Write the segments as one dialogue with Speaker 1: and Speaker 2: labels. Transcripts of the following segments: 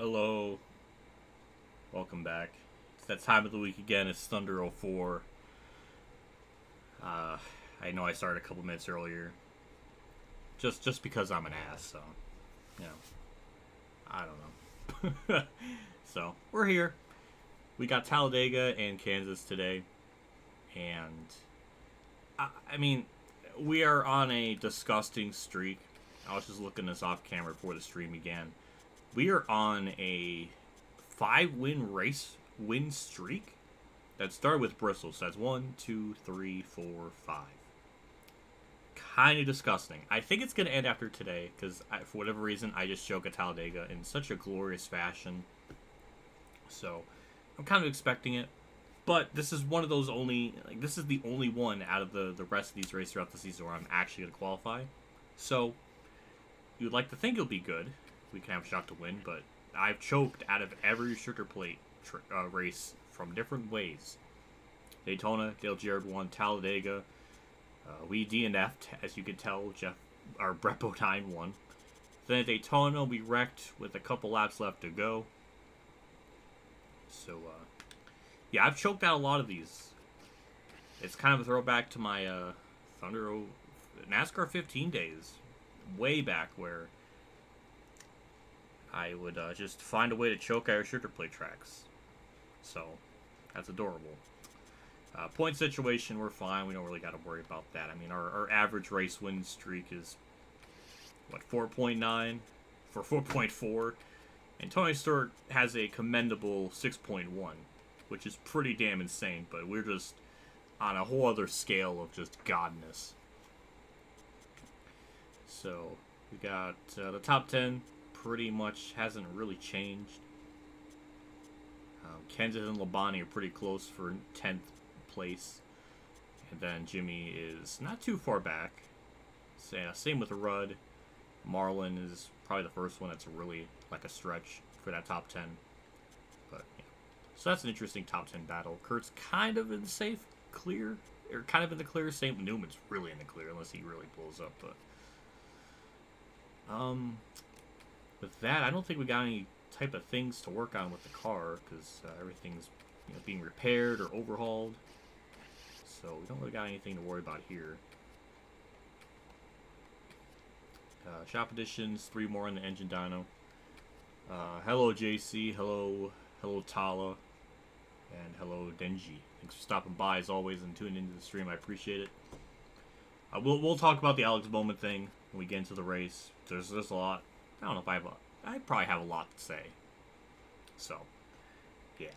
Speaker 1: Hello, welcome back. It's that time of the week again. It's Thunder 04. I know I started a couple minutes earlier, just because I'm an ass. So, you know, I don't know. So we're here. We got Talladega and Kansas today, and I mean, we are on a disgusting streak. I was just looking this off camera before the stream began. We are on a 5-win win streak that started with Bristol. So that's 1, 2, 3, 4, 5. Kind of disgusting. I think it's going to end after today because for whatever reason I just choke at Talladega in such a glorious fashion. So I'm kind of expecting it. But this is one of those this is the only one out of the rest of these races throughout the season where I'm actually going to qualify. So you'd like to think it'll be good. We can have a shot to win, but I've choked out of every sugar plate race from different ways. Daytona, Dale Jarrett won. Talladega, we DNF'd, as you can tell. Brett Bodine won. Then at Daytona, we wrecked with a couple laps left to go. So, yeah, I've choked out a lot of these. It's kind of a throwback to my NASCAR 15 days, way back where I would just find a way to choke out sugar plate tracks. So, that's adorable. Point situation, we're fine. We don't really got to worry about that. I mean, our average race win streak is, 4.9 for 4.4. And Tony Stewart has a commendable 6.1, which is pretty damn insane. But we're just on a whole other scale of just godness. So, we got the top 10. Pretty much hasn't really changed. Kansas and Labonte are pretty close for 10th place. And then Jimmy is not too far back. So, yeah, same with Rudd. Marlin is probably the first one that's really like a stretch for that top 10. But, yeah. So that's an interesting top 10 battle. Kurt's kind of in the safe clear. Or kind of in the clear. Same with Newman's really in the clear unless he really blows up. But, with that, I don't think we got any type of things to work on with the car because everything's being repaired or overhauled. So we don't really got anything to worry about here. Shop additions, 3 more in the engine dyno. Hello JC, hello Tala, and hello Denji. Thanks for stopping by as always and tuning into the stream. I appreciate it. We'll talk about the Alex Bowman thing when we get into the race. There's a lot. I don't know if I probably have a lot to say. So, yeah.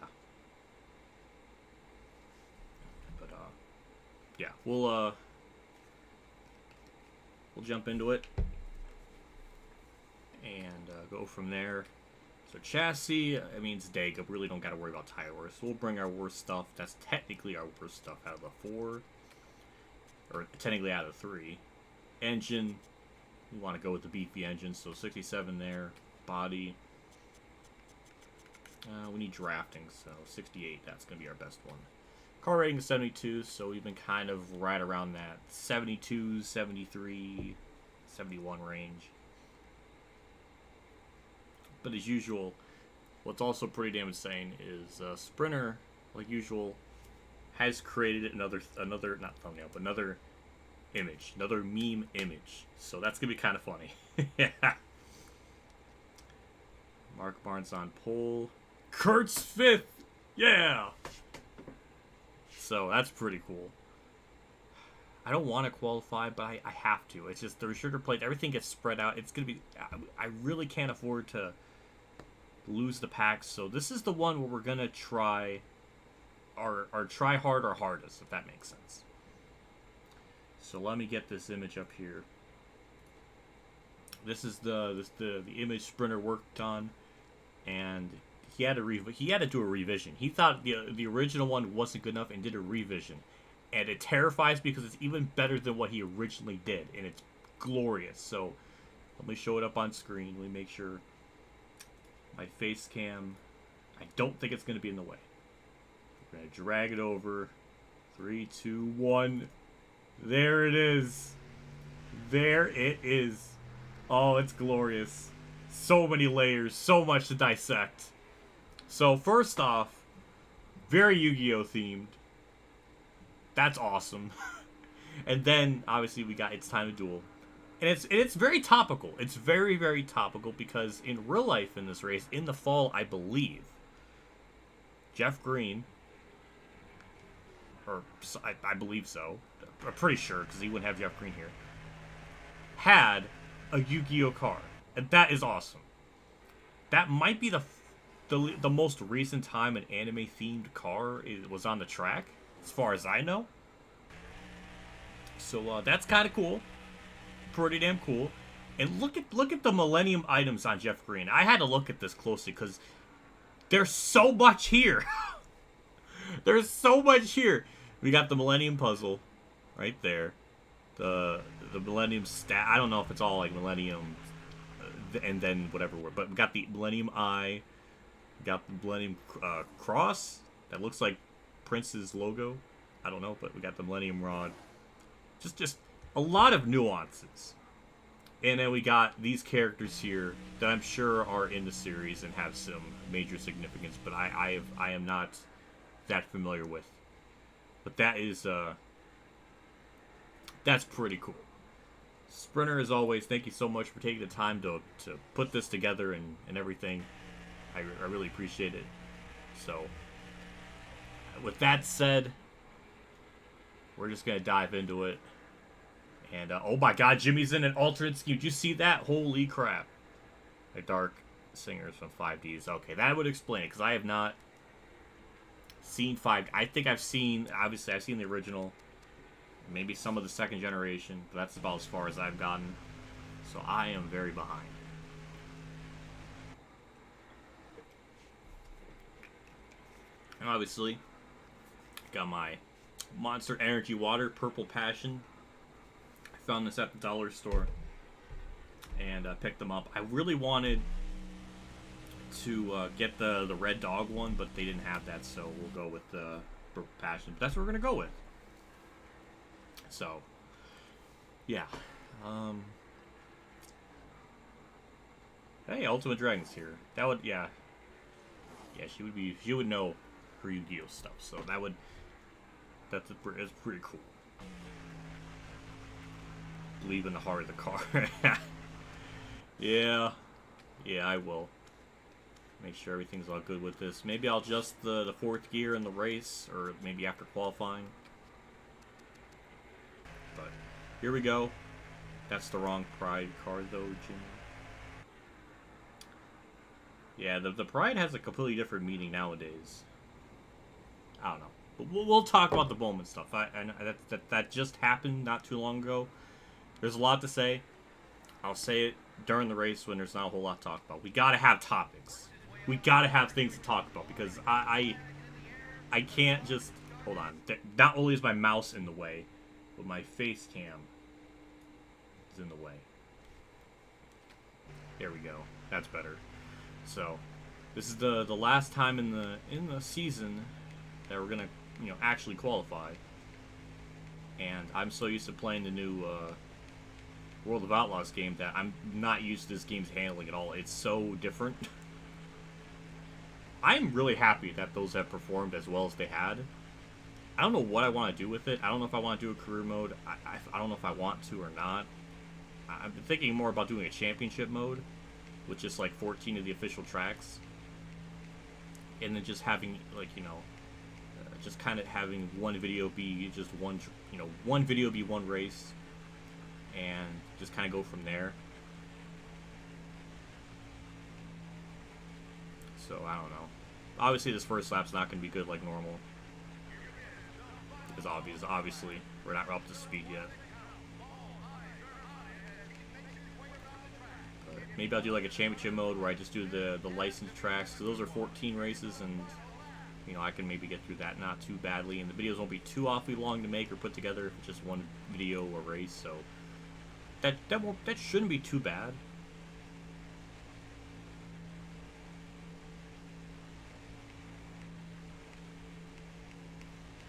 Speaker 1: But, yeah, we'll jump into it and go from there. So chassis, I mean, it's Dega. We really don't got to worry about tire wear. So we'll bring our worst stuff. That's technically our worst stuff out of the 4. Or technically out of 3. Engine, we want to go with the beefy engine. So 67 there. Body. We need drafting, so 68, that's going to be our best one. Car rating is 72, so we've been kind of right around that 72, 73, 71 range. But as usual, what's also pretty damn insane is Sprinter, like usual, has created another not thumbnail, but another image, another meme image. So that's going to be kind of funny. Yeah. Mark Barnes on pole. Kurt's 5th! Yeah! So, that's pretty cool. I don't want to qualify, but I have to. It's just the sugar plate, everything gets spread out. It's going to be... I really can't afford to lose the packs. So, this is the one where we're going to try our try hard our hardest, if that makes sense. So, let me get this image up here. This is the image Sprinter worked on. And he had to do a revision. He thought the original one wasn't good enough and did a revision. And it terrifies me because it's even better than what he originally did. And it's glorious. So, let me show it up on screen. Let me make sure my face cam... I don't think it's going to be in the way. We're going to drag it over. 3, 2, 1. There it is. There it is. Oh, it's glorious. So many layers, so much to dissect. So first off, very Yu-Gi-Oh themed. That's awesome. And then obviously we got It's Time to Duel. And it's very topical. It's very, very topical because in real life in this race, in the fall, I believe, Jeff Green, or I believe so, I'm pretty sure because he wouldn't have Jeff Green here, had a Yu-Gi-Oh card. And that is awesome. That might be the most recent time an anime-themed car was on the track, as far as I know. So that's kind of cool. Pretty damn cool. And look at the Millennium items on Jeff Green. I had to look at this closely because there's so much here. There's so much here. We got the Millennium puzzle right there. The Millennium stat. I don't know if it's all like Millennium and then whatever. But we got the Millennium Eye. We got the Millennium Cross. That looks like Prince's logo. I don't know, but we got the Millennium Rod. Just a lot of nuances. And then we got these characters here that I'm sure are in the series and have some major significance, but I am not that familiar with. But that is that's pretty cool. Sprinter, as always, thank you so much for taking the time to put this together and everything. I really appreciate it. So, with that said, we're just going to dive into it. And, oh my god, Jimmy's in an alternate scheme. Did you see that? Holy crap. A Dark Singers from 5Ds. Okay, that would explain it, because I have not seen 5... I think I've seen... Obviously, I've seen the original. Maybe some of the second generation. But that's about as far as I've gotten. So I am very behind. And obviously, got my Monster Energy Water, Purple Passion. I found this at the dollar store and picked them up. I really wanted to get the Red Dog one, but they didn't have that, so we'll go with the Purple Passion. But that's what we're going to go with. So, yeah. Hey, Ultimate Dragon's here. That would, yeah. Yeah, she would know her Yu-Gi-Oh stuff, so that's pretty cool. Believe in the heart of the car. Yeah, I will. Make sure everything's all good with this. Maybe I'll adjust the fourth gear in the race, or maybe after qualifying. But here we go. That's the wrong Pride card, though, Jimmy. Yeah, the Pride has a completely different meaning nowadays. I don't know. But we'll talk about the Bowman stuff. That just happened not too long ago. There's a lot to say. I'll say it during the race when there's not a whole lot to talk about. We gotta have topics. We gotta have things to talk about because I can't just... Hold on. Not only is my mouse in the way, but my face cam is in the way. There we go. That's better. So, this is the last time in the season that we're gonna, actually qualify. And I'm so used to playing the new World of Outlaws game that I'm not used to this game's handling at all. It's so different. I'm really happy that those have performed as well as they had. I don't know what I want to do with it. I don't know if I want to do a career mode. I don't know if I want to or not. I've been thinking more about doing a championship mode, with just like 14 of the official tracks, and then just having just kind of having one video be just one, one video be one race, and just kind of go from there. So I don't know. Obviously, this first lap's not going to be good like normal, because obviously we're not up to speed yet. Maybe I'll do like a championship mode where I just do the licensed tracks. So those are 14 races, and I can maybe get through that not too badly. And the videos won't be too awfully long to make or put together if it's just one video or race. So that shouldn't be too bad.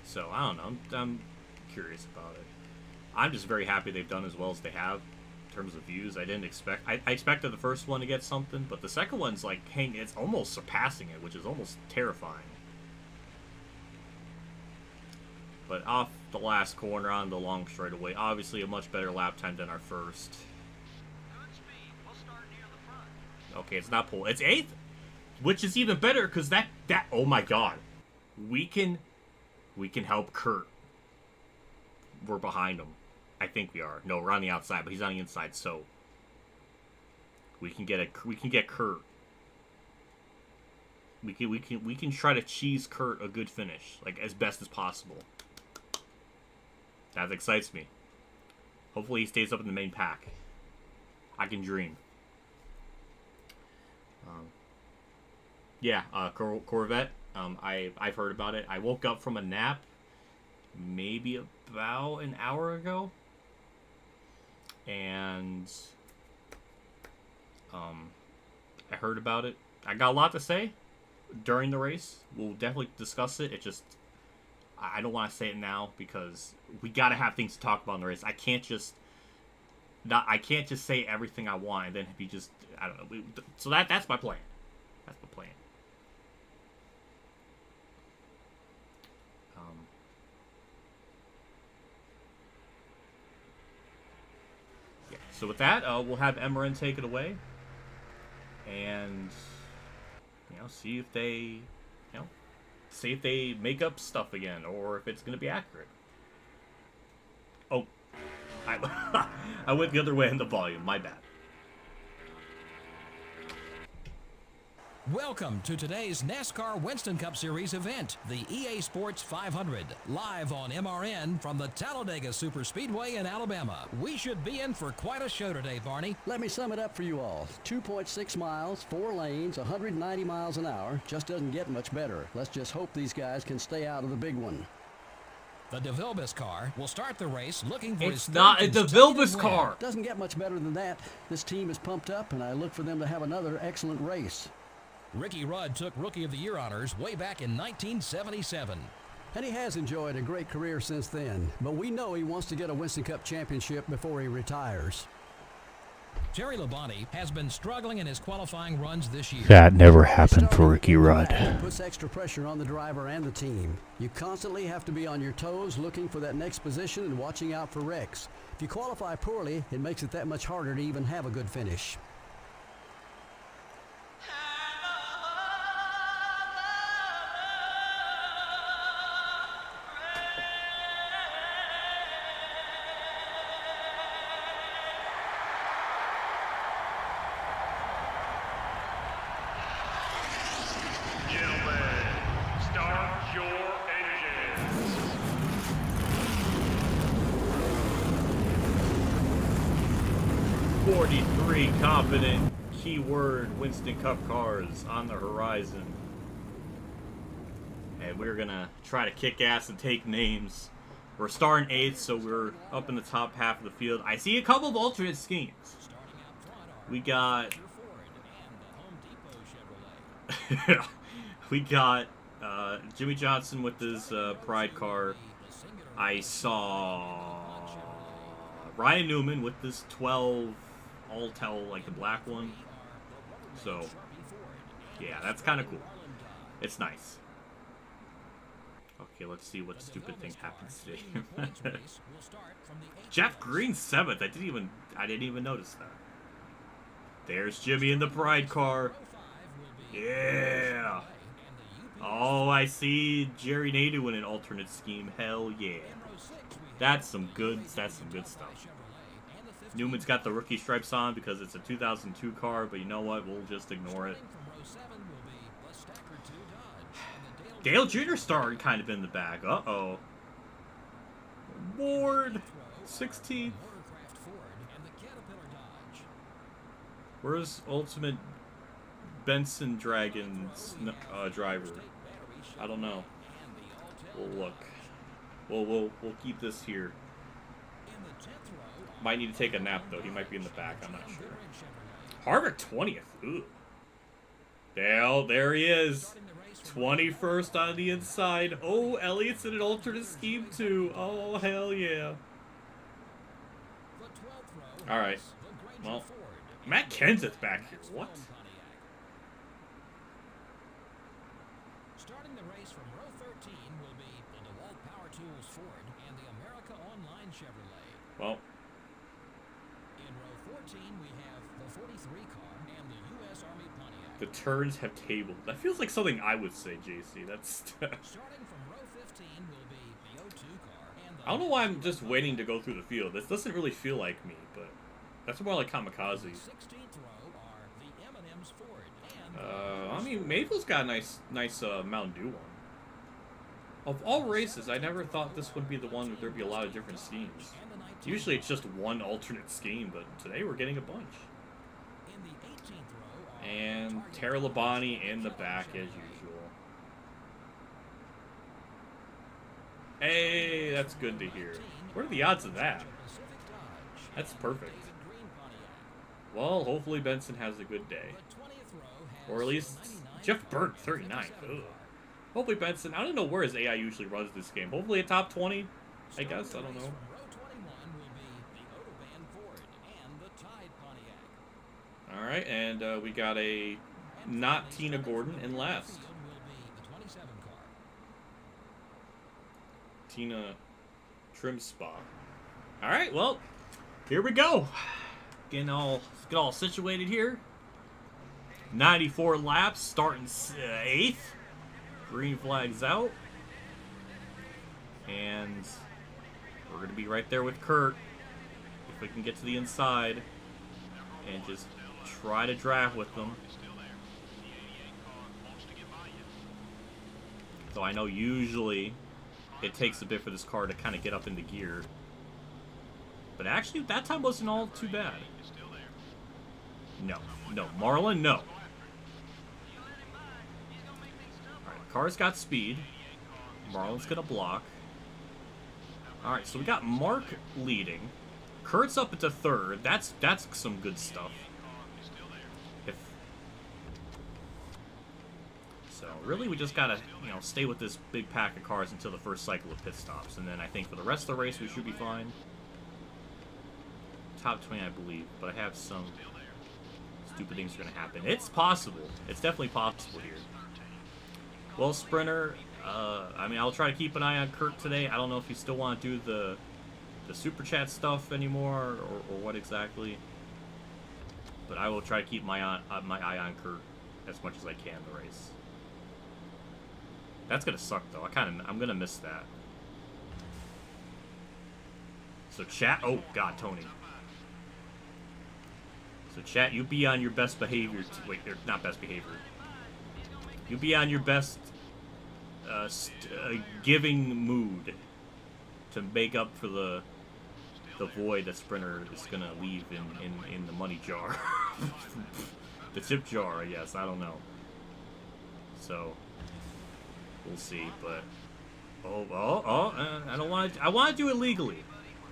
Speaker 1: So I don't know. I'm curious about it. I'm just very happy they've done as well as they have in terms of views. I didn't expect. I expected the first one to get something, but the second one's like, it's almost surpassing it, which is almost terrifying. But off the last corner on the long straightaway, obviously a much better lap time than our first. Okay, it's not pole. It's 8th, which is even better because that oh my god, we can help Kurt. We're behind him. I think we are. No, we're on the outside, but he's on the inside, so we can get Kurt. We can try to cheese Kurt a good finish, like as best as possible. That excites me. Hopefully he stays up in the main pack. I can dream. Yeah, Corvette. I've heard about it. I woke up from a nap maybe about an hour ago, and I heard about it. I got a lot to say during the race. We'll definitely discuss it. It just, I don't want to say it now because we got to have things to talk about in the race. I can't just say everything I want and then be just, I don't know. So that's my plan. That's my plan. Yeah. So with that, we'll have Emmeryn take it away, and see if they, see if they make up stuff again or if it's gonna be accurate. Oh, I went the other way in the volume. My bad.
Speaker 2: Welcome to today's NASCAR Winston Cup Series event, the EA Sports 500, live on MRN from the Talladega Superspeedway in Alabama. We should be in for quite a show today, Barney.
Speaker 3: Let me sum it up for you all. 2.6 miles, 4 lanes, 190 miles an hour. Just doesn't get much better. Let's just hope these guys can stay out of the big one.
Speaker 2: The DeVilbiss car will start the race looking for
Speaker 1: It's not a DeVilbiss car.
Speaker 3: Doesn't get much better than that. This team is pumped up, and I look for them to have another excellent race.
Speaker 2: Ricky Rudd took Rookie of the Year honors way back in 1977.
Speaker 3: And he has enjoyed a great career since then, but we know he wants to get a Winston Cup championship before he retires.
Speaker 2: Terry Labonte has been struggling in his qualifying runs this year.
Speaker 4: That never happened for Ricky Rudd.
Speaker 3: Puts extra pressure on the driver and the team. You constantly have to be on your toes looking for that next position and watching out for wrecks. If you qualify poorly, it makes it that much harder to even have a good finish.
Speaker 5: Gentlemen, start your engines.
Speaker 1: 43 confident, keyword Winston Cup cars on the horizon. And we're gonna try to kick ass and take names. We're starting 8th, so we're up in the top half of the field. I see a couple of alternate schemes. We got we got Jimmy Johnson with his Pride car. I saw Ryan Newman with this 12 Alltel, like the black one. So, yeah, that's kind of cool. It's nice. Okay, let's see what stupid thing happens today. Jeff Green 7th. I didn't even notice that. There's Jimmy in the Pride car. Yeah. Oh, I see Jerry Nadeau in an alternate scheme. Hell yeah. That's some good stuff. Newman's got the rookie stripes on because it's a 2002 car, but you know what? We'll just ignore it. Dale Jr. started kind of in the back. Uh-oh. Ward, 16th. Where's Ultimate Benson Dragon's driver? I don't know. We'll look. We'll keep this here. Might need to take a nap though. He might be in the back. I'm not sure. Harvick 20th. Ooh. There he is. 21st on the inside. Oh, Elliott's in an alternate scheme too. Oh, hell yeah. All right. Well, Matt Kenseth's back here. What?
Speaker 2: Starting the race from row 13 will be the DeWalt Power Tools Ford and the America Online Chevrolet.
Speaker 1: Well,
Speaker 2: In row 14 we have the 43 car and the U.S. Army Pontiac.
Speaker 1: the turns have tabled. That feels like something I would say, JC. That's.
Speaker 2: Starting from row 15 will be the 02 car and the
Speaker 1: I don't know why I'm just waiting to go through the field. This doesn't really feel like me, but that's more like Kamikaze.
Speaker 2: 16th row are the M&M's Ford and
Speaker 1: I mean, Maple's got a nice Mountain Dew one. Of all races, I never thought this would be the one where there'd be a lot of different schemes. Usually it's just one alternate scheme, but today we're getting a bunch.
Speaker 2: in the 18th row are
Speaker 1: And Tara Labonte in the back as usual. Hey, that's good to hear. What are the odds of that?
Speaker 2: Pacific Dodge.
Speaker 1: That's perfect.
Speaker 2: David Green Pontiac.
Speaker 1: Well, hopefully Benson has a good day.
Speaker 2: The 20th row has
Speaker 1: Or at least
Speaker 2: the 99
Speaker 1: Jeff
Speaker 2: car
Speaker 1: Berg,
Speaker 2: and the
Speaker 1: 39.
Speaker 2: 57
Speaker 1: Ugh.
Speaker 2: car.
Speaker 1: Hopefully Benson, I don't know where his AI usually runs this game. Hopefully a top 20, I guess, I don't know.
Speaker 2: From row 21 will be the Autobahn Ford and the Tide Pontiac.
Speaker 1: Alright, and we got a not Tina Gordon in last.
Speaker 2: Field will be the 27 car.
Speaker 1: Tina Trim Spa. Alright, well, here we go. Get all situated here. 94 laps, starting 8th. Green flag's out. And we're going to be right there with Kurt. If we can get to the inside and just try to draft with them. So I know usually it takes a bit for this car to kind of get up into gear. But actually, that time wasn't all too bad. No, Marlon, no. Alright, car's got speed. Marlon's gonna block. Alright, so we got Mark leading. Kurt's up into third. That's some good stuff. So really, we just gotta stay with this big pack of cars until the first cycle of pit stops, and then I think for the rest of the race we should be fine. Top 20, I believe, but I have some stupid things are gonna happen. It's possible. It's definitely possible here. Well, Sprinter, I mean, I'll try to keep an eye on Kurt today. I don't know if you still want to do the super chat stuff anymore, or what exactly. But I will try to keep my eye on Kurt as much as I can in the race. That's gonna suck though. I'm gonna miss that. So chat. Oh God, Tony. So chat, you be on your best behavior. Wait, not best behavior. You be on your best giving mood to make up for the void that Sprinter is gonna leave in the money jar, the tip jar. I guess, I don't know. So we'll see. But I don't want to. I want to do it legally.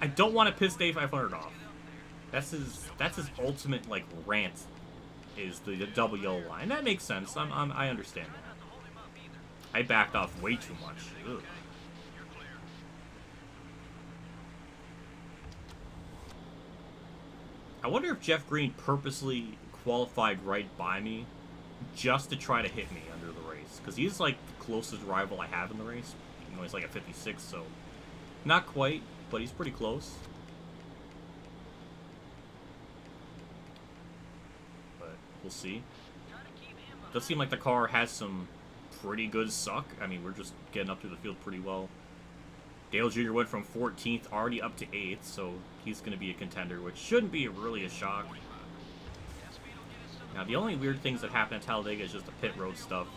Speaker 1: I don't want to piss Dave 500 off. That's his ultimate like rant. Is the WO line. That makes sense. I understand that. I backed off way too much. Ugh. I wonder if Jeff Green purposely qualified right by me just to try to hit me under the race. Because he's like the closest rival I have in the race. You know, he's like a 56, so not quite, but he's pretty close. But we'll see. Does seem like the car has some pretty good suck. I mean, we're just getting up through the field pretty well. Dale Jr. went from 14th already up to 8th, so he's going to be a contender, which shouldn't be really a shock. Now, the only weird things that happen at Talladega is just the pit road stuff.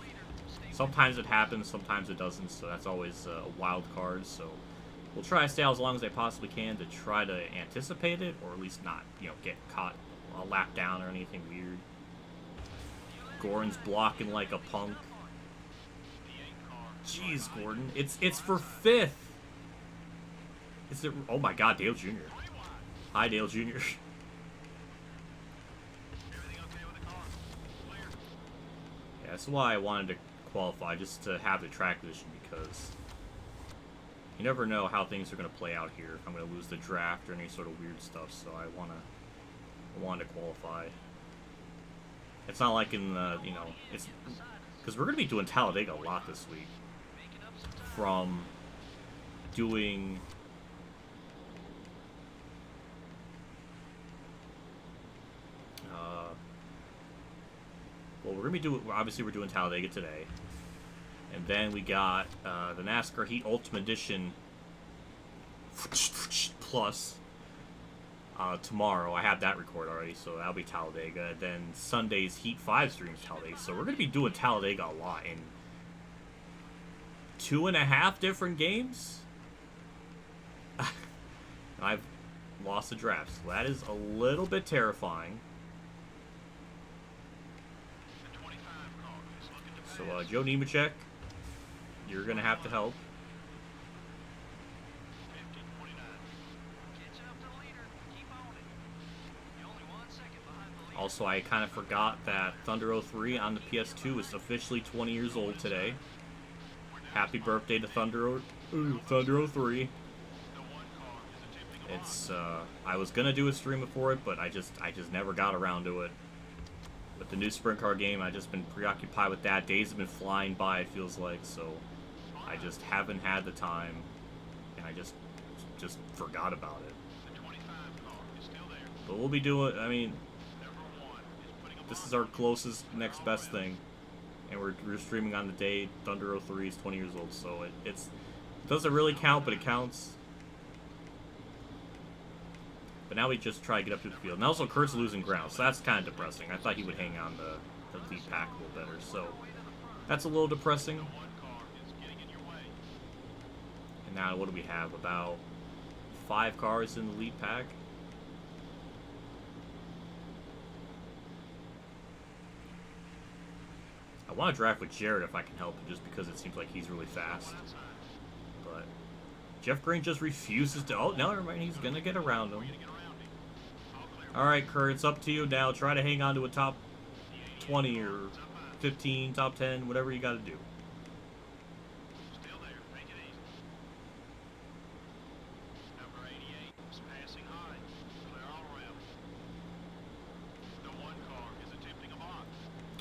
Speaker 1: Sometimes it happens, sometimes it doesn't, so that's always a wild card. So we'll try to stay out as long as I possibly can to try to anticipate it, or at least not, get caught a lap down or anything weird. Gordon's blocking like a punk. Jeez, Gordon. It's for 5th. Is it? Oh my God, Dale Jr. Hi, Dale Jr. Yeah, that's why I wanted to qualify, just to have the track position, because you never know how things are going to play out here. If I'm going to lose the draft or any sort of weird stuff, so I want to I wanted to qualify. It's not like in the, you know, it's because we're going to be doing Talladega a lot this week. From doing well, we're going to be doing, obviously we're doing Talladega today. And then we got the NASCAR Heat Ultimate Edition Plus tomorrow. I have that recorded already, so that'll be Talladega. Then Sunday's Heat 5 streams Talladega. So we're going to be doing Talladega a lot in 2.5 different games. I've lost the draft, so that is a little bit terrifying. So Joe Nemechek, you're going to have to help. Also, I kind of forgot that Thunder 03 on the PS2 is officially 20 years old today. Happy birthday to Thunder 03. It's I was gonna do a stream before it, but I just never got around to it. With the new sprint car game, I've just been preoccupied with that. Days have been flying by, it feels like, so I just haven't had the time, and I just forgot about it. But we'll be doing, I mean, this is our closest next best thing, and we're streaming on the day Thunder 03 is 20 years old, so it doesn't really count, but it counts. But now we just try to get up to the field. And also, Kurt's losing ground, so that's kind of depressing. I thought he would hang on the lead pack a little better, so that's a little depressing. And now, what do we have? About 5 cars in the lead pack. I want to draft with Jared if I can help him, just because it seems like he's really fast. But Jeff Green just refuses to. Oh, no, never mind. He's going to get around him. Alright, Kurt, it's up to you now. Try to hang on to a top 20 or 15, top 10, whatever you got to do.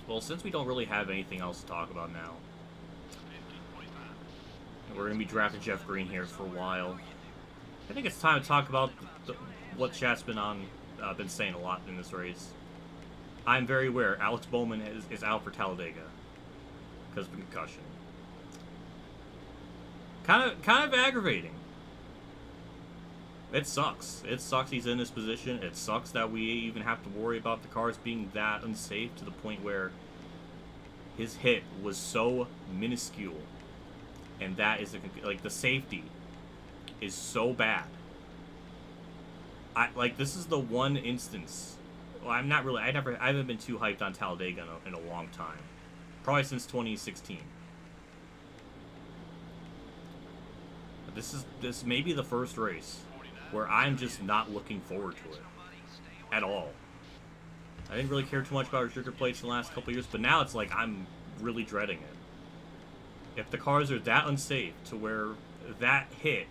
Speaker 1: Well, since we don't really have anything else to talk about now, we're going to be drafting Jeff Green here for a while. I think it's time to talk about what chat's been on, been saying a lot in this race. I'm very aware Alex Bowman is out for Talladega because of a concussion. Kind of aggravating. It sucks. It sucks he's in this position. It sucks that we even have to worry about the cars being that unsafe to the point where his hit was so minuscule, and that is like the safety is so bad. This is the one instance. Well, I'm not really. I haven't been too hyped on Talladega in a long time, probably since 2016. But this may be the first race where I'm just not looking forward to it at all. I didn't really care too much about restrictor plates in the last couple of years, but now it's like I'm really dreading it. If the cars are that unsafe to where that hit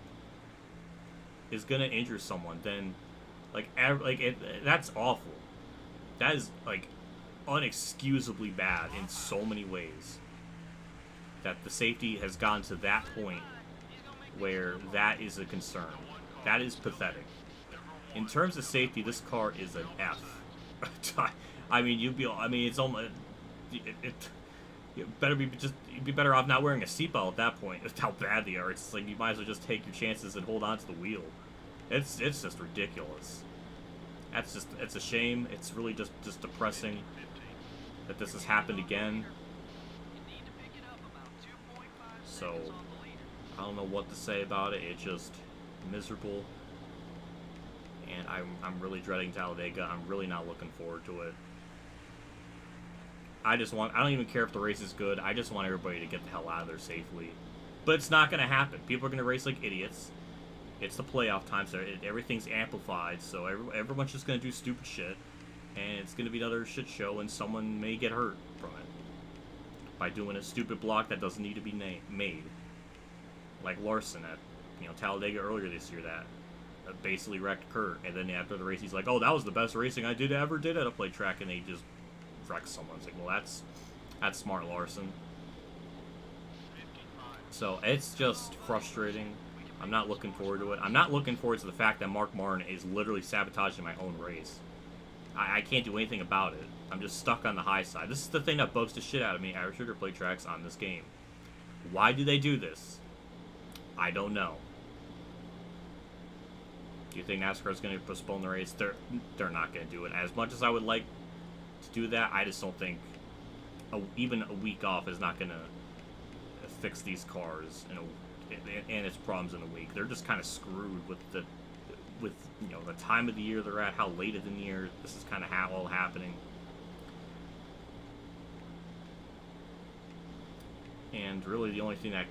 Speaker 1: is gonna injure someone, then that's awful. That is like unexcusably bad in so many ways. That the safety has gone to that point where that is a concern. That is pathetic. In terms of safety, this car is an F. I mean, it's almost you'd be better off not wearing a seatbelt at that point. That's how bad they are. It's like you might as well just take your chances and hold on to the wheel. It's just ridiculous. It's a shame. It's really just depressing that this has happened again. So I don't know what to say about it. It's just miserable, and I'm really dreading Talladega. I'm really not looking forward to it. I don't even care if the race is good. I just want everybody to get the hell out of there safely. But it's not going to happen. People are going to race like idiots. It's the playoff time, so everything's amplified, so everyone's just going to do stupid shit, and it's going to be another shit show, and someone may get hurt from it by doing a stupid block that doesn't need to be made. Like Larson at Talladega earlier this year, that basically wrecked Kurt. And then after the race, he's like, "Oh, that was the best racing I ever did at a play track," and they just wrecked someone. It's like, well, that's smart, Larson. So it's just frustrating. I'm not looking forward to it. I'm not looking forward to the fact that Mark Martin is literally sabotaging my own race. I can't do anything about it. I'm just stuck on the high side. This is the thing that bugs the shit out of me at sugar play tracks on this game. Why do they do this? I don't know. Do you think NASCAR is going to postpone the race? They're not going to do it. As much as I would like to do that, I just don't think even a week off is not going to fix these cars and its problems in a week. They're just kind of screwed with the time of the year they're at, how late in the year this is kind of all happening. And really the only thing that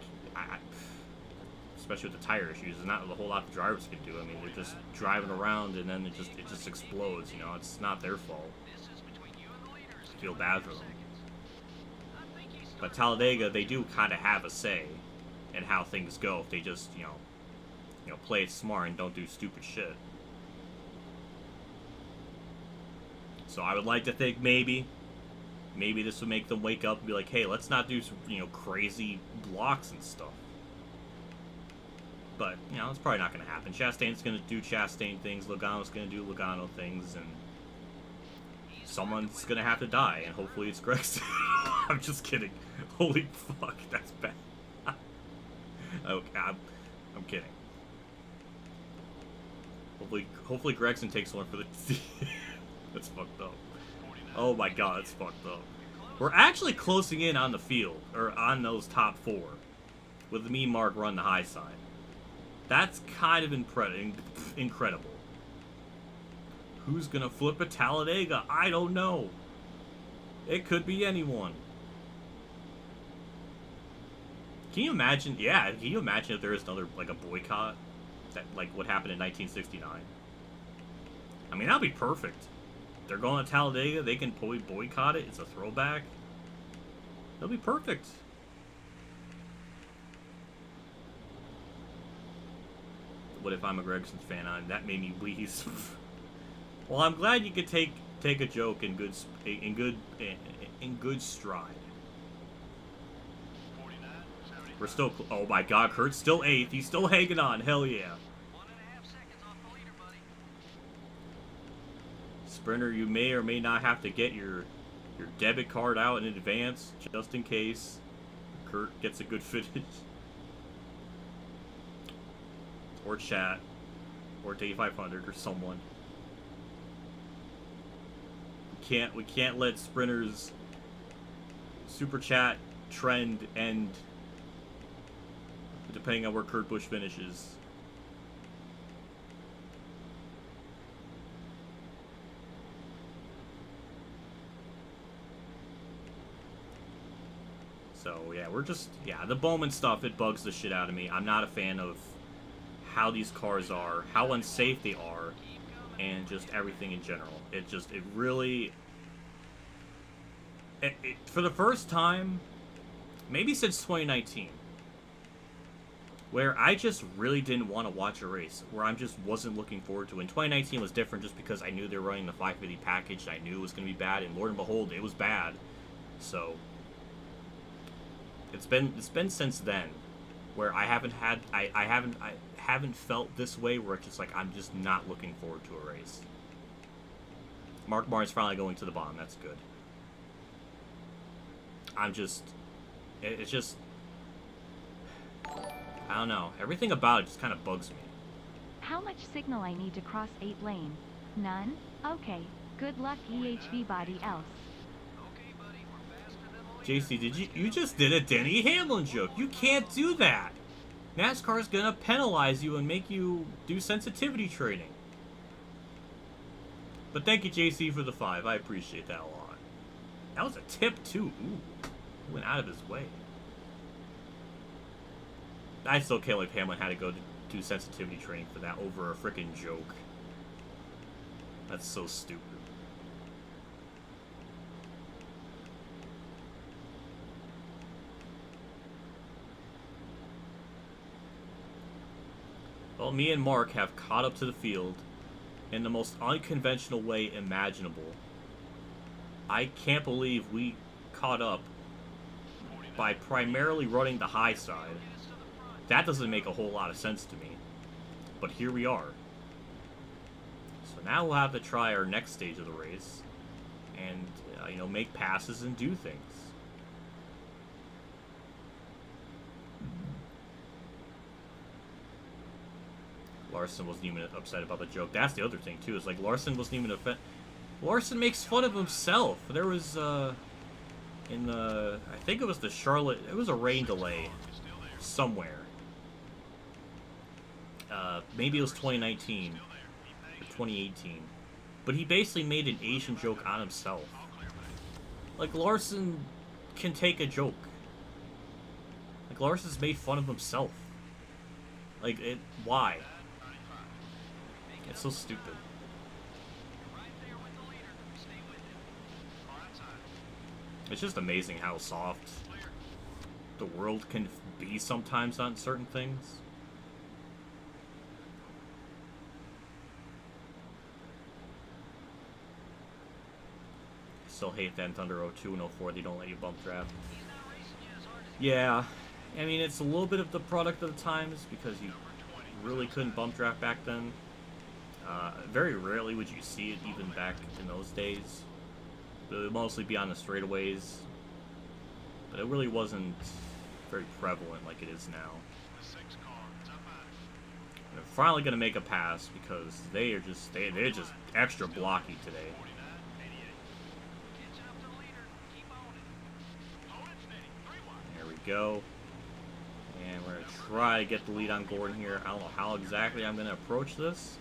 Speaker 1: especially with the tire issues, there's not a whole lot the drivers can do. I mean, they're just driving around and then it just explodes, you know. It's not their fault. I feel bad for them. But Talladega, they do kind of have a say in how things go if they just, you know, play it smart and don't do stupid shit. So I would like to think maybe this would make them wake up and be like, hey, let's not do some, crazy blocks and stuff. But, it's probably not going to happen. Chastain's going to do Chastain things, Logano's going to do Logano things, and someone's going to have to die, and hopefully it's Gregson. I'm just kidding. Holy fuck, that's bad. Okay, I'm kidding. Hopefully Gregson takes one for the That's fucked up. Oh my god, it's fucked up. We're actually closing in on the field, or on those top four, with the me Mark run the high side. That's kind of incredible. Who's gonna flip a Talladega? I don't know. It could be anyone. Can you imagine? Yeah, can you imagine if there is another, like, a boycott? That, like, what happened in 1969? I mean, that'd be perfect. They're going to Talladega, they can boycott it, it's a throwback. That'll be perfect. What if I'm a Gregson's fan? That made me wheeze. Well, I'm glad you could take a joke in good stride. We're still. Oh my God, Kurt's still 8th. He's still hanging on. Hell yeah. Sprinter, you may or may not have to get your debit card out in advance, just in case Kurt gets a good finish. Or chat, or Day500, or someone. We can't let Sprinter's super chat trend end, depending on where Kurt Busch finishes. So yeah, the Bowman stuff, it bugs the shit out of me. I'm not a fan of how these cars are, how unsafe they are, and just everything in general. It really, for the first time, maybe since 2019, where I just really didn't want to watch a race, where I just wasn't looking forward to it. And 2019 was different just because I knew they were running the 550 package, I knew it was going to be bad, and Lord and behold, it was bad. So it's been since then where I haven't felt this way, where it's just like I'm just not looking forward to a race. Mark Martin's finally going to the bottom. That's good. It's just, I don't know. Everything about it just kind of bugs me.
Speaker 6: How much signal I need to cross 8 lane? None? Okay. Good luck, EHV body else.
Speaker 1: JC, you just did a Denny Hamlin joke. You can't do that. NASCAR's gonna penalize you and make you do sensitivity training. But thank you, JC, for the 5. I appreciate that a lot. That was a tip, too. Ooh. He went out of his way. I still can't believe Hamlin had to go to do sensitivity training for that over a freaking joke. That's so stupid. Well, me and Mark have caught up to the field in the most unconventional way imaginable. I can't believe we caught up by primarily running the high side. That doesn't make a whole lot of sense to me. But here we are. So now we'll have to try our next stage of the race. And, you know, make passes and do things. Larson wasn't even upset about the joke. That's the other thing, too. Is like, Larson wasn't even offended. Larson makes fun of himself. There was, in the... I think it was the Charlotte... It was a rain delay somewhere. Maybe it was 2019 or 2018. But he basically made an Asian joke on himself. Like, Larson can take a joke. Like, Larson's made fun of himself. Like, why? It's so stupid. It's just amazing how soft the world can be sometimes on certain things. Still hate that in Thunder 02 and 04 they don't let you bump draft. Yeah, I mean, it's a little bit of the product of the times because you really couldn't bump draft back then. Very rarely would you see it even back in those days. It would mostly be on the straightaways. But it really wasn't very prevalent like it is now. They're finally going to make a pass because they're just extra blocky today. There we go. And we're going to try to get the lead on Gordon here. I don't know how exactly I'm going to approach this.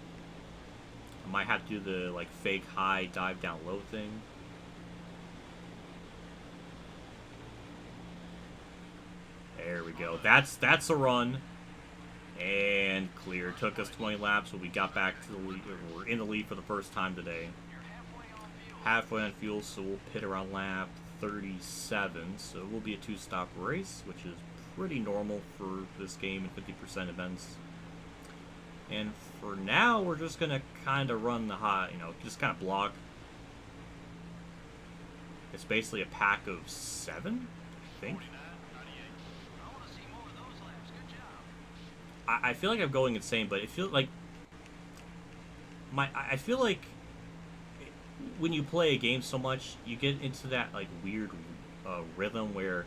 Speaker 1: I might have to do the like fake high dive down low thing. There we go. That's a run. And clear. Took us 20 laps, but we got back to the lead. We're in the lead for the first time today. Halfway on fuel, so we'll pit around lap 37. So it will be a 2-stop race, which is pretty normal for this game in 50% events. And for now, we're just going to kind of run the high, you know, just kind of block. It's basically a pack of 7, I think. I feel like I'm going insane, but it feels like I feel like when you play a game so much, you get into that like weird rhythm where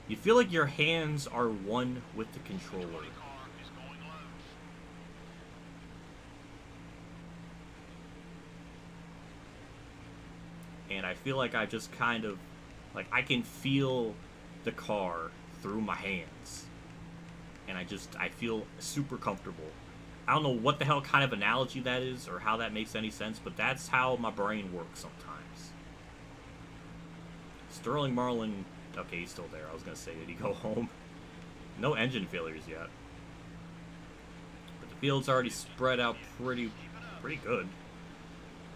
Speaker 1: you feel like your hands are one with the controller. And I feel like I just kind of like I can feel the car through my hands. And I feel super comfortable. I don't know what the hell kind of analogy that is or how that makes any sense, but that's how my brain works sometimes. Sterling Marlin, okay, he's still there. I was going to say, did he go home? No engine failures yet. But the field's already spread out pretty good.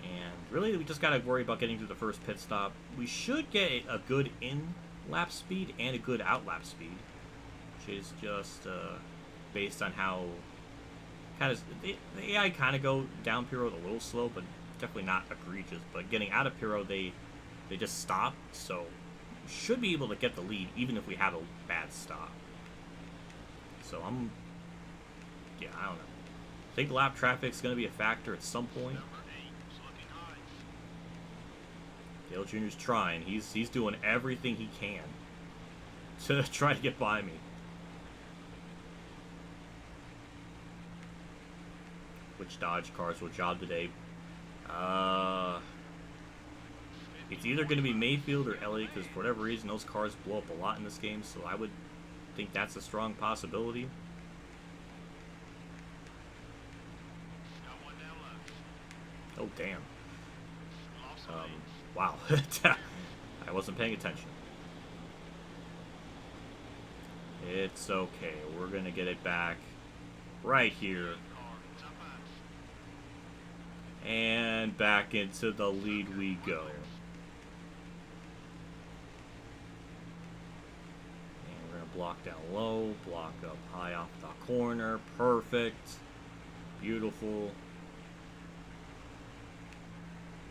Speaker 1: And really, we just got to worry about getting to the first pit stop. We should get a good in-lap speed and a good out-lap speed. Which is just based on how kind of the AI kind of go down pit road a little slow, but definitely not egregious. But getting out of pit road, they just stop, so we should be able to get the lead even if we have a bad stop. So I don't know. I think lap traffic's going to be a factor at some point. Dale Jr.'s trying. He's doing everything he can to try to get by me. Which Dodge cars will job today? It's either going to be Mayfield or Elliott, because for whatever reason those cars blow up a lot in this game, so I would think that's a strong possibility. Oh, damn. Wow. I wasn't paying attention. It's okay. We're going to get it back right here. And back into the lead we go. And we're going to block down low, block up high off the corner. Perfect. Beautiful.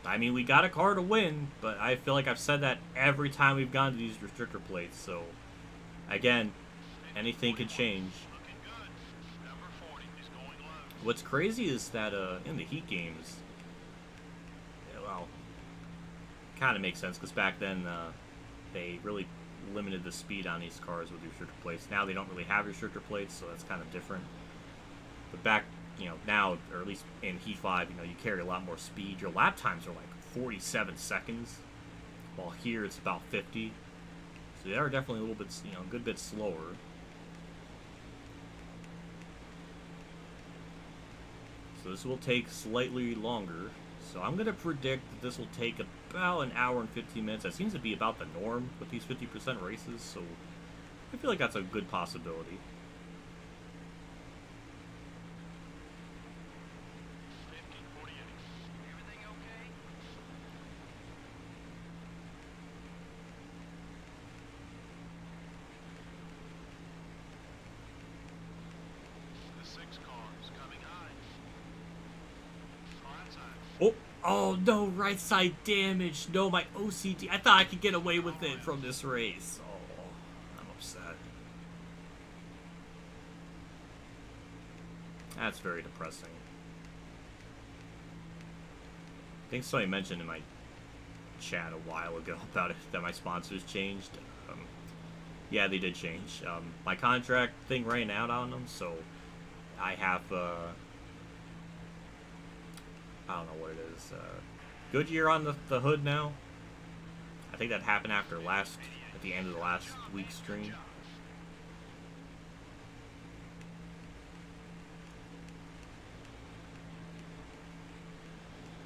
Speaker 1: I mean, we got a car to win, but I feel like I've said that every time we've gone to these restrictor plates. So, again, anything can change. What's crazy is that in the heat games, well, kind of makes sense because back then they really limited the speed on these cars with restrictor plates. Now they don't really have restrictor plates, so that's kind of different. But back, now, or at least in Heat 5, you carry a lot more speed. Your lap times are like 47 seconds, while here it's about 50. So they are definitely a little bit, a good bit slower. So this will take slightly longer. So I'm going to predict that this will take about an hour and 15 minutes. That seems to be about the norm with these 50% races, so I feel like that's a good possibility. Oh no, right side damage. No, my OCD. I thought I could get away with it from this race. Oh, I'm upset. That's very depressing. I think somebody mentioned in my chat a while ago about it that my sponsors changed. Yeah, they did change. My contract thing ran out on them, so I have I don't know what it is. Goodyear on the hood now. I think that happened at the end of the last week's stream.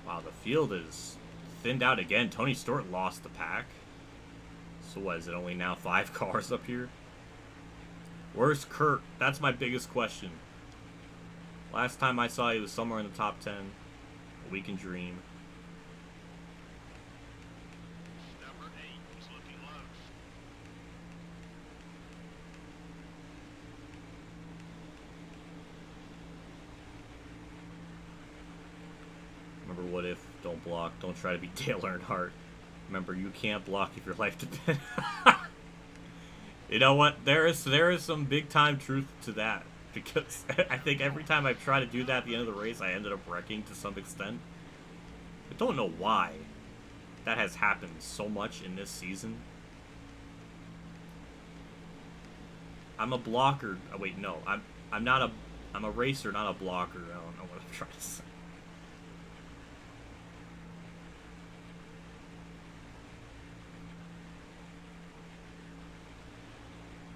Speaker 1: Wow, the field is thinned out again. Tony Stewart lost the pack. So what, is it only now 5 cars up here? Where's Kurt? That's my biggest question. Last time I saw he was somewhere in the top 10. We can dream.
Speaker 5: Number 8 is looking low.
Speaker 1: Remember, what if? Don't block. Don't try to be Dale Earnhardt. Remember, you can't block if your life depends. You know what? There is some big time truth to that. Because I think every time I've tried to do that at the end of the race, I ended up wrecking to some extent. I don't know why that has happened so much in this season. I'm a blocker. Oh, wait, no. I'm a racer, not a blocker. I don't know what I'm trying to say.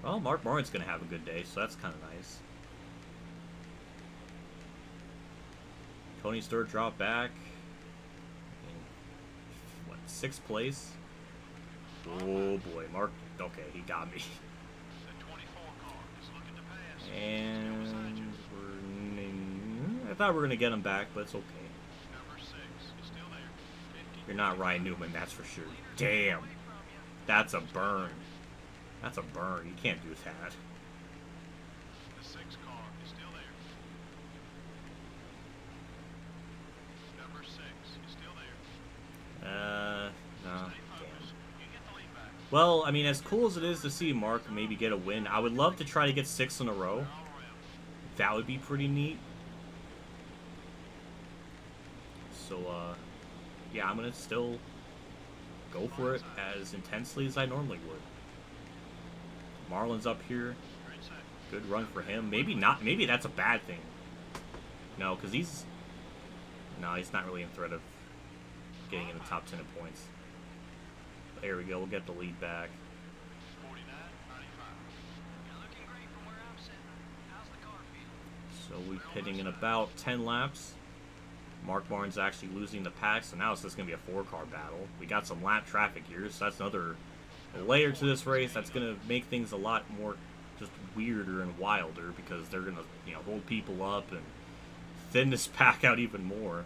Speaker 1: Well, Mark Martin's going to have a good day, so that's kind of nice. Tony Stewart dropped back. What, 6th place? Oh boy, Mark. Okay, he got me. And I thought we were going to get him back, but it's okay. You're not Ryan Newman, that's for sure. Damn. That's a burn. That's a burn. You can't do that.
Speaker 5: The 6th car is still there. Number 6 is still there.
Speaker 1: No. Damn. Well, I mean, as cool as it is to see Mark maybe get a win, I would love to try to get 6 in a row. That would be pretty neat. So, yeah, I'm gonna still go for it as intensely as I normally would. Marlin's up here. Good run for him. Maybe not. Maybe that's a bad thing. No, because he's not really in threat of getting in the top 10 of points. There we go. We'll get the lead back.
Speaker 5: 49-95.
Speaker 1: So we're pitting in about 10 laps. Mark Barnes actually losing the pack, so now it's just going to be a 4-car battle. We got some lap traffic here, so that's another layer to this race that's going to make things a lot more just weirder and wilder because they're going to, hold people up and thin this pack out even more.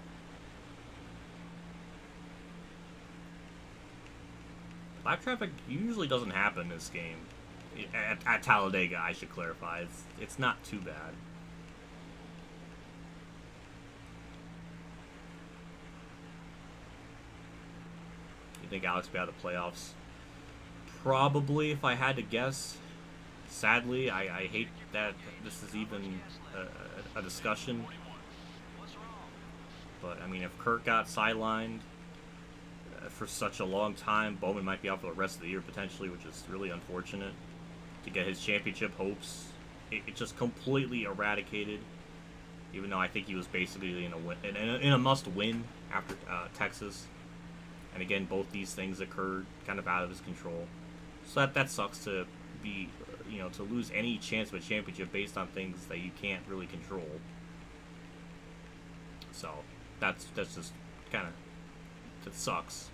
Speaker 1: Lap traffic usually doesn't happen in this game. At Talladega, I should clarify. It's not too bad. you think Alex will be out of the playoffs? Probably, if I had to guess. Sadly, I hate that this is even a discussion. But, I mean, if Kurt got sidelined for such a long time, Bowman might be out for the rest of the year potentially, which is really unfortunate. To get his championship hopes, it just completely eradicated. Even though I think he was basically in a must-win after Texas. And again, both these things occurred kind of out of his control. So that sucks to be, you know, to lose any chance of a championship based on things that you can't really control. So that's just kind of, that sucks.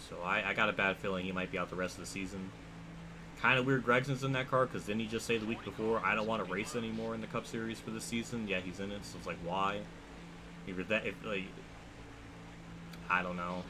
Speaker 1: So I got a bad feeling he might be out the rest of the season. Kind of weird Gregson's in that car, because didn't he just say the week before, I don't want to race anymore in the Cup Series for this season? Yeah, he's in it, so it's like, why? If like, I don't know.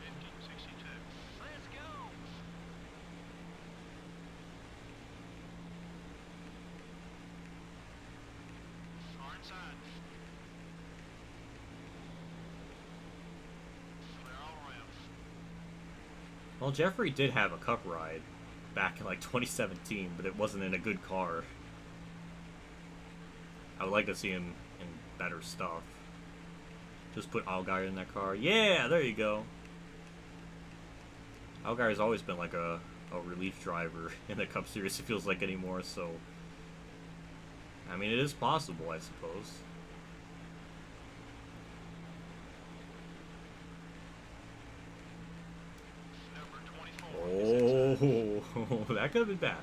Speaker 1: Well, Jeffrey did have a Cup ride back in like 2017, but it wasn't in a good car. I would like to see him in better stuff. Just put Allgaier in that car. Yeah, there you go. Allgaier's always been like a relief driver in the Cup Series, it feels like, anymore, so... I mean, it is possible, I suppose. Oh, that could have been bad.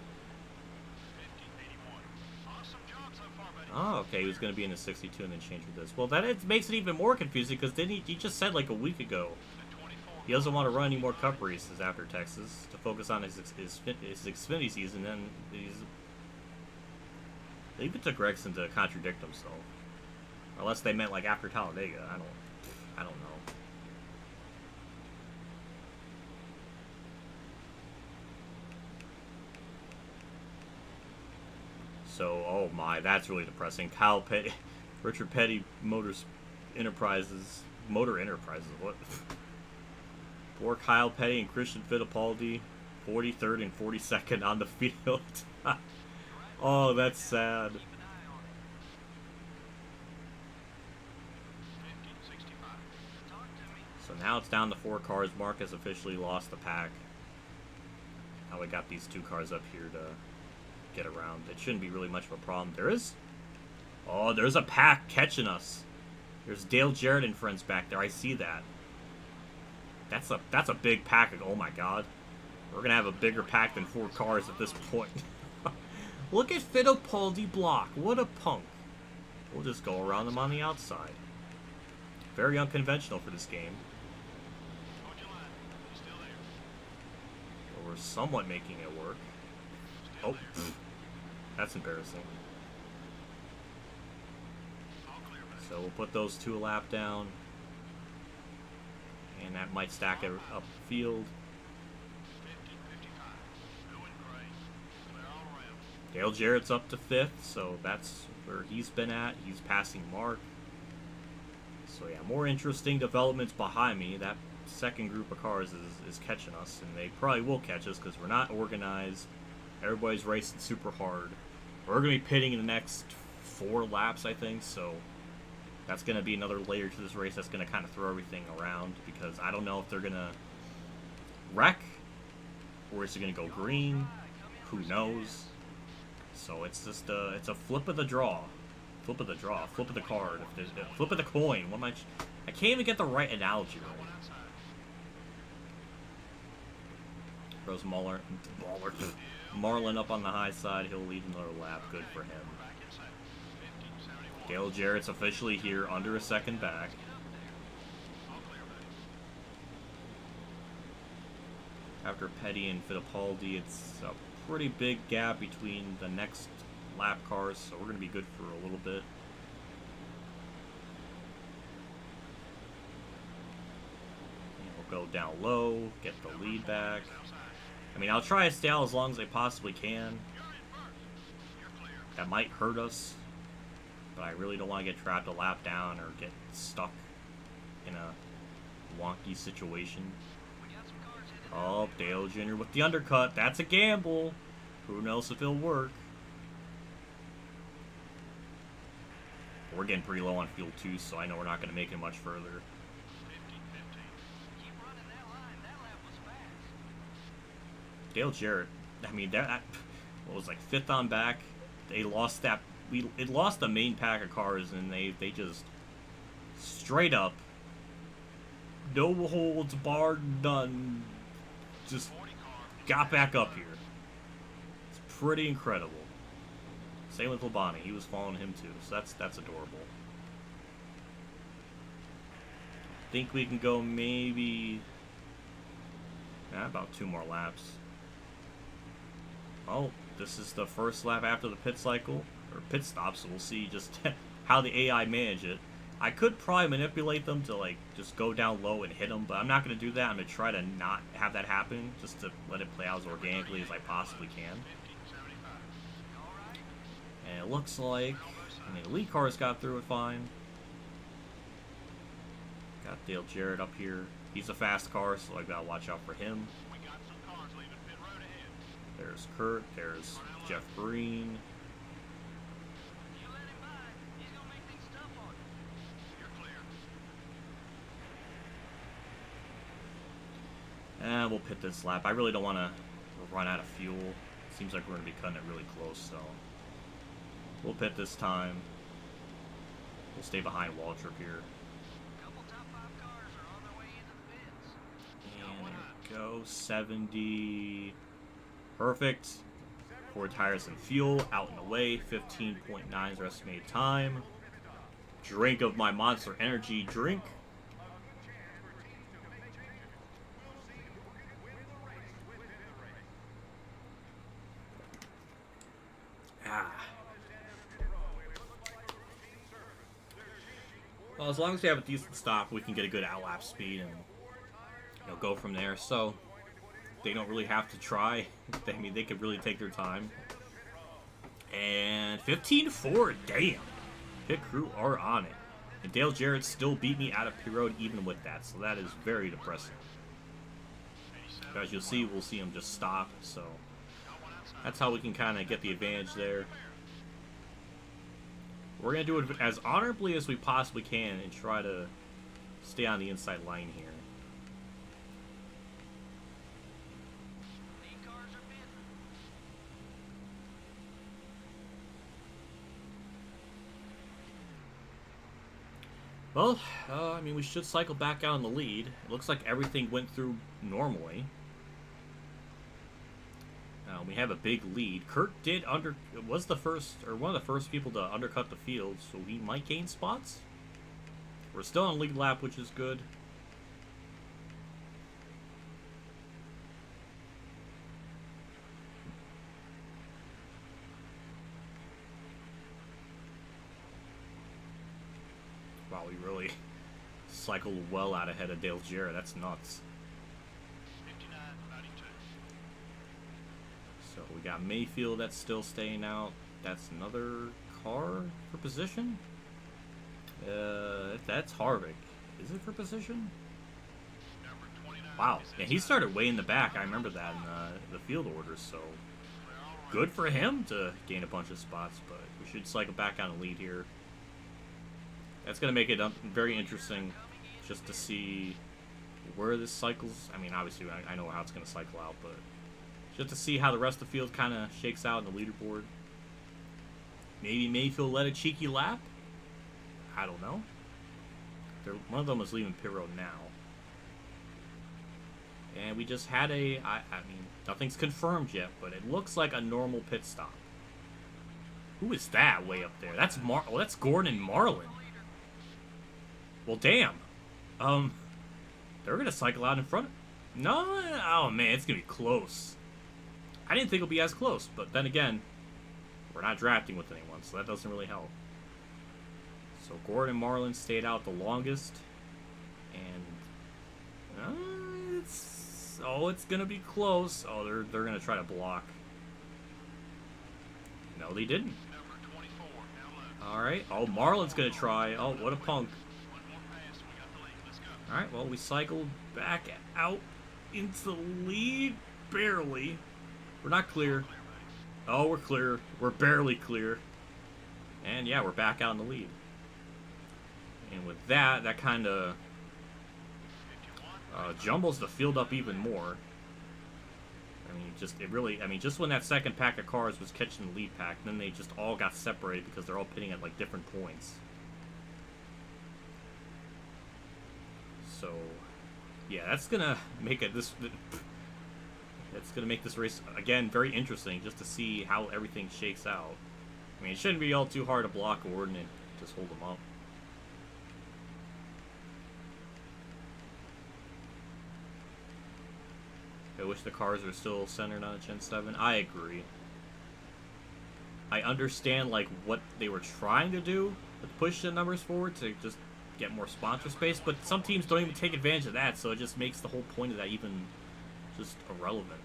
Speaker 1: Oh, okay, he was going to be in a 62 and then change with this. Well, that makes it even more confusing, because didn't he just said like a week ago he doesn't want to run any more Cup races after Texas to focus on his Xfinity season, and they even took Gregson to contradict himself. Unless they meant like after Talladega, I don't know. So, oh my, that's really depressing. Kyle Petty, Richard Petty, Motor Enterprises, what? Poor Kyle Petty and Christian Fittipaldi, 43rd and 42nd on the field. Oh, that's sad. So now it's down to 4 cars. Mark has officially lost the pack. Now we got these 2 cars up here to get around. It shouldn't be really much of a problem. There's a pack catching us. There's Dale Jarrett and friends back there. I see that. That's a big pack. Oh my god. We're gonna have a bigger pack than 4 cars at this point. Look at Fittipaldi block. What a punk. We'll just go around them on the outside. Very unconventional for this game. But we're somewhat making it work. Oh, that's embarrassing. So we'll put those 2 a lap down. And that might stack it up the field. Dale Jarrett's up to 5th, so that's where he's been at. He's passing Mark. So yeah, more interesting developments behind me. That second group of cars is catching us, and they probably will catch us because we're not organized. Everybody's racing super hard. We're going to be pitting in the next 4 laps, I think, so that's going to be another layer to this race that's going to kind of throw everything around, because I don't know if they're going to wreck or is it going to go green. Who knows? So it's just it's a flip of the draw. Flip of the draw. Flip of the card. Flip of the coin. What am I can't even get the right analogy right. Throws Marlin up on the high side. He'll lead another lap. Good for him. Dale Jarrett's officially here, under a second back. After Petty and Fittipaldi, it's a pretty big gap between the next lap cars, so we're going to be good for a little bit. And we'll go down low, get the lead back. I mean, I'll try to stay out as long as I possibly can. That might hurt us, but I really don't want to get trapped a lap down or get stuck in a wonky situation. Oh, Dale Jr. with the undercut. That's a gamble. Who knows if it'll work. We're getting pretty low on fuel too, so I know we're not going to make it much further.
Speaker 5: 50-50. Keep running that line. That lap was fast.
Speaker 1: Dale Jarrett, I mean, that what was like 5th on back. They lost that. It lost the main pack of cars, and they just straight up, no holds barred, none, just got back up here. It's pretty incredible. Same with Labonte. He was following him too, so that's adorable. Think we can go maybe about 2 more laps. Oh, this is the first lap after the pit cycle, or pit stop, so we'll see just how the AI manage it. I could probably manipulate them to like just go down low and hit them, but I'm not going to do that. I'm going to try to not have that happen, just to let it play out as organically as I possibly can. And it looks like, I mean, the lead cars got through it fine. Got Dale Jarrett up here. He's a fast car, so I gotta watch out for him.
Speaker 5: We got some cars leaving pit road ahead.
Speaker 1: There's Kurt. There's Jeff Green.
Speaker 5: You let him by. He's gonna make things tough on you. You're clear.
Speaker 1: And we'll pit this lap. I really don't want to run out of fuel. Seems like we're going to be cutting it really close, so we'll pit this time. We'll stay behind Waltrip here.
Speaker 5: Couple top 5 cars are on their way into the pits.
Speaker 1: And there we go. 70. Perfect. 4 tires and fuel out and away. 15.9 is our estimated time. Drink of my Monster Energy drink. Well, as long as we have a decent stop, we can get a good outlap speed and go from there. So they don't really have to try. I mean, they could really take their time. And 15-4, damn. Pit crew are on it. And Dale Jarrett still beat me out of pit road even with that, so that is very depressing. As you'll see, we'll see him just stop, so that's how we can kind of get the advantage there. We're going to do it as honorably as we possibly can and try to stay on the inside line here.
Speaker 5: Lead cars are pitting.
Speaker 1: Well, I mean, we should cycle back out in the lead. It looks like everything went through normally. We have a big lead. Kurt was the first, or one of the first people to undercut the field, so he might gain spots. We're still on lead lap, which is good. Wow, we really cycled well out ahead of Dale Jarrett. That's nuts.
Speaker 5: 59-92.
Speaker 1: So we got Mayfield that's still staying out. That's another car for position. That's Harvick. Is it for position?
Speaker 5: Number 29.
Speaker 1: Wow. Yeah, he started way in the back. I remember that in the field orders. So good for him to gain a bunch of spots. But we should cycle back on the lead here. That's going to make it very interesting just to see where this cycles. I mean, obviously, I know how it's going to cycle out, but just to see how the rest of the field kind of shakes out in the leaderboard. Maybe Mayfield led a cheeky lap. I don't know. One of them was leaving pit road now. And we just had I mean, nothing's confirmed yet, but it looks like a normal pit stop. Who is that way up there? That's that's Gordon and Marlin. Well, damn. They're gonna cycle out in front. No, oh man, it's gonna be close. I didn't think it'll be as close, but then again, we're not drafting with anyone, so that doesn't really help. So Gordon and Marlin stayed out the longest, and it's gonna be close. Oh, they're gonna try to block. No, they didn't.
Speaker 5: Number 24. Now low.
Speaker 1: All right. Oh, Marlin's gonna try. Oh, what a punk.
Speaker 5: One more pass. We got the lead. Let's go.
Speaker 1: All right. Well, we cycled back out. into the lead, barely. We're not clear. Oh, we're clear. We're barely clear. And yeah, we're back out in the lead. And with that, that kind of jumbles the field up even more. I mean, just when that second pack of cars was catching the lead pack, then they just all got separated because they're all pitting at like different points. So, yeah, that's gonna make that's gonna make this race again very interesting, just to see how everything shakes out. I mean, it shouldn't be all too hard to block Gordon and just hold them up. I wish the cars were still centered on a Gen 7. I agree. I understand like what they were trying to do with push the numbers forward to just get more sponsor space, but some teams don't even take advantage of that, so it just makes the whole point of that even just irrelevant.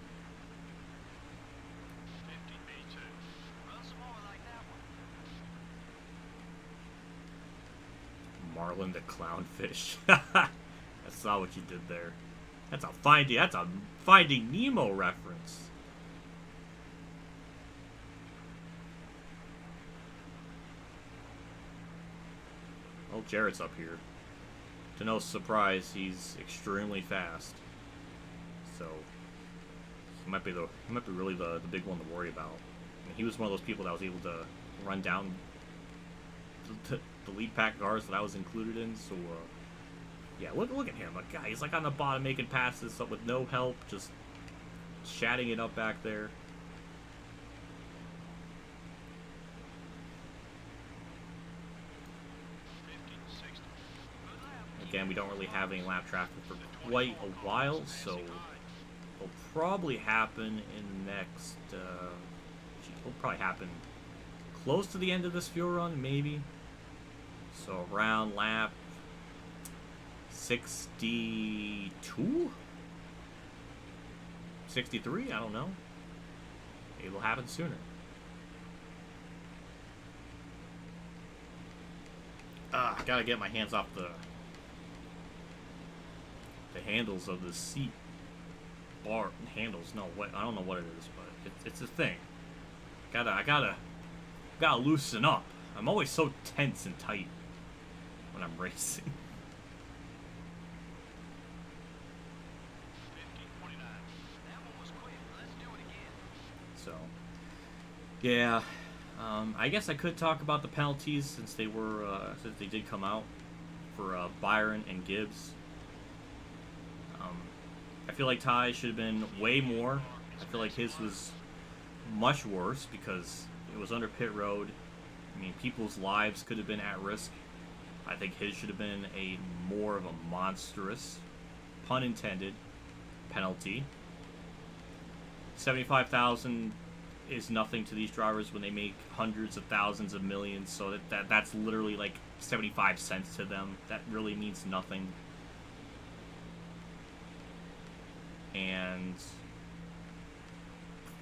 Speaker 1: Marlin the clownfish. That's not what you did there. That's a Finding Nemo reference. Well, Jarrett's up here. To no surprise, he's extremely fast. So he might be really the big one to worry about. I mean, he was one of those people that was able to run down the lead pack cars that I was included in. So yeah, look at him. A guy, he's like on the bottom making passes with no help, just chatting it up back there. Again, we don't really have any lap traffic for quite a while, so it'll probably happen in next. It'll probably happen close to the end of this fuel run, maybe. So around lap 62, 63. I don't know. It'll happen sooner. I gotta get my hands off the handles of the seat bar handles. No, what, I don't know what it is, but it's a thing. I gotta loosen up. I'm always so tense and tight when I'm racing. So, yeah. I guess I could talk about the penalties since they did come out for Byron and Gibbs. I feel like Ty should have been way more. I feel like his was much worse because it was under pit road. I mean, people's lives could have been at risk. I think his should have been more of a monstrous, pun intended, penalty. 75,000 is nothing to these drivers when they make hundreds of thousands of millions. So that's literally like 75 cents to them. That really means nothing. And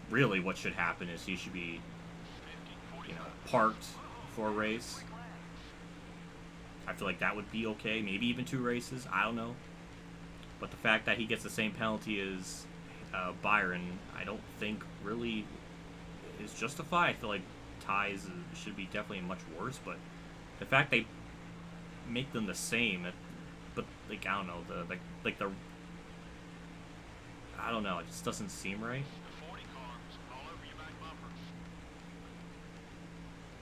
Speaker 1: really what should happen is he should be, parked for a race. I feel like that would be okay. Maybe even 2 races. I don't know. But the fact that he gets the same penalty as Byron, I don't think really is justified. I feel like Ty's should be definitely much worse. But the fact they make them the same, but like I don't know, I don't know, it just doesn't seem right.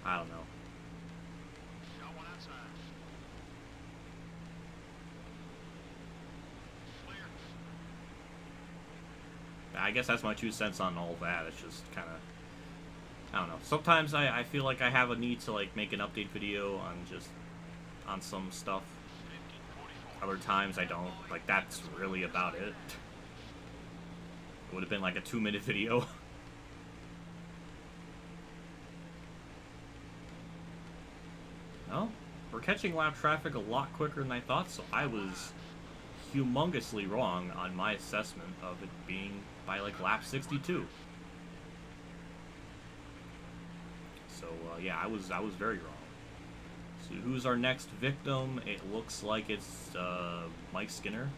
Speaker 1: I don't know. I guess that's my 2 cents on all that. It's just kind of, I don't know. Sometimes I feel like I have a need to like make an update video on some stuff. Other times I don't. Like that's really about it. It would have been like a 2-minute video. No, we're catching lap traffic a lot quicker than I thought, so I was humongously wrong on my assessment of it being by like lap 62. So yeah, I was very wrong. So who's our next victim? It looks like it's Mike Skinner.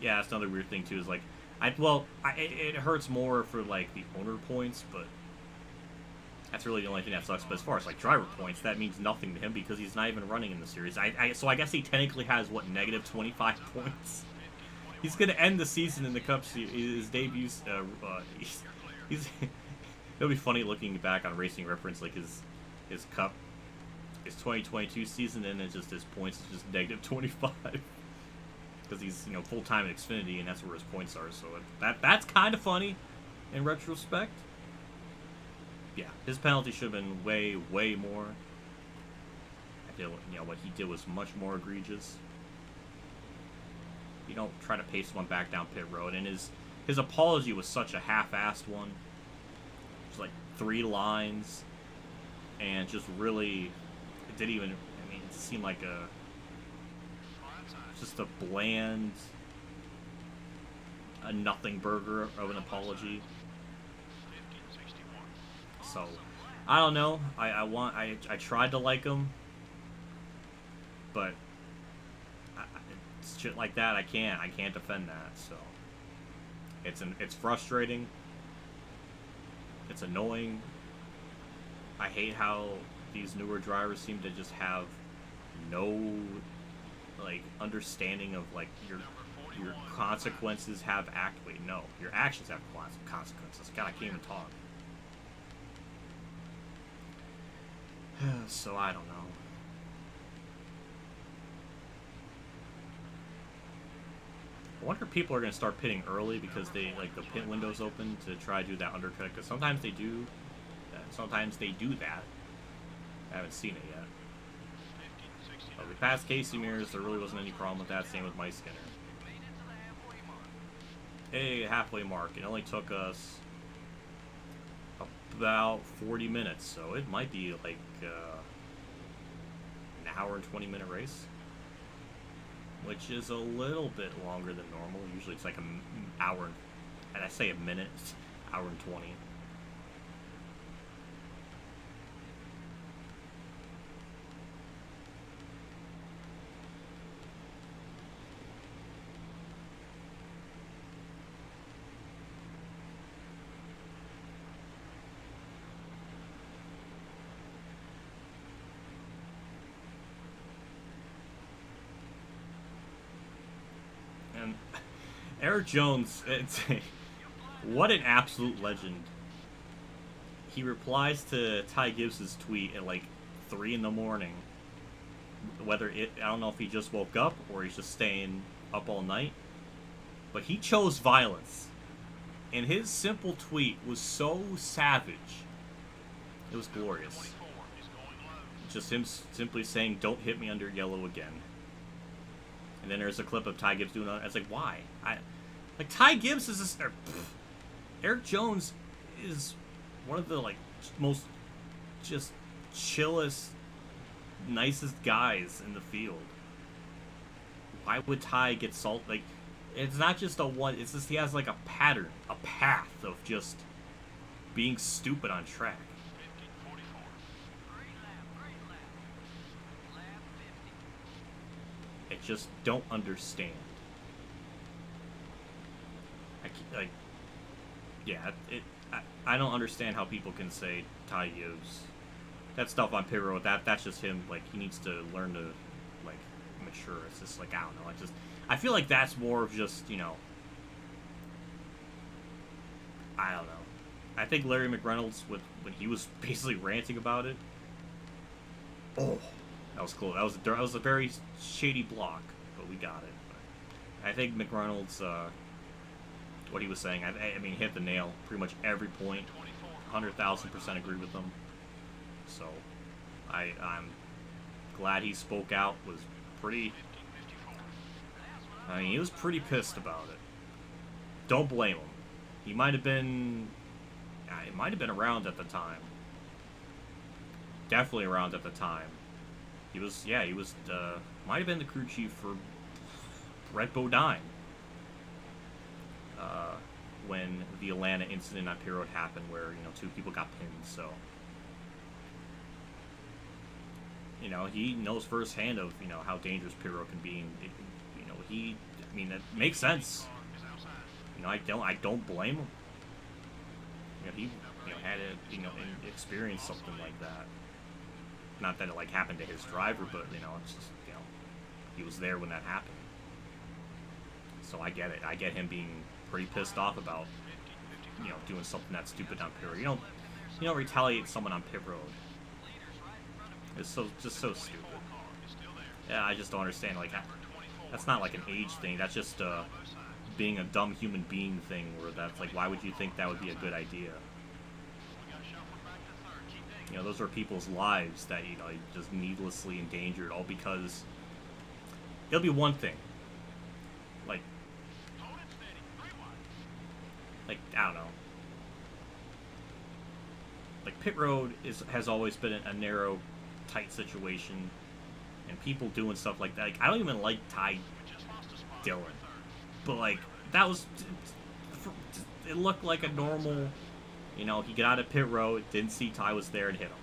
Speaker 1: yeah, that's another weird thing too. Is like, it hurts more for like the owner points, but that's really the only thing that sucks. But as far as like driver points, that means nothing to him because he's not even running in the series. So I guess he technically has what, negative 25 points. He's gonna end the season in the Cup Series. His debuts. He's it'll be funny looking back on Racing Reference, like his Cup, his 2022 season, and it's just his points is just negative 25 because he's full time at Xfinity, and that's where his points are. So that's kind of funny in retrospect. Yeah, his penalty should have been way more. I feel what he did was much more egregious. You don't try to pace one back down pit road, and his apology was such a half-assed one. It was like 3 lines, and just really, it didn't even. I mean, it seemed like just a bland, a nothing burger of an apology. So, I don't know. I tried to like him, but shit like that, I can't defend that. So, it's frustrating. It's annoying. I hate how these newer drivers seem to just have no like understanding of like your consequences have your actions have consequences. God, I can't even talk. So I don't know. I wonder if people are going to start pitting early because they the pit window's open to try to do that undercut. Because sometimes they do, that. I haven't seen it yet. But we passed Casey Mears. There really wasn't any problem with that. Same with Mike Skinner. Hey, halfway mark. It only took us about 40 minutes, so it might be like an hour and 20-minute race, which is a little bit longer than normal. Usually it's like an hour, and I say a minute, hour and 20. Eric Jones, what an absolute legend. He replies to Ty Gibbs's tweet at like 3 in the morning. I don't know if he just woke up or he's just staying up all night. But he chose violence. And his simple tweet was so savage. It was glorious. Just him simply saying, "Don't hit me under yellow again." And then there's a clip of Ty Gibbs doing that. It's like, why? Ty Gibbs is this. Eric Jones is one of the most just chillest, nicest guys in the field. Why would Ty get salt? It's not just a one. It's just he has a pattern, a path of just being stupid on track. I just don't understand. I don't understand how people can say Ty Gibbs. That stuff on pit road, that's just him. He needs to learn to mature. It's just I don't know. I feel like that's more of just I don't know. I think Larry McReynolds when he was basically ranting about it. Oh, that was close. That was a very shady block, but we got it. But I think McReynolds. What he was saying, I mean, hit the nail. Pretty much every point, 100,000% agree with him. So, I'm glad he spoke out. He was pretty pissed about it. Don't blame him. He might have been, around at the time. Definitely around at the time. He was, might have been the crew chief for Brett Bodine. When the Atlanta incident on pit road happened, where 2 people got pinned, so he knows firsthand of how dangerous pit road can be, and mean, it makes sense. You know, I don't blame him. You know, he, you know, had a, you know, experienced something like that. Not that it like happened to his driver, but you know, it's just, you know, he was there when that happened. So I get it. I get him being pretty pissed off about, you know, doing something that's stupid on pit road. You don't retaliate someone on pit road. It's just so stupid. Yeah, I just don't understand. Like, that's not like an age thing. That's just being a dumb human being thing. Where that's like, why would you think that would be a good idea? You know, those are people's lives that, you know, just needlessly endangered, all because it'll be one thing. Like, I don't know. Like, pit road has always been a narrow, tight situation, and people doing stuff like that. Like, I don't even like Ty Dillon, but like that was, it looked like a normal, you know, he got out of pit road, didn't see Ty was there and hit him.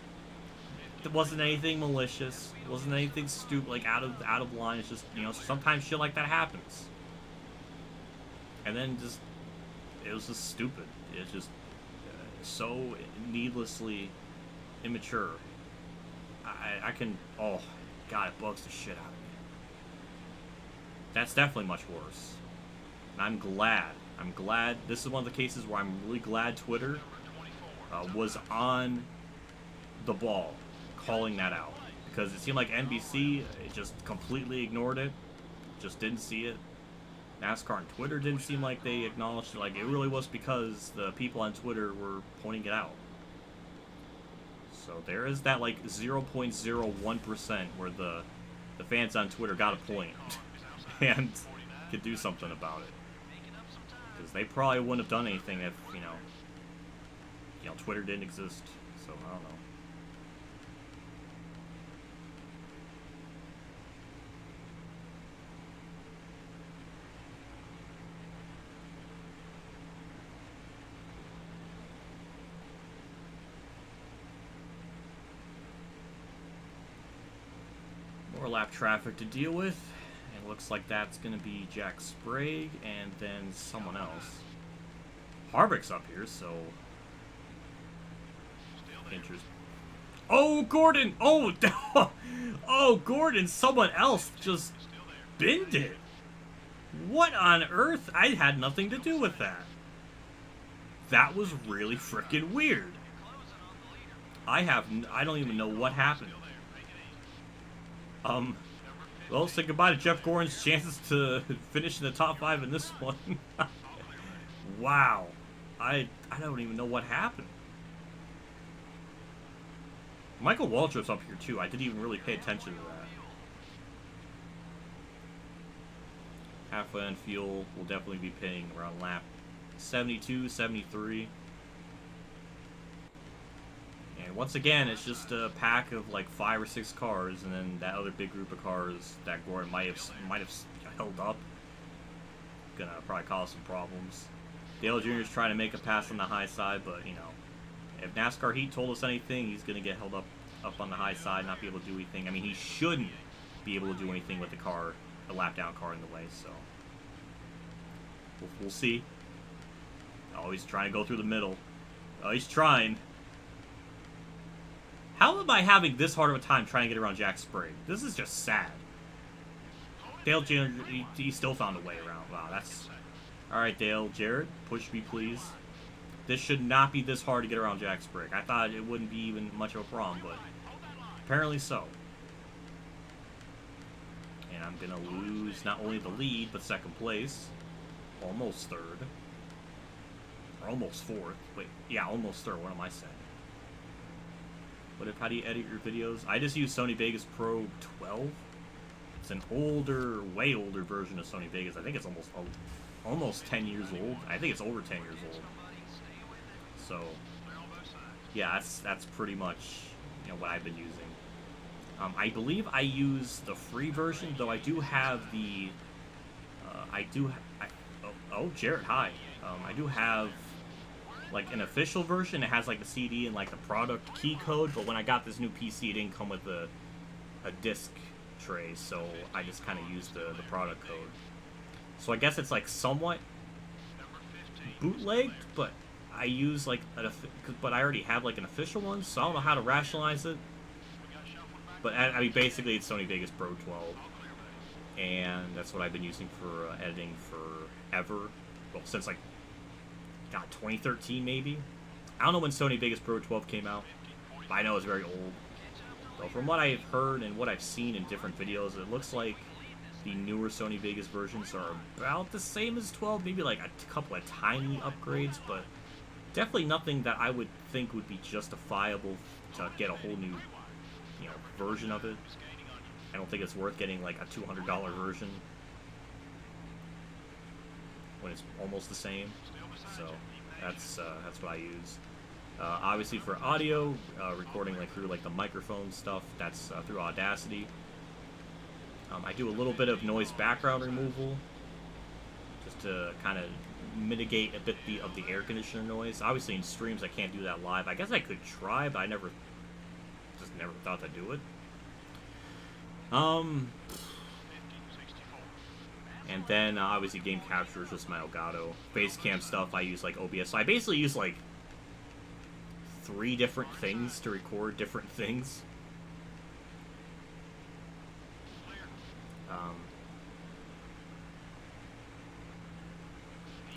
Speaker 1: It wasn't anything malicious. It wasn't anything stupid, like out of line. It's just, you know, sometimes shit like that happens, and then just. It was just stupid. It's just so needlessly immature. I can... Oh, God, it bugs the shit out of me. That's definitely much worse. And I'm glad... This is one of the cases where I'm really glad Twitter was on the ball, calling that out. Because it seemed like NBC just completely ignored it. Just didn't see it. NASCAR and Twitter didn't seem like they acknowledged it. Like, it really was because the people on Twitter were pointing it out. So there is that, like, 0.01% where the fans on Twitter got a point and could do something about it. Because they probably wouldn't have done anything if, you know, Twitter didn't exist. So, I don't know. More lap traffic to deal with. It looks like that's going to be Jack Sprague and then someone else. Harvick's up here, so... Interesting. Oh, Gordon! Oh, oh, Gordon! Someone else just binned it. What on earth? I had nothing to do with that. That was really freaking weird. I don't even know what happened. Well, say goodbye to Jeff Gordon's chances to finish in the top 5 in this one. Wow. I don't even know what happened. Michael Waltrip's up here, too. I didn't even really pay attention to that. Halfway on fuel, will definitely be paying around lap 72, 73. And once again, it's just a pack of like 5 or 6 cars, and then that other big group of cars that Gordon might have held up. Gonna probably cause some problems. Dale Jr. is trying to make a pass on the high side, but you know, if NASCAR Heat told us anything, he's gonna get held up on the high side, not be able to do anything. I mean, he shouldn't be able to do anything with the car, a lap down car in the way. So we'll see. Oh, he's trying to go through the middle. Oh, he's trying. How am I having this hard of a time trying to get around Jack Sprague? This is just sad. Dale Jr., he still found a way around. Wow, that's... Alright, Dale, Jared, push me, please. This should not be this hard to get around Jack Sprague. I thought it wouldn't be even much of a problem, but apparently so. And I'm going to lose not only the lead, but second place. Almost third. Or almost fourth. Wait, yeah, almost third. What am I saying? How do you edit your videos? I just use Sony Vegas Pro 12. It's an older, way older version of Sony Vegas. I think it's almost 10 years old. I think it's over 10 years old. So, yeah, that's pretty much, you know, what I've been using. I believe I use the free version, though I do have the, oh, Jared, hi. I do have like an official version. It has like the CD and like the product key code, but when I got this new PC, it didn't come with a disc tray, so I just kind of used the product code. So I guess it's like somewhat bootlegged, but I use like but I already have like an official one, so I don't know how to rationalize it. But I mean, basically, it's Sony Vegas Pro 12, and that's what I've been using for editing forever. Well, since like, God, 2013 maybe. I don't know when Sony Vegas Pro 12 came out, but I know it's very old. So from what I've heard and what I've seen in different videos, it looks like the newer Sony Vegas versions are about the same as 12, maybe like a couple of tiny upgrades, but definitely nothing that I would think would be justifiable to get a whole new, you know, version of it. I don't think it's worth getting like a $200 version when it's almost the same. So that's what I use. Obviously for audio, recording like through like the microphone stuff, that's through Audacity. I do a little bit of noise background removal, just to kind of mitigate a bit of the air conditioner noise. Obviously in streams I can't do that live. I guess I could try, but I never thought to do it. And then obviously game capture is just my Elgato. Basecamp stuff I use like OBS. So I basically use like 3 different things to record different things.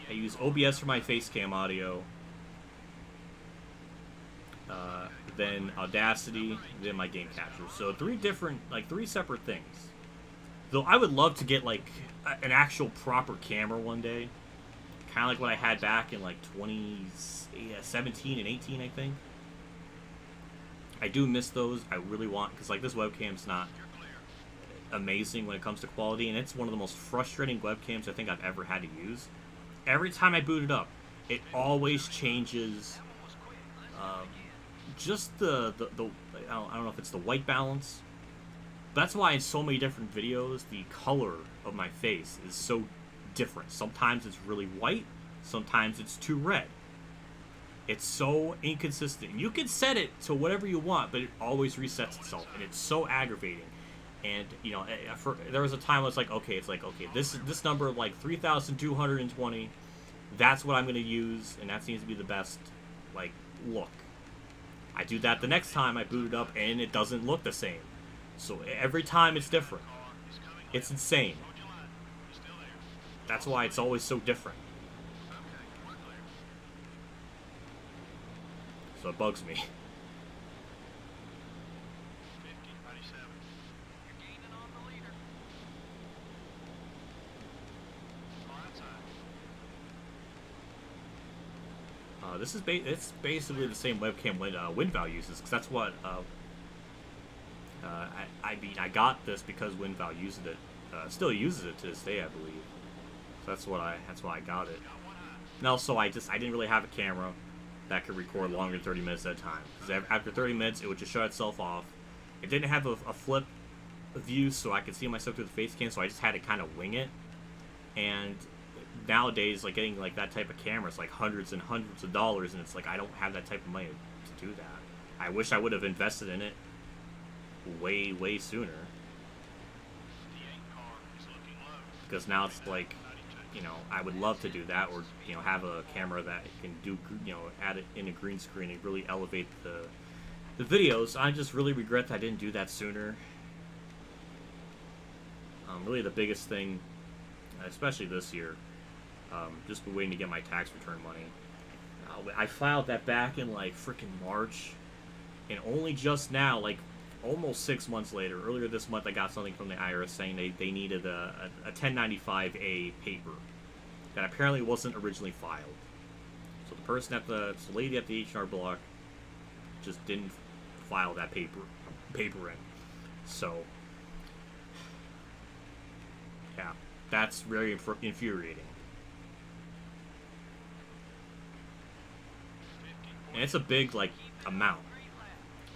Speaker 1: I use OBS for my Facecam audio, then Audacity, then my game capture. So 3 separate things. Though I would love to get like an actual proper camera one day, kind of like what I had back in like 2017 and 18, I think. I do miss those. I really want, because like this webcam's not amazing when it comes to quality, and it's one of the most frustrating webcams I think I've ever had to use. Every time I boot it up, it always changes just the I don't know if it's the white balance. That's why in so many different videos, the color of my face is so different. Sometimes it's really white, sometimes it's too red. It's so inconsistent. You can set it to whatever you want, but it always resets itself, and it's so aggravating. And you know, there was a time I was like, okay, this number of like 3,220, that's what I'm going to use, and that seems to be the best like look. I do that the next time I boot it up, and it doesn't look the same. So every time it's different. It's insane. That's why it's always so different. So it bugs me. This is it's basically the same webcam WinVal uses, because that's what I got this because WinVal uses it, still uses it to this day, I believe. So that's why I got it. And also, I didn't really have a camera that could record longer than 30 minutes at a time. Because after 30 minutes, it would just shut itself off. It didn't have a flip view, so I could see myself through the face cam, so I just had to kind of wing it. And nowadays, like getting like that type of camera is like hundreds and hundreds of dollars, and it's like I don't have that type of money to do that. I wish I would have invested in it way sooner, because now it's like, you know, I would love to do that, or you know, have a camera that can do, you know, add it in a green screen and really elevate the videos. I just really regret that I didn't do that sooner. Really the biggest thing, especially this year, just been waiting to get my tax return money. I filed that back in like freaking March, and only just now, like almost 6 months later, earlier this month, I got something from the IRS saying they needed a 1095-A paper that apparently wasn't originally filed. So the person the lady at the H&R Block just didn't file that paper in. So yeah, that's very infuriating. And it's a big like amount.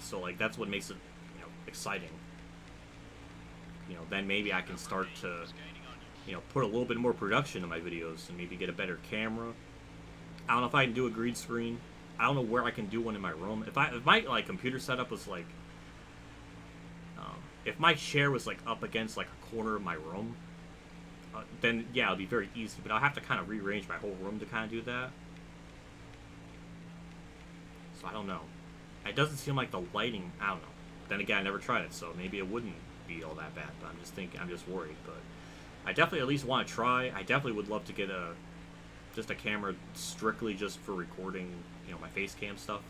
Speaker 1: So like that's what makes it, you know, exciting. You know, then maybe I can start to, you know, put a little bit more production in my videos and maybe get a better camera. I don't know if I can do a green screen. I don't know where I can do one in my room. If my like computer setup was like, if my chair was like up against like a corner of my room, then yeah, it'll be very easy. But I'll have to kind of rearrange my whole room to kind of do that. So I don't know. It doesn't seem like the lighting. I don't know. Then again, I never tried it, so maybe it wouldn't be all that bad. But I'm just worried. But I definitely at least want to try. I definitely would love to get just a camera strictly just for recording, you know, my face cam stuff.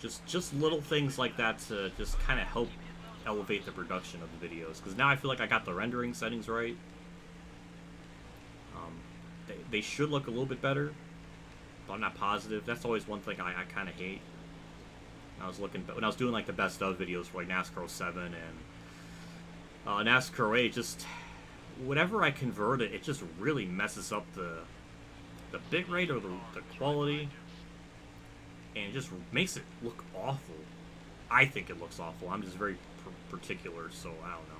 Speaker 1: Just little things like that to just kind of help elevate the production of the videos. Because now I feel like I got the rendering settings right. They should look a little bit better, but I'm not positive. That's always one thing I kind of hate. When I was doing like the best of videos for like NASCAR 07 and NASCAR 8, just whenever I convert it, it just really messes up the bitrate or the quality, and it just makes it look awful. I think it looks awful. I'm just very particular, so I don't know.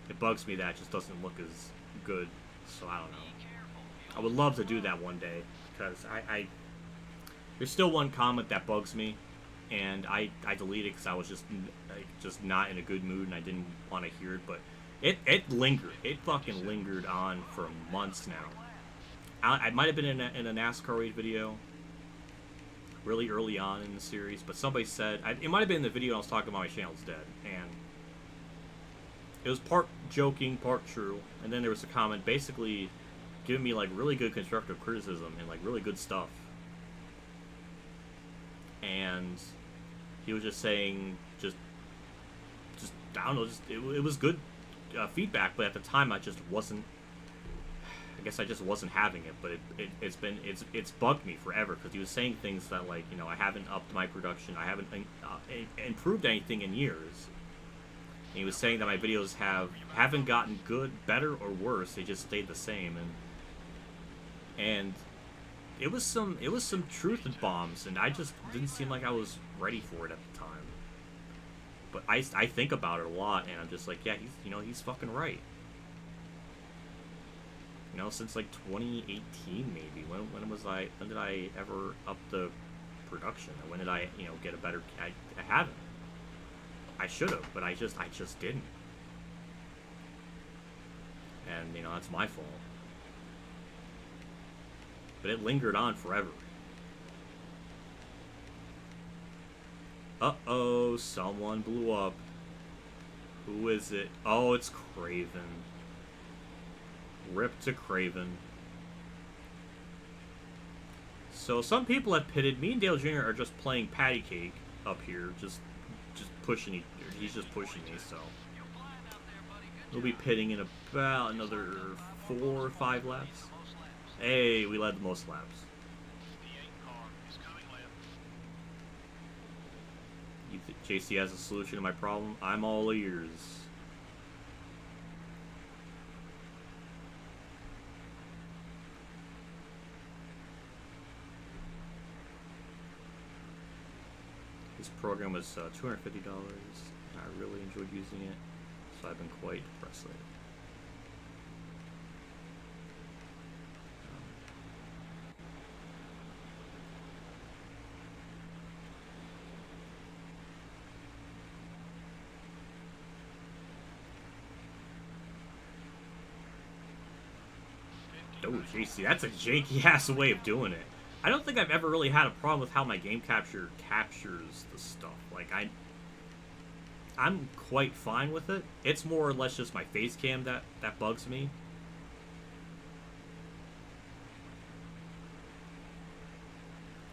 Speaker 1: It bugs me that it just doesn't look as good. So I don't know. I would love to do that one day, because there's still one comment that bugs me, and I deleted it because I was just not in a good mood and I didn't want to hear it. But it lingered. It fucking lingered on for months now. I might have been in a NASCAR 8 video really early on in the series, but somebody said it might have been in the video I was talking about my channel's dead, and it was part joking, part true. And then there was a comment basically giving me like really good constructive criticism and like really good stuff, and he was just saying just I don't know, it was good feedback, but at the time I just wasn't. I guess I just wasn't having it, but it's bugged me forever, because he was saying things that, like, you know, I haven't upped my production, I haven't improved anything in years. And he was saying that my videos haven't gotten good, better, or worse. They just stayed the same, and it was some truth bombs, and I just didn't seem like I was ready for it at the time. But I think about it a lot, and I'm just like, yeah, he's fucking right. You know, since like 2018 maybe. When did I ever up the production? Or when did I, you know, get a better? I haven't. I should have, but I just didn't. And you know, that's my fault. But it lingered on forever. Uh-oh, someone blew up. Who is it? Oh, it's Craven. Rip to Craven. So some people have pitted. Me and Dale Jr. are just playing patty cake up here, just pushing. He's just pushing me. So we'll be pitting in about another 4 or 5 laps. Hey, we led the most laps. You think JC has a solution to my problem? I'm all ears. This program was $250. I really enjoyed using it, so I've been quite impressed with it. Oh, JC, that's a janky-ass way of doing it. I don't think I've ever really had a problem with how my game capture captures the stuff. Like, I'm quite fine with it. It's more or less just my face cam that bugs me.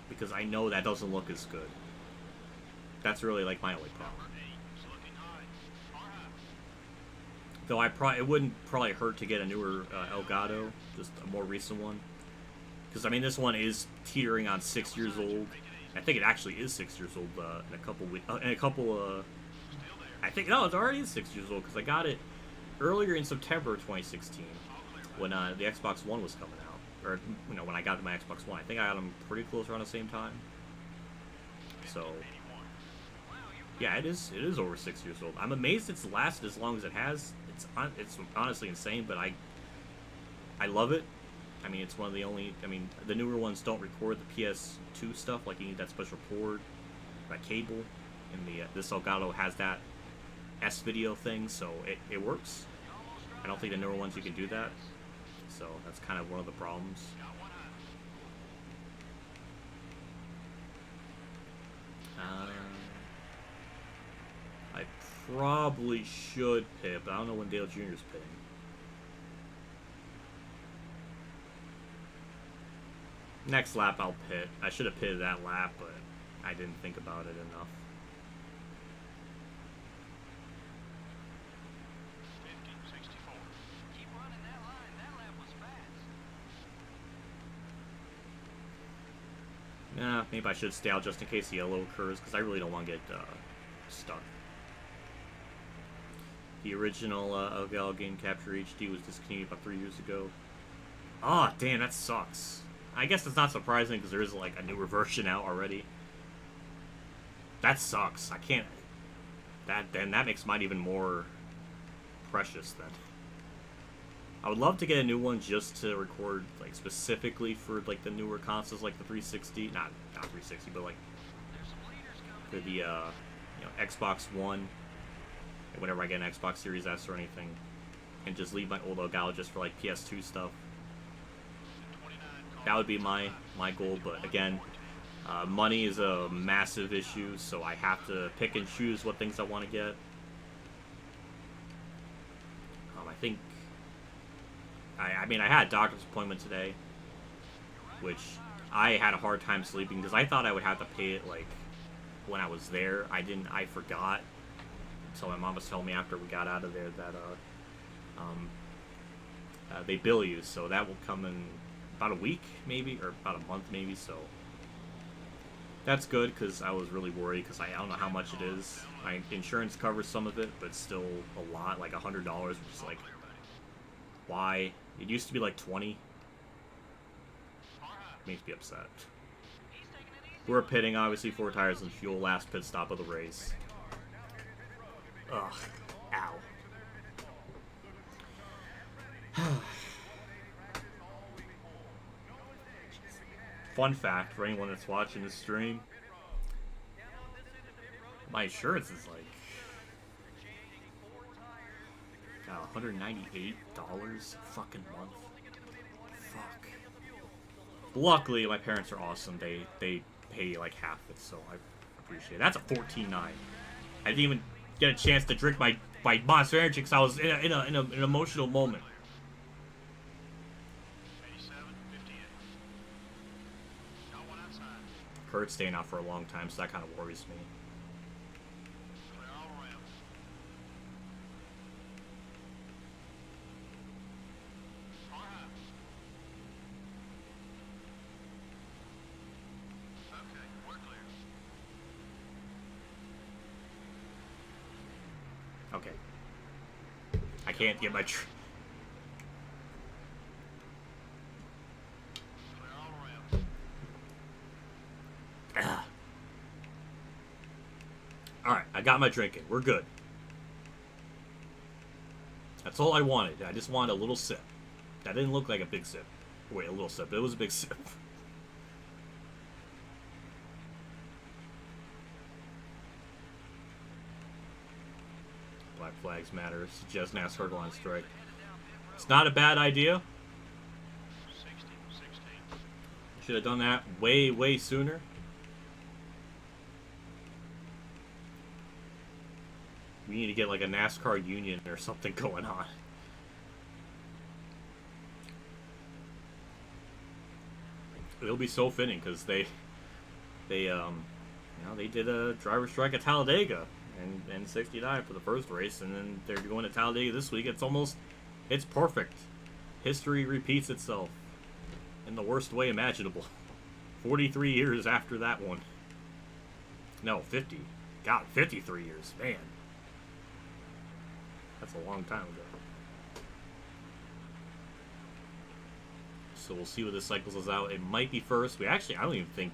Speaker 1: Because I know that doesn't look as good. That's really, like, my only problem. Though it wouldn't probably hurt to get a newer Elgato, just a more recent one. Because, I mean, this one is teetering on 6 years old. I think it actually is 6 years old in a couple weeks. I think, no, it already is 6 years old, because I got it earlier in September of 2016 when the Xbox One was coming out. Or, you know, when I got my Xbox One. I think I got them pretty close around the same time. So, yeah, it is over 6 years old. I'm amazed it's lasted as long as it has. It's honestly insane, but I love it. I mean, it's one of the only. I mean, the newer ones don't record the PS2 stuff. Like, you need that special cord, that cable, and this Elgato has that. S-video thing, so it works. I don't think the newer ones you can do that. So that's kind of one of the problems. I probably should pit, but I don't know when Dale Jr.'s pitting. Next lap I'll pit. I should have pitted that lap, but I didn't think about it enough.
Speaker 5: 50-64. Keep running that line. That lap was fast.
Speaker 1: Nah, maybe I should stay out just in case the yellow occurs, because I really don't want to get stuck. The original LGL Game Capture HD was discontinued about 3 years ago. Ah, oh, damn, that sucks. I guess it's not surprising because there is like a newer version out already. That sucks. I can't. That makes mine even more precious then. I would love to get a new one just to record like specifically for like the newer consoles like the 360, not 360, but like for the you know, Xbox One. Whenever I get an Xbox Series S or anything, and just leave my old Elgato just for like PS2 stuff. That would be my goal, but again, money is a massive issue, so I have to pick and choose what things I want to get. I think, I mean, I had a doctor's appointment today, which I had a hard time sleeping because I thought I would have to pay it like when I was there. I forgot. So my mom was telling me after we got out of there that they bill you, so that will come in about a week maybe, or about a month maybe, so that's good because I was really worried because I don't know how much it is. My insurance covers some of it, but still a lot, like $100, which is like, why? It used to be like 20. Makes me upset. We're pitting, obviously, 4 tires and fuel, last pit stop of the race. Ugh. Ow. Fun fact for anyone that's watching this stream, my insurance is like $198 a fucking month. Fuck. Luckily, my parents are awesome. They pay like half it, so I appreciate it. That's a 14.9. I didn't even get a chance to drink my Monster Energy because I was in an emotional moment. Kurt's staying out for a long time, so that kind of worries me. Okay. I can't get my Alright, I got my drinking. We're good. That's all I wanted. I just wanted a little sip. That didn't look like a big sip. Wait, a little sip. It was a big sip. Black Flags Matter. Suggest NASCAR go on strike. It's not a bad idea. Should have done that way sooner. We need to get like a NASCAR union or something going on. It'll be so fitting because they you know, they did a driver strike at Talladega and 69 for the first race, and then they're going to Talladega this week. It's perfect. History repeats itself in the worst way imaginable. 43 years after that one. No, 50. God, 53 years, man. That's a long time ago. So we'll see what this cycles us out. It might be first. I don't even think...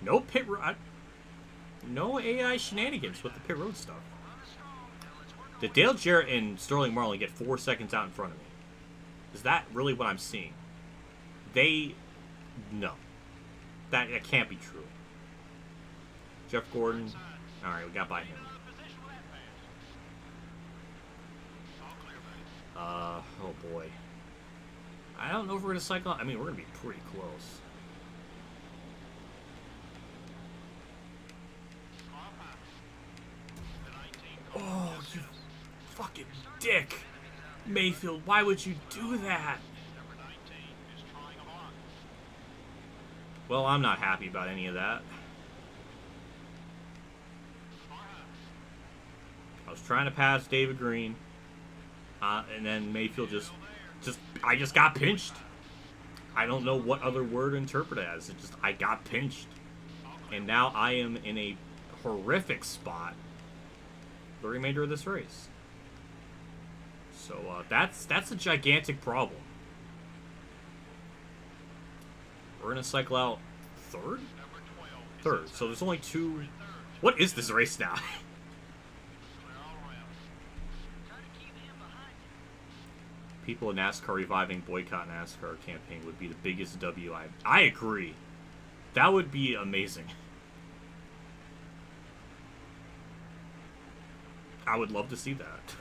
Speaker 1: No pit road... No AI shenanigans with the pit road stuff. Did Dale Jarrett and Sterling Marlin get 4 seconds out in front of me? Is that really what I'm seeing? No. That can't be true. Jeff Gordon... Alright, we got by him. Oh boy. I don't know if we're gonna cycle. I mean, we're gonna be pretty close. Oh, you fucking dick. Mayfield, why would you do that? Well, I'm not happy about any of that. I was trying to pass David Green, and then Mayfield I just got pinched. I don't know what other word to interpret it as. I got pinched. And now I am in a horrific spot the remainder of this race. So that's a gigantic problem. We're gonna cycle out third? Third. So there's only two. What is this race now? People in NASCAR reviving boycott NASCAR campaign would be the biggest W. I agree. That would be amazing. I would love to see that.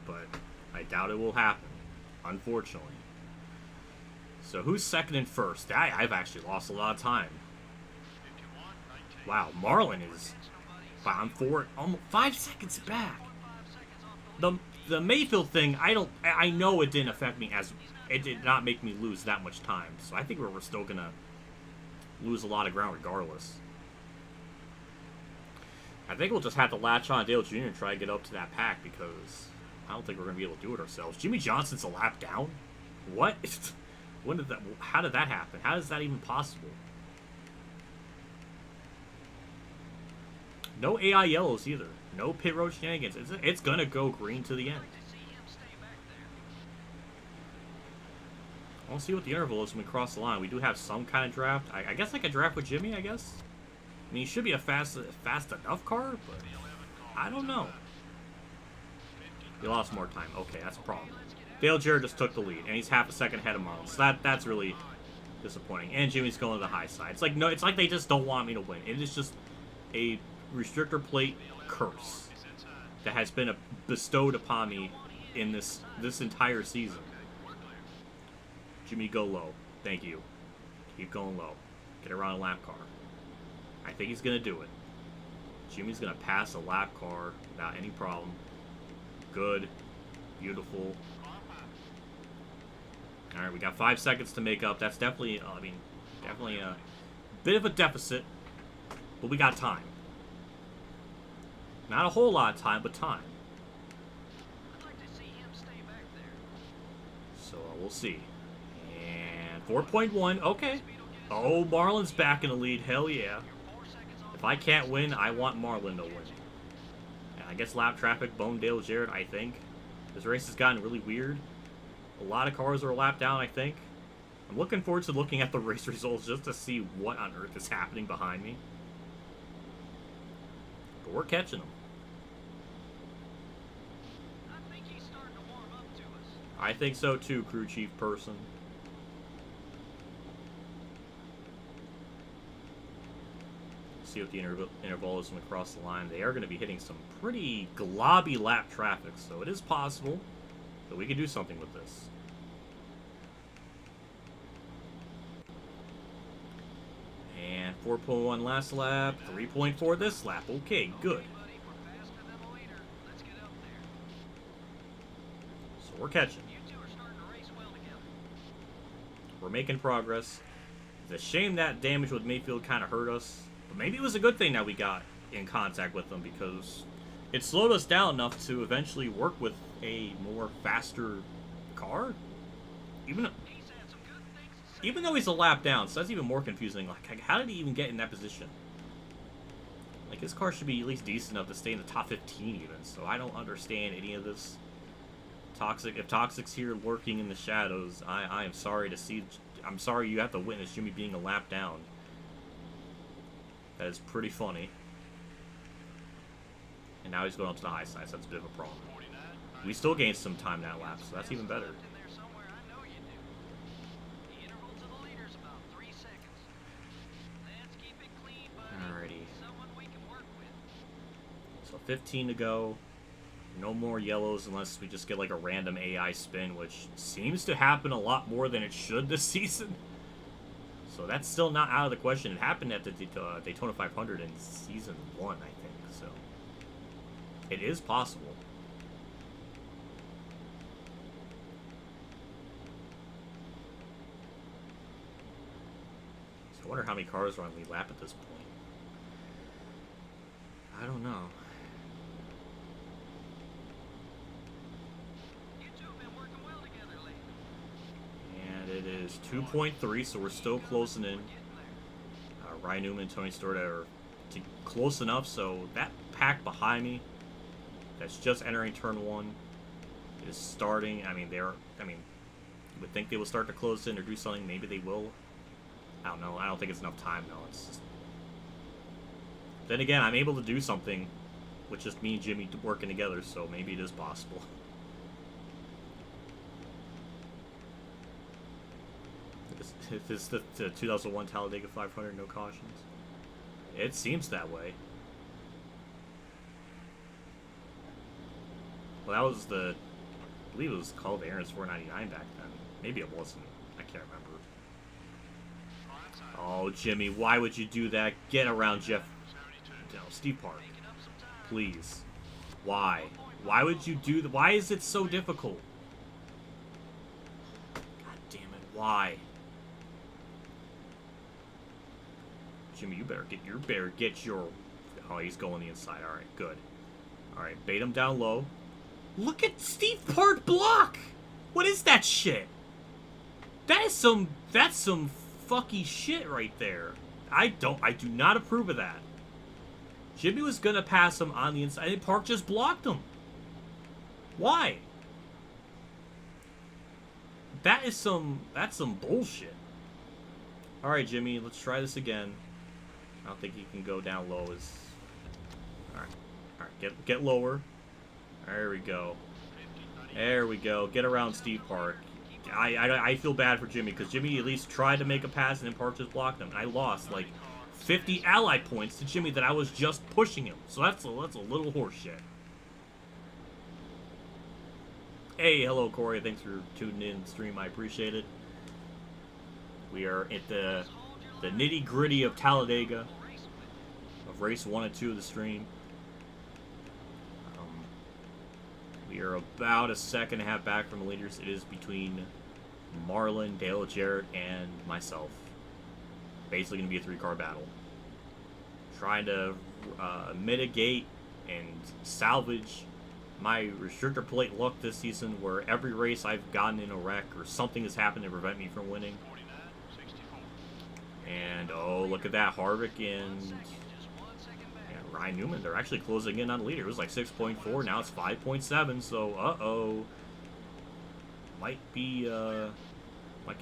Speaker 1: But I doubt it will happen, unfortunately. So who's second and first? I've actually lost a lot of time. Wow, Marlin is... Wow, I'm almost 5 seconds back. The Mayfield thing, I know it didn't affect me as... It did not make me lose that much time. So I think we're still going to lose a lot of ground regardless. I think we'll just have to latch on Dale Jr. and try to get up to that pack because I don't think we're going to be able to do it ourselves. Jimmy Johnson's a lap down? What? When did that... How did that happen? How is that even possible? No AI yellows either. No pit road shenanigans. It's going to go green to the end. I want to see what the interval is when we cross the line. We do have some kind of draft. I guess I could draft with Jimmy, I guess. I mean, he should be a fast enough car, but I don't know. He lost more time. Okay, that's a problem. Dale Jarrett just took the lead, and he's half a second ahead of Marlon. So that's really disappointing. And Jimmy's going to the high side. It's like they just don't want me to win. It is just a restrictor plate curse that has been bestowed upon me in this entire season. Jimmy, go low. Thank you. Keep going low. Get around a lap car. I think he's going to do it. Jimmy's going to pass a lap car without any problem. Good. Beautiful. Alright, we got 5 seconds to make up. That's definitely, definitely a bit of a deficit. But we got time. Not a whole lot of time, but time. So, we'll see. And 4.1. Okay. Oh, Marlin's back in the lead. Hell yeah. If I can't win, I want Marlin to win. And I guess lap traffic, Bone Dale Jarrett, I think. This race has gotten really weird. A lot of cars are lapped down, I think. I'm looking forward to looking at the race results just to see what on earth is happening behind me. But we're catching them.
Speaker 5: I think he's starting to warm up to us.
Speaker 1: I think so too, crew chief person. See what the interval is when we cross the line. They are going to be hitting some pretty globby lap traffic, so it is possible that we can do something with this. And 4.1 last lap, 3.4 this lap. Okay, good. So we're catching. We're making progress. It's a shame that damage with Mayfield kind of hurt us. But maybe it was a good thing that we got in contact with them because it slowed us down enough to eventually work with a more faster car. Even though he's a lap down, so that's even more confusing. Like, how did he even get in that position? Like, his car should be at least decent enough to stay in the top 15 even, so I don't understand any of this. Toxic, if Toxic's here lurking in the shadows, I am sorry to see, I'm sorry you have to witness Jimmy being a lap down. That is pretty funny. And now he's going up to the high side, so that's a bit of a problem. We still gained some time that lap, so that's even better. Alrighty. So 15 to go. No more yellows unless we just get like a random AI spin, which seems to happen a lot more than it should this season. So that's still not out of the question. It happened at the Daytona 500 in Season 1, I think. So it is possible. So I wonder how many cars are on lead lap at this point. I don't know.
Speaker 5: You two have been working well together lately.
Speaker 1: And it is 2.3, so we're still closing in. Ryan Newman and Tony Stewart are close enough, so that pack behind me that's just entering turn 1 is starting. I mean, you would think they will start to close in or do something. Maybe they will. I don't know. I don't think it's enough time, though. It's just... Then again, I'm able to do something with just me and Jimmy working together, so maybe it is possible. Is this the 2001 Talladega 500, no cautions? It seems that way. Well, that was I believe it was called Aaron's 499 back then. Maybe it wasn't. I can't remember. Oh, Jimmy, why would you do that? Get around Jeff. No, Steve Park. Please. Why? Why would you do that? Why is it so difficult? God damn it. Why? Jimmy, you better get your... Oh, he's going the inside. Alright, good. Alright, bait him down low. Look at Steve Park block! What is that shit? That's some fucky shit right there. I do not approve of that. Jimmy was gonna pass him on the inside, and Park just blocked him. Why? That's some bullshit. Alright, Jimmy, let's try this again. I don't think he can go down low as... Alright, get lower. There we go. There we go. Get around Steve Park. I feel bad for Jimmy, because Jimmy at least tried to make a pass, and then Park just blocked him. And I lost, like, 50 ally points to Jimmy that I was just pushing him. So that's a little horseshit. Hey, hello, Corey. Thanks for tuning in the stream. I appreciate it. We are at the nitty-gritty of Talladega, of race 1 and 2 of the stream. We are about a second and a half back from the leaders. It is between Marlon, Dale Jarrett, and myself. Basically going to be a 3-car battle. Trying to mitigate and salvage my restrictor plate luck this season, where every race I've gotten in a wreck or something has happened to prevent me from winning. And oh, look at that, Harvick and Ryan Newman, they're actually closing in on the leader. It was like 6.4, now it's 5.7, so uh-oh. Might get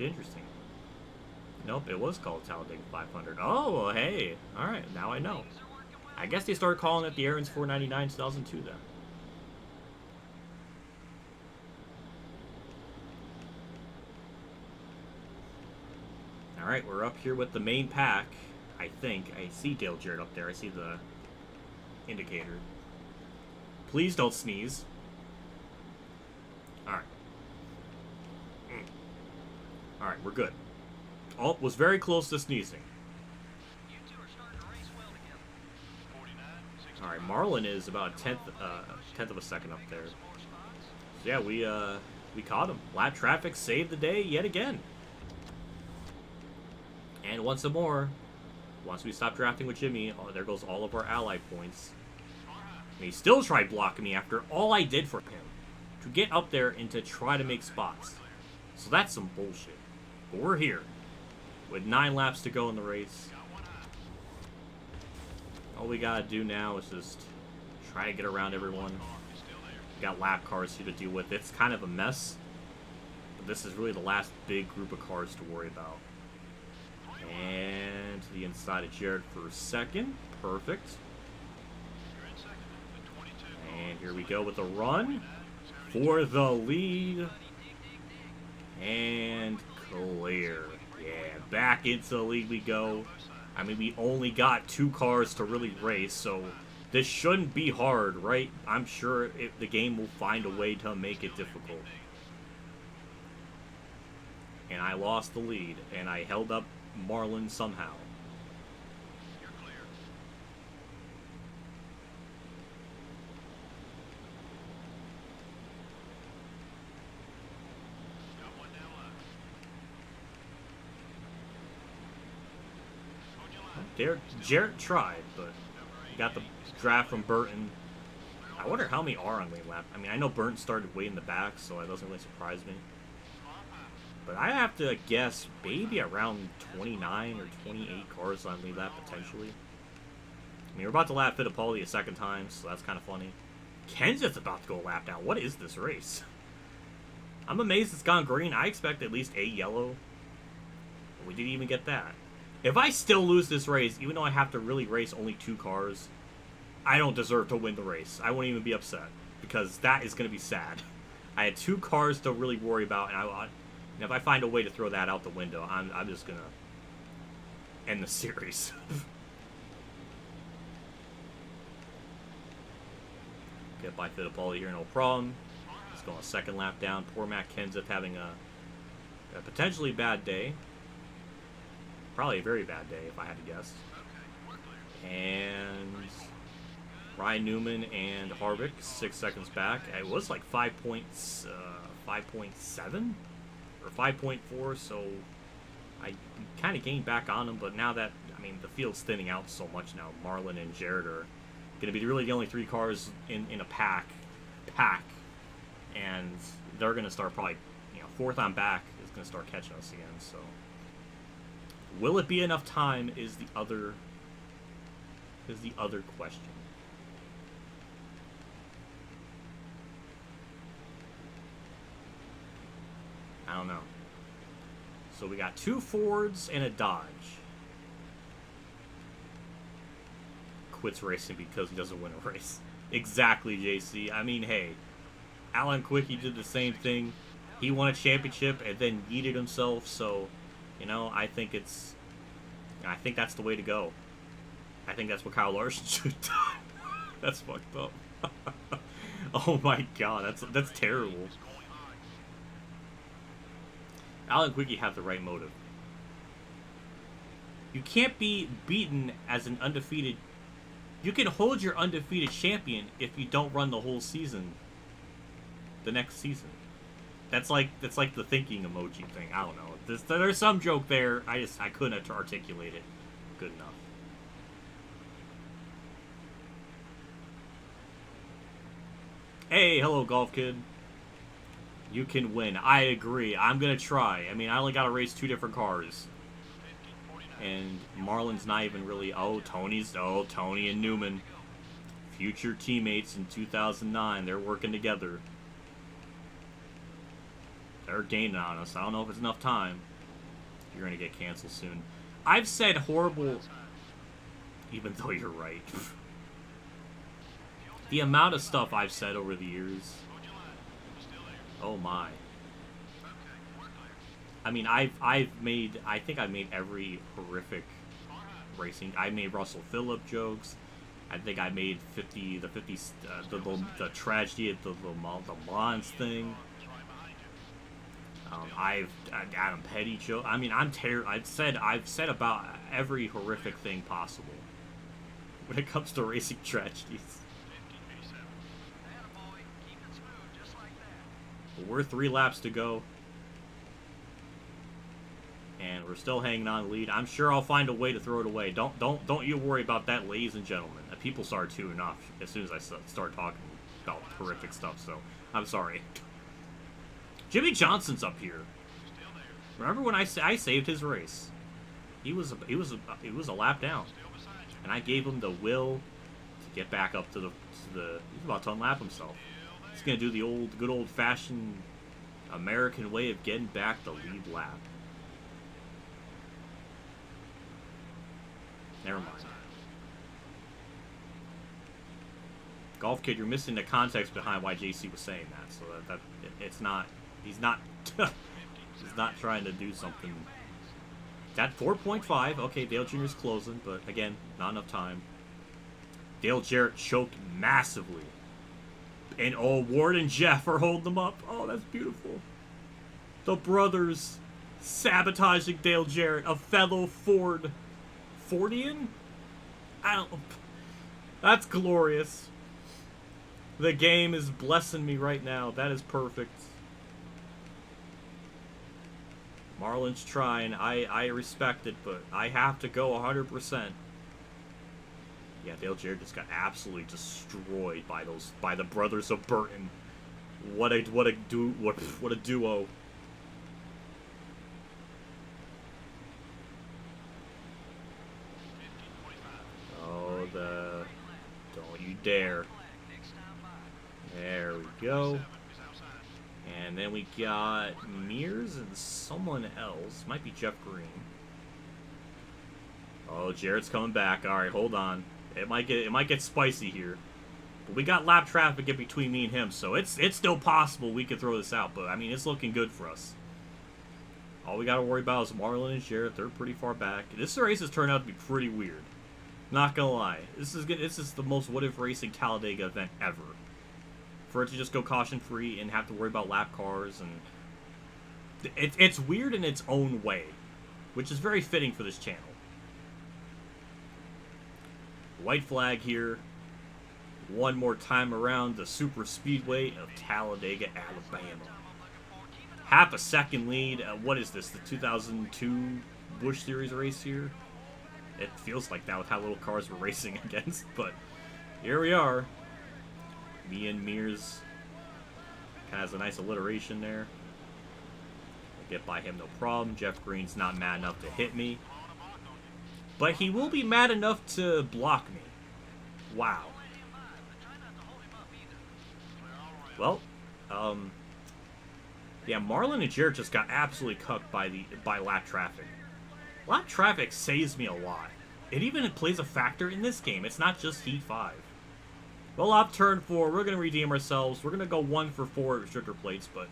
Speaker 1: interesting. Nope, it was called Talladega 500. Oh, well, hey. Alright, now I know. I guess they started calling it the Aaron's 499 2002 then. Alright, we're up here with the main pack. I think. I see Dale Jarrett up there. I see the indicator. Please don't sneeze. Alright. Alright, we're good. Oh, was very close to sneezing. Alright, Marlon is about a tenth of a second up there. So yeah, we caught him. Lap traffic saved the day yet again. And once more, once we stop drafting with Jimmy, oh, there goes all of our ally points. And he still tried blocking me after all I did for him to get up there and to try to make spots. So that's some bullshit. But we're here with 9 laps to go in the race. All we gotta do now is just try to get around everyone. We got lap cars here to deal with. It's kind of a mess, but this is really the last big group of cars to worry about. And to the inside of Jared for a second. Perfect. And here we go with the run for the lead. And clear. Yeah, back into the lead we go. I mean, we only got 2 cars to really race, so This shouldn't be hard, right? I'm sure the game will find a way to make it difficult. And I lost the lead, and I held up Marlin somehow.
Speaker 5: You're clear. Got one down left. Hold your line.
Speaker 1: Jarrett tried, but he got the draft from Burton. I wonder how many are on lane lap. I mean, I know Burton started way in the back, so it doesn't really surprise me. But I have to guess maybe around 29 or 28 cars on lead lap potentially. I mean, we're about to lap Fittipaldi a second time, so that's kind of funny. Kenseth's about to go a lap down. What is this race? I'm amazed it's gone green. I expect at least a yellow. But we didn't even get that. If I still lose this race, even though I have to really race only 2 cars, I don't deserve to win the race. I won't even be upset, because that is going to be sad. I had 2 cars to really worry about, and if I find a way to throw that out the window, I'm just going to end the series. Get by Fittipaldi here, no problem. He's going a second lap down. Poor Matt Kenseth having a potentially bad day. Probably a very bad day, if I had to guess. And Ryan Newman and Harvick 6 seconds back. It was like 5.7 or 5.4, so I kind of gained back on them. But now that, I mean, the field's thinning out so much now, Marlin and Jarrett are going to be really the only 3 cars in a pack, and they're going to start probably, you know, 4th on back is going to start catching us again. So will it be enough time is the other question. I don't know. So we got 2 Fords and a Dodge. Quits racing because he doesn't win a race. Exactly, JC. I mean, hey, Alan Quickie did the same thing. He won a championship and then yeeted himself. So, you know, I think that's the way to go. I think that's what Kyle Larson should have done. That's fucked up. Oh my god, that's terrible. Alan Quickie had the right motive. You can't be beaten as an undefeated. You can hold your undefeated champion if you don't run the whole season. The next season. That's like the thinking emoji thing. I don't know. There's some joke there. I couldn't articulate it good enough. Hey, hello, Golf Kid. You can win. I agree. I'm gonna try. I mean, I only gotta race 2 different cars. And Marlin's not even really... Tony and Newman. Future teammates in 2009. They're working together. They're gaining on us. I don't know if it's enough time. You're gonna get canceled soon. I've said horrible... Even though you're right. The amount of stuff I've said over the years... Oh my. I mean, I think I've made every horrific racing. I made Russell Phillip jokes. I think I made the tragedy at the Le Mans thing. I've Adam Petty joke. I mean, I've said about every horrific thing possible when it comes to racing tragedies. But we're 3 laps to go. And we're still hanging on the lead. I'm sure I'll find a way to throw it away. Don't you worry about that, ladies and gentlemen. People start tuning off as soon as I start talking about horrific stuff. So I'm sorry. Jimmy Johnson's up here. Remember when I saved his race? He was a lap down, and I gave him the will to get back up to the. He's about to unlap himself. He's gonna do the good old fashioned American way of getting back the lead lap. Never mind. Golf Kid, you're missing the context behind why JC was saying that. So that it's not. He's not. He's not trying to do something. That 4.5. Okay, Dale Jr.'s closing, but again, not enough time. Dale Jarrett choked massively. And oh, Ward and Jeff are holding them up. Oh, that's beautiful. The brothers sabotaging Dale Jarrett, a fellow Fordian? I don't... That's glorious. The game is blessing me right now. That is perfect. Marlin's trying. I respect it, but I have to go 100%. Yeah, Dale Jarrett just got absolutely destroyed by the brothers of Burton. What a duo. Oh, don't you dare. There we go. And then we got Mears and someone else. Might be Jeff Green. Oh, Jarrett's coming back. All right, hold on. It might get spicy here. But we got lap traffic in between me and him, so it's still possible we could throw this out. But I mean, it's looking good for us. All we got to worry about is Marlin and Jarrett. They're pretty far back. This race has turned out to be pretty weird. Not gonna lie. This is the most WhatiFRacing Talladega event ever. For it to just go caution-free and have to worry about lap cars, and it's weird in its own way, which is very fitting for this channel. White flag here. One more time around the super speedway of Talladega, Alabama. Half a second lead. What is this? The 2002 Busch Series race here? It feels like that with how little cars we're racing against, but here we are. Me and Mears kind of has a nice alliteration there. I get by him no problem. Jeff Green's not mad enough to hit me, but he will be mad enough to block me. Wow. Well, yeah, Marlin and Jarrett just got absolutely cucked by lap traffic. Lap traffic saves me a lot. It even plays a factor in this game. It's not just Heat 5. Well, off turn 4, we're going to redeem ourselves. We're going to go 1 for 4 at restrictor plates, but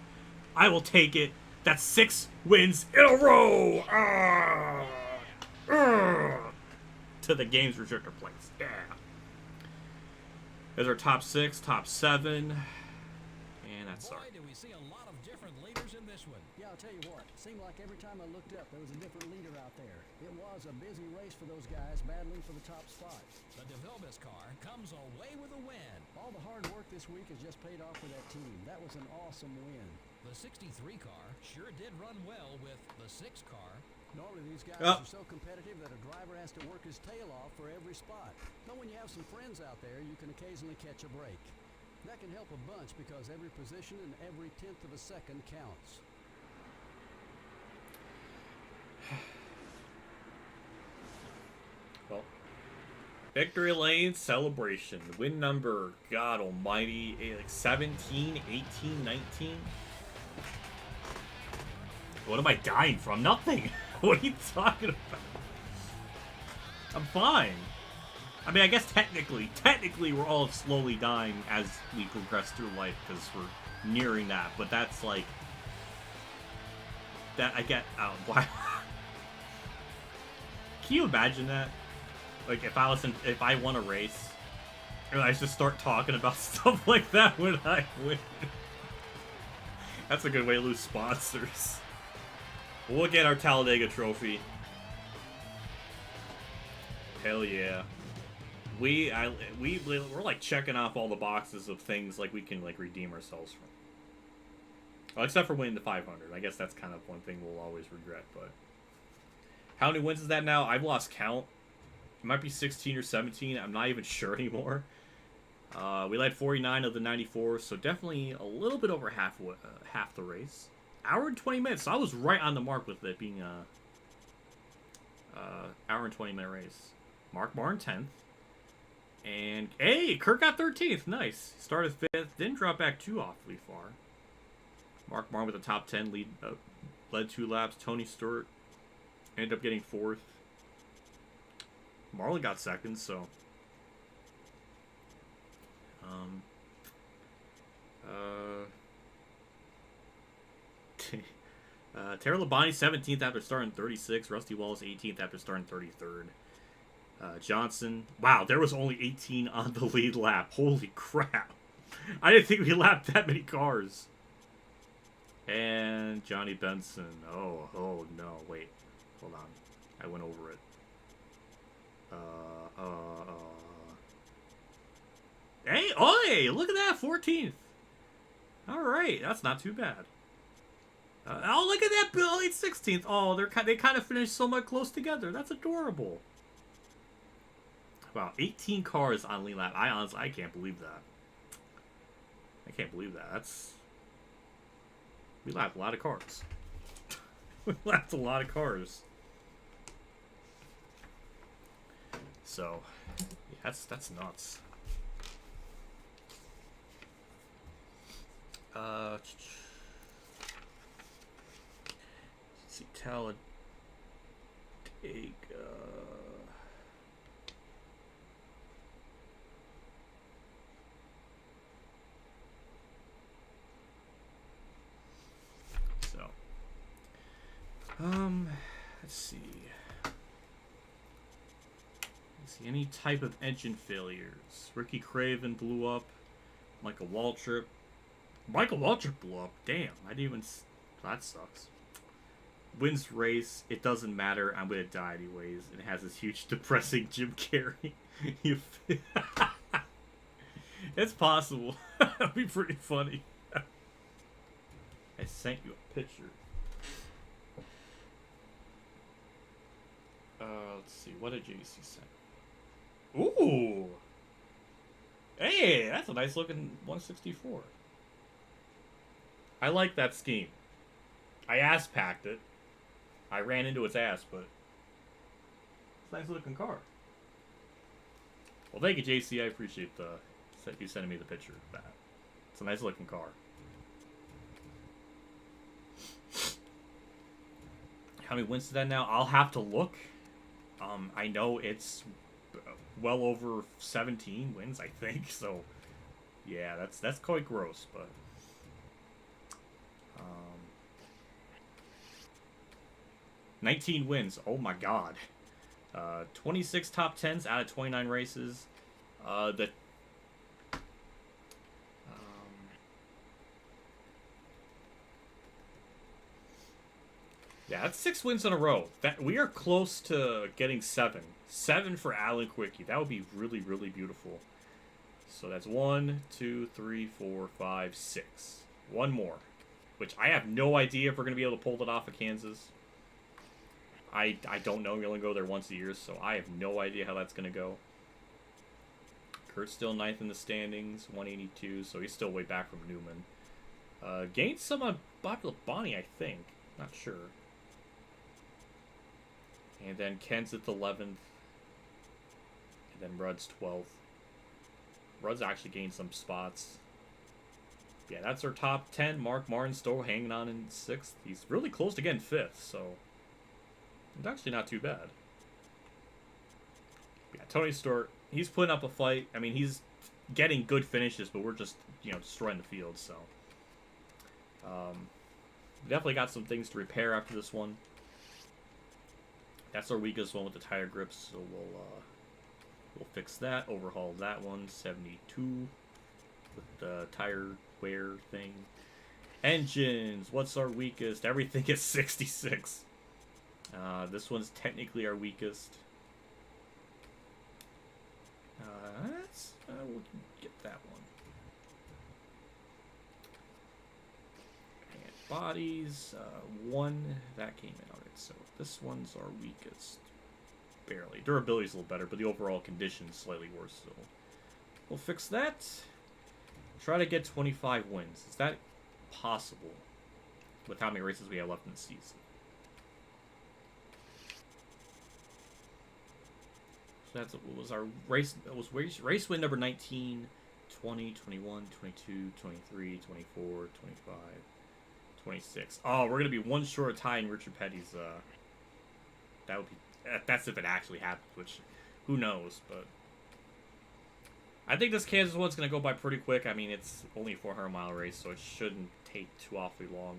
Speaker 1: I will take it. That's 6 wins in a row! To the game's restrictor plates. Yeah. There's our top 6, top 7. And that's our...
Speaker 2: Boy, do we see a lot of different leaders in this one.
Speaker 3: Yeah, I'll tell you what. It seemed like every time I looked up, there was a different leader out there. It was a busy race for those guys battling for the top spot.
Speaker 2: The DeVilbiss car comes away with a win.
Speaker 3: All the hard work this week has just paid off for that team. That was an awesome win.
Speaker 2: The 63 car sure did run well with the 6 car.
Speaker 3: Normally these guys are so competitive that a driver has to work his tail off for every spot. But when you have some friends out there, you can occasionally catch a break. That can help a bunch because every position and every 1/10 of a second counts.
Speaker 1: Well, victory lane celebration. Win number, God almighty, like 17, 18, 19. What am I dying from? Nothing. What are you talking about? I'm fine. I mean, I guess technically we're all slowly dying as we progress through life because we're nearing that. But that's like... That, I get... Why? Can you imagine that? Like, if I won a race, and I just start talking about stuff like that when I win. That's a good way to lose sponsors. We'll get our Talladega trophy. Hell yeah. We're like checking off all the boxes of things like we can like redeem ourselves from. Well, except for winning the 500. I guess that's kind of one thing we'll always regret, but how many wins is that now? I've lost count. It might be 16 or 17. I'm not even sure anymore. We led 49 of the 94, so definitely a little bit over half the race. Hour and 20 minutes. So I was right on the mark with it being a hour and 20 minute race. Mark Martin 10th. And, hey, Kirk got 13th. Nice. Started 5th. Didn't drop back too awfully far. Mark Martin with the top 10 lead. Led 2 laps. Tony Stewart ended up getting 4th. Marlon got 2nd, so... Terry Labonte 17th after starting 36. Rusty Wallace 18th after starting 33rd. Johnson. Wow, there was only 18 on the lead lap. Holy crap. I didn't think we lapped that many cars. And Johnny Benson. Oh no, wait. Hold on. I went over it. Hey, look at that, 14th. Alright, that's not too bad. Oh, look at that, Bill, 16th. Oh, they kind of finished so much close together. That's adorable. Wow, 18 cars on lead lap. I can't believe that. I can't believe that. We lapped a lot of cars. We lapped a lot of cars. So, yeah, that's nuts. Let's see, Talladega. So, let's see. Any type of engine failures. Ricky Craven blew up. Michael Waltrip blew up. Damn, I didn't even... That sucks. Wins race. It doesn't matter. I'm gonna die anyways. It has this huge depressing Jim Carrey. It's possible. That'd be pretty funny. I sent you a picture. Let's see. What did JC send? Ooh! Hey, that's a nice looking 164. I like that scheme. I ass-packed it. I ran into its ass, but it's a nice looking car. Well, thank you, JC. I appreciate you sending me the picture of that. It's a nice looking car. How many wins did that now? I'll have to look. I know it's well over 17 wins, I think. So, yeah, that's quite gross, but 19 wins. Oh my god. 26 top 10s out of 29 races. Yeah, that's 6 wins in a row. We are close to getting 7. 7 for Alan Quickie. That would be really, really beautiful. So that's 1, 2, 3, 4, 5, 6. One more. Which I have no idea if we're going to be able to pull it off of Kansas. I don't know. We only go there once a year, so I have no idea how that's going to go. Kurt's still 9th in the standings, 182, so he's still way back from Newman. Gained some on Bonnie, I think. Not sure. And then Kent's at the 11th. And then Rudd's 12th. Rudd's actually gained some spots. Yeah, that's our top 10. Mark Martin's still hanging on in 6th. He's really close to getting 5th, so it's actually not too bad. Yeah, Tony Stewart, he's putting up a fight. I mean, he's getting good finishes, but we're just, destroying the field, so. Definitely got some things to repair after this one. That's our weakest one with the tire grips, so we'll fix that. Overhaul that one. 72 with the tire wear thing. Engines. What's our weakest? Everything is 66. This one's technically our weakest. We'll get that one. And bodies. 1 that came in already. So this one's our weakest. Barely. Durability's a little better, but the overall condition's slightly worse. So we'll fix that. Try to get 25 wins. Is that possible with how many races we have left in the season? So that's what was our race. It was race win number 19, 20, 21, 22, 23, 24, 25, 26. Oh, we're going to be one short of tying Richard Petty's. That would be. That's if it actually happens, which who knows, but I think this Kansas one's going to go by pretty quick. I mean, it's only a 400-mile race, so it shouldn't take too awfully long.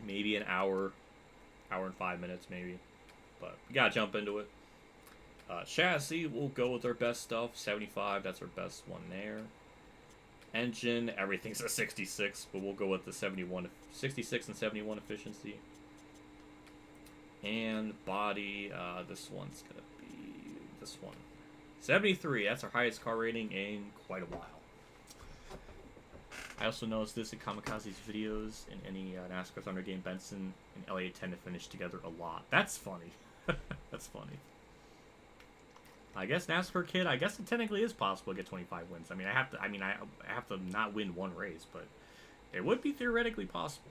Speaker 1: Maybe an hour and 5 minutes, maybe. but we gotta jump into it. Chassis, we'll go with our best stuff. 75, that's our best one there. Engine, everything's a 66, but we'll go with the 66 and 71 efficiency. And body, this one's gonna be this one. 73, that's our highest car rating in quite a while. I also noticed this in Kamikaze's videos in any NASCAR Thunder game. Benson and Elliott tend to finish together a lot. That's funny. That's funny. I guess NASCAR kid, I guess it technically is possible to get 25 wins. I mean, I have to not win one race, but it would be theoretically possible.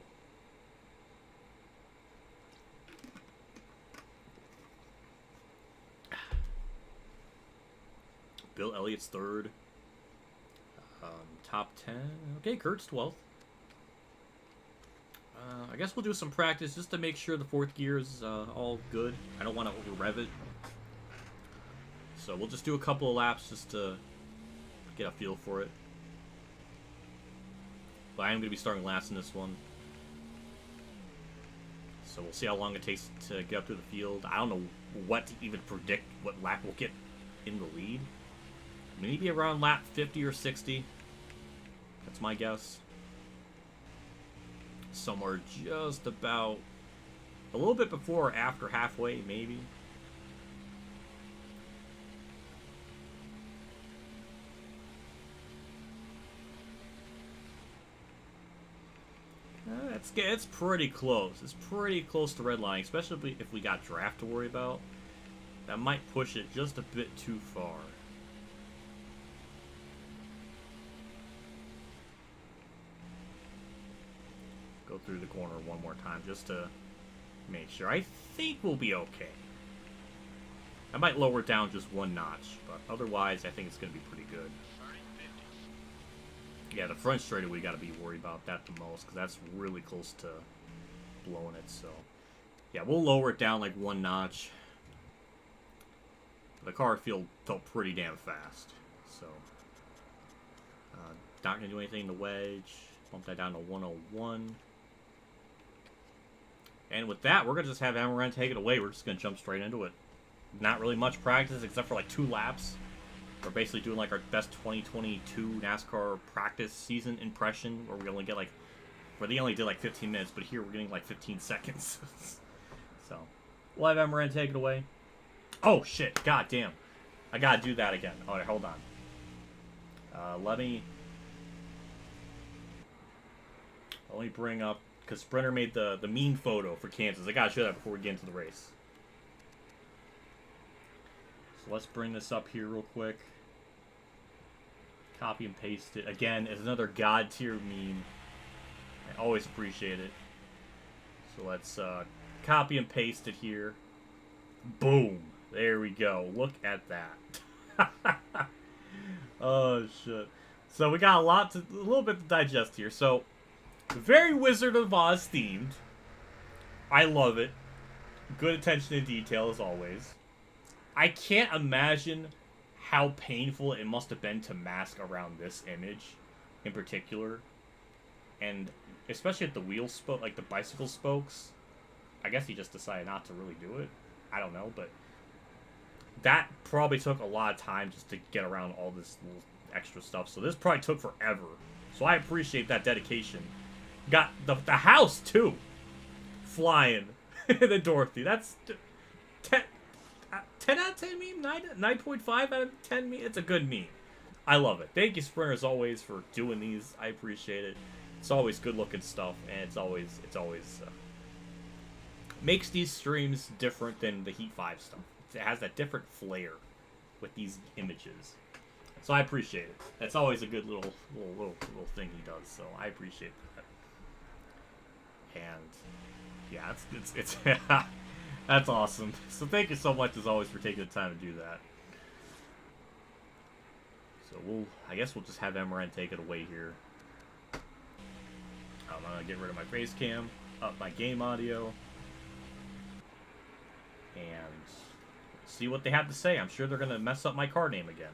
Speaker 1: Bill Elliott's third. Top 10. Okay, Kurt's 12th. I guess we'll do some practice just to make sure the fourth gear is all good. I don't want to over-rev it. So we'll just do a couple of laps just to get a feel for it. But I am going to be starting last in this one. So we'll see how long it takes to get up through the field. I don't know what to even predict what lap we'll get in the lead. Maybe around lap 50 or 60. That's my guess. Somewhere just about a little bit before or after halfway, maybe. It's pretty close. It's pretty close to redlining, especially if we got draft to worry about. That might push it just a bit too far. Go through the corner one more time just to make sure. I think we'll be okay. I might lower it down just one notch, but otherwise I think it's going to be pretty good. Yeah, the front straightaway we got to be worried about that the most, because that's really close to blowing it. So yeah, we'll lower it down like one notch. The car felt pretty damn fast, so not gonna do anything in the wedge. Bump that down to 101. And with that, we're gonna just have Amaran take it away. We're just gonna jump straight into it. Not really much practice except for like 2 laps. We're basically doing like our best 2022 NASCAR practice season impression, where we only get like, where they only did like 15 minutes, but here we're getting like 15 seconds. So we'll have Amaran take it away. Oh shit! God damn! I gotta do that again. All right, hold on. Let me bring up, because Sprinter made the mean photo for Kansas. I gotta show that before we get into the race. So let's bring this up here real quick. Copy and paste it. Again, it's another God tier meme. I always appreciate it. So let's copy and paste it here. Boom. There we go. Look at that. Oh shit. So we got a little bit to digest here. So very Wizard of Oz themed. I love it. Good attention to detail as always. I can't imagine how painful it must have been to mask around this image in particular. And especially at the wheel spoke, like the bicycle spokes. I guess he just decided not to really do it. I don't know, but that probably took a lot of time just to get around all this little extra stuff. So this probably took forever. So I appreciate that dedication. Got the house too, flying. The Dorothy. That's 10 out of 10 meme, 9.5 out of 10 meme. It's a good meme. I love it. Thank you, Sprinter, as always, for doing these. I appreciate it. It's always good looking stuff, and it's always makes these streams different than the Heat 5 stuff. It has that different flair with these images. So I appreciate it. That's always a good little thing he does. So I appreciate that. And yeah, it's that's awesome. So thank you so much as always for taking the time to do that. So I guess we'll just have Amaran take it away here. I'm gonna get rid of my face cam, up my game audio, and see what they have to say. I'm sure they're gonna mess up my car name again.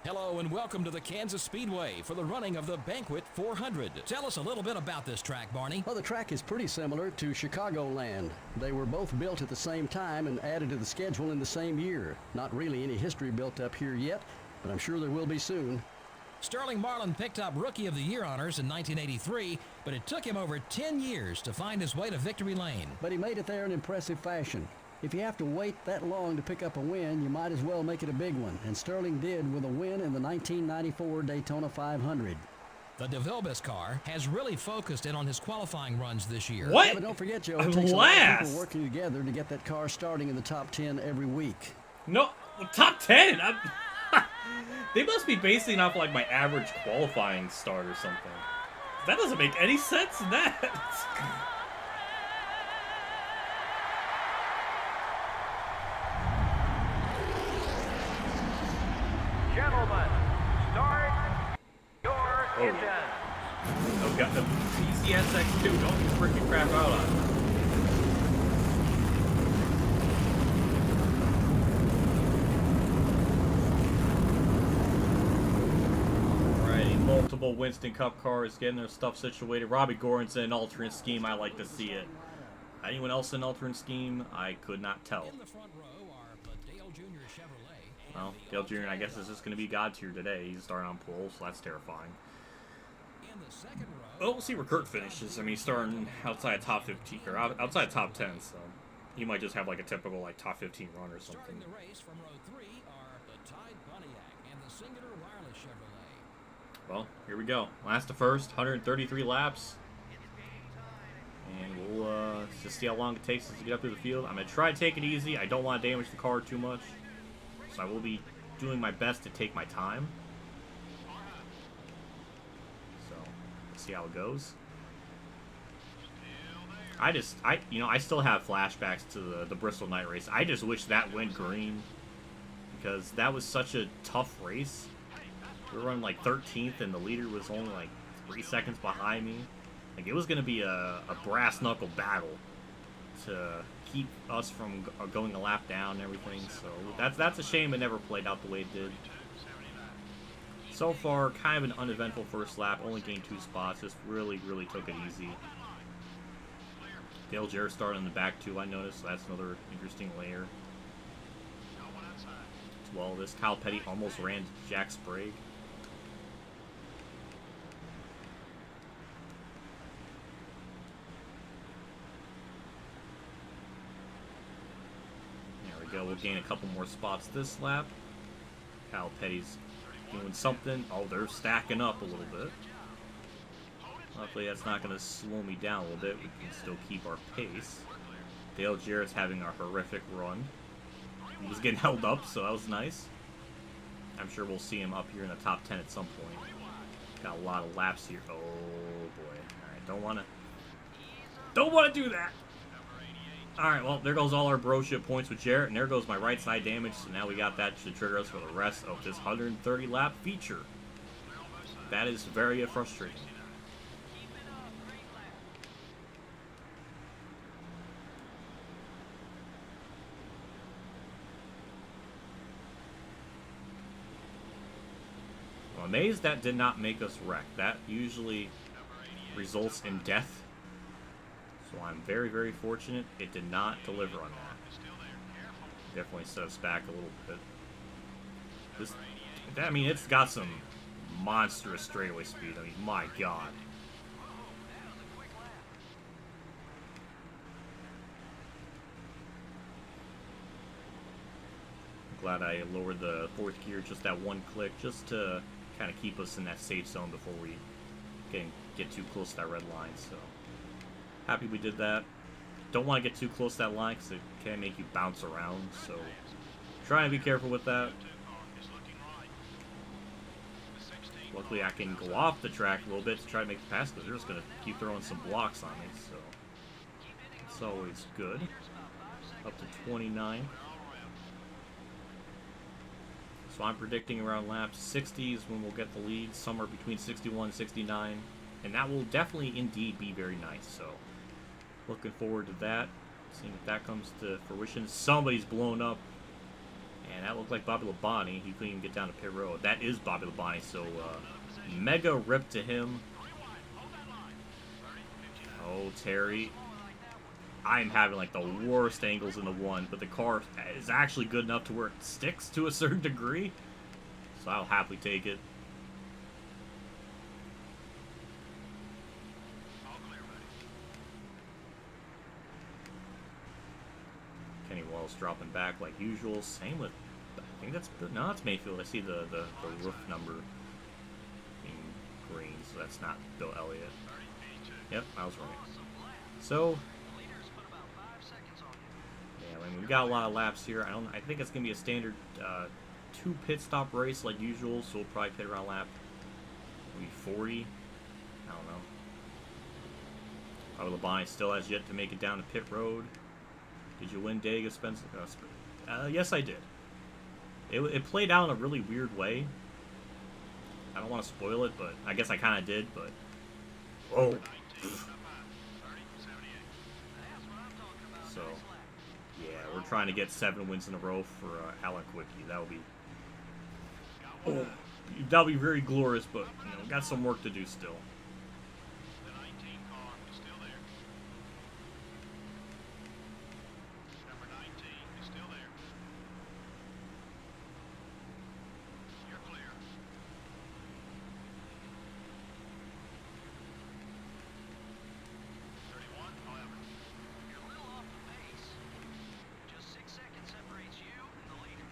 Speaker 2: Hello, Hello and welcome to the Kansas Speedway for the running of the Banquet 400. Tell us a little bit about this track, Barney.
Speaker 3: Well, the track is pretty similar to Chicagoland. They were both built at the same time and added to the schedule in the same year. Not really any history built up here yet, but I'm sure there will be soon.
Speaker 2: Sterling Marlin picked up Rookie of the Year honors in 1983, but it took him over 10 years to find his way to victory lane.
Speaker 3: But he made it there in impressive fashion. If you have to wait that long to pick up a win, you might as well make it a big one, and Sterling did with a win in the 1994 Daytona 500.
Speaker 2: The DeVilbiss car has really focused in on his qualifying runs this year.
Speaker 1: What?
Speaker 3: Yeah, but don't forget, Joe, it takes a lot of
Speaker 1: Last?
Speaker 3: people working together to get that car starting in the top 10 every week.
Speaker 1: No, top 10. They must be basing off like my average qualifying start or something. That doesn't make any sense in that.
Speaker 5: Gentlemen, start your engines.
Speaker 1: I've got the PCSX2. Don't you freaking crap out on it. Alrighty, multiple Winston Cup cars getting their stuff situated. Robbie Gordon's in an alternate scheme. I like to see it. Anyone else in an alternate scheme? I could not tell.
Speaker 2: In the front row are the Dale Jr. Chevrolet.
Speaker 1: Well, Dale Jr., I guess, is just going to be God tier today. He's starting on pole, so that's terrifying.
Speaker 2: In the second row,
Speaker 1: Well, we'll see where Kurt finishes. I mean, he's starting outside top 15, or outside top 10, so he might just have like a typical like top 15 run or something.
Speaker 2: starting the race from row 3 are the Tide Pontiac and the Singular Wireless Chevrolet.
Speaker 1: Well, here we go. Last to first, 133 laps. And we'll just see how long it takes us to get up to the field. I'm going to try to take it easy. I don't want to damage the car too much. So I will be doing my best to take my time. So, let's see how it goes. I still have flashbacks to the Bristol night race. I just wish that went green. Because that was such a tough race. We were running like 13th and the leader was only like 3 seconds behind me. Like, it was going to be a brass knuckle battle to keep us from going a lap down and everything. So that's a shame it never played out the way it did. So far, kind of an uneventful first lap. Only gained 2 spots. Just really took it easy. Dale Jarrett started in the back too, I noticed. So that's another interesting layer. As well, this Kyle Petty almost ran Jack Sprague. Go. We'll gain a couple more spots this lap. Kyle Petty's doing something. Oh, they're stacking up a little bit. Luckily, that's not going to slow me down a little bit. We can still keep our pace. Dale Jarrett's having a horrific run. He was getting held up, so that was nice. I'm sure we'll see him up here in the top 10 at some point. Got a lot of laps here. Oh, boy. All right, don't want to do that. Alright, well, there goes all our broship points with Jarrett, and there goes my right side damage, so now we got that to trigger us for the rest of this 130-lap feature. That is very frustrating. I'm amazed that did not make us wreck. That usually results in death. So I'm very fortunate it did not deliver on that. Definitely set us back a little bit. I mean, it's got some monstrous straightaway speed. I mean, my God. I'm glad I lowered the 4th gear just that one click, just to kind of keep us in that safe zone before we get too close to that red line. So happy we did that. Don't want to get too close to that line because it can make you bounce around, so try and be careful with that. Luckily I can go off the track a little bit to try to make the pass because they're just going to keep throwing some blocks on me, so it's always good. Up to 29. So I'm predicting around lap 60 is when we'll get the lead, somewhere between 61 and 69. And that will definitely indeed be very nice, so looking forward to that. Seeing if that comes to fruition. Somebody's blown up. And that looked like Bobby Labonte. He couldn't even get down to pit road. That is Bobby Labonte, so mega rip to him. Oh, Terry. I'm having like the worst angles in the one, but the car is actually good enough to where it sticks to a certain degree. So I'll happily take it. Kenny Walls dropping back like usual. Same with, I think that's, no, that's Mayfield. I see the roof number in green, so that's not Bill Elliott. Yep, I was right. So, yeah, I mean, we got a lot of laps here. I think it's gonna be a standard 2 pit stop race like usual. So we'll probably pit around lap maybe 40. I don't know. Probably Labonte still has yet to make it down to pit road. Did you win Dega, Spencer? Yes, I did. It played out in a really weird way. I don't want to spoil it, but I guess I kind of did. But whoa. So, yeah, we're trying to get 7 wins in a row for Alan Quickie. That'll be very glorious, but you know, got some work to do still.
Speaker 5: The 19 car is still there. Number 19 is still there. You're clear. 31, however. You're a little off the pace. Just 6 seconds separates you and the leader.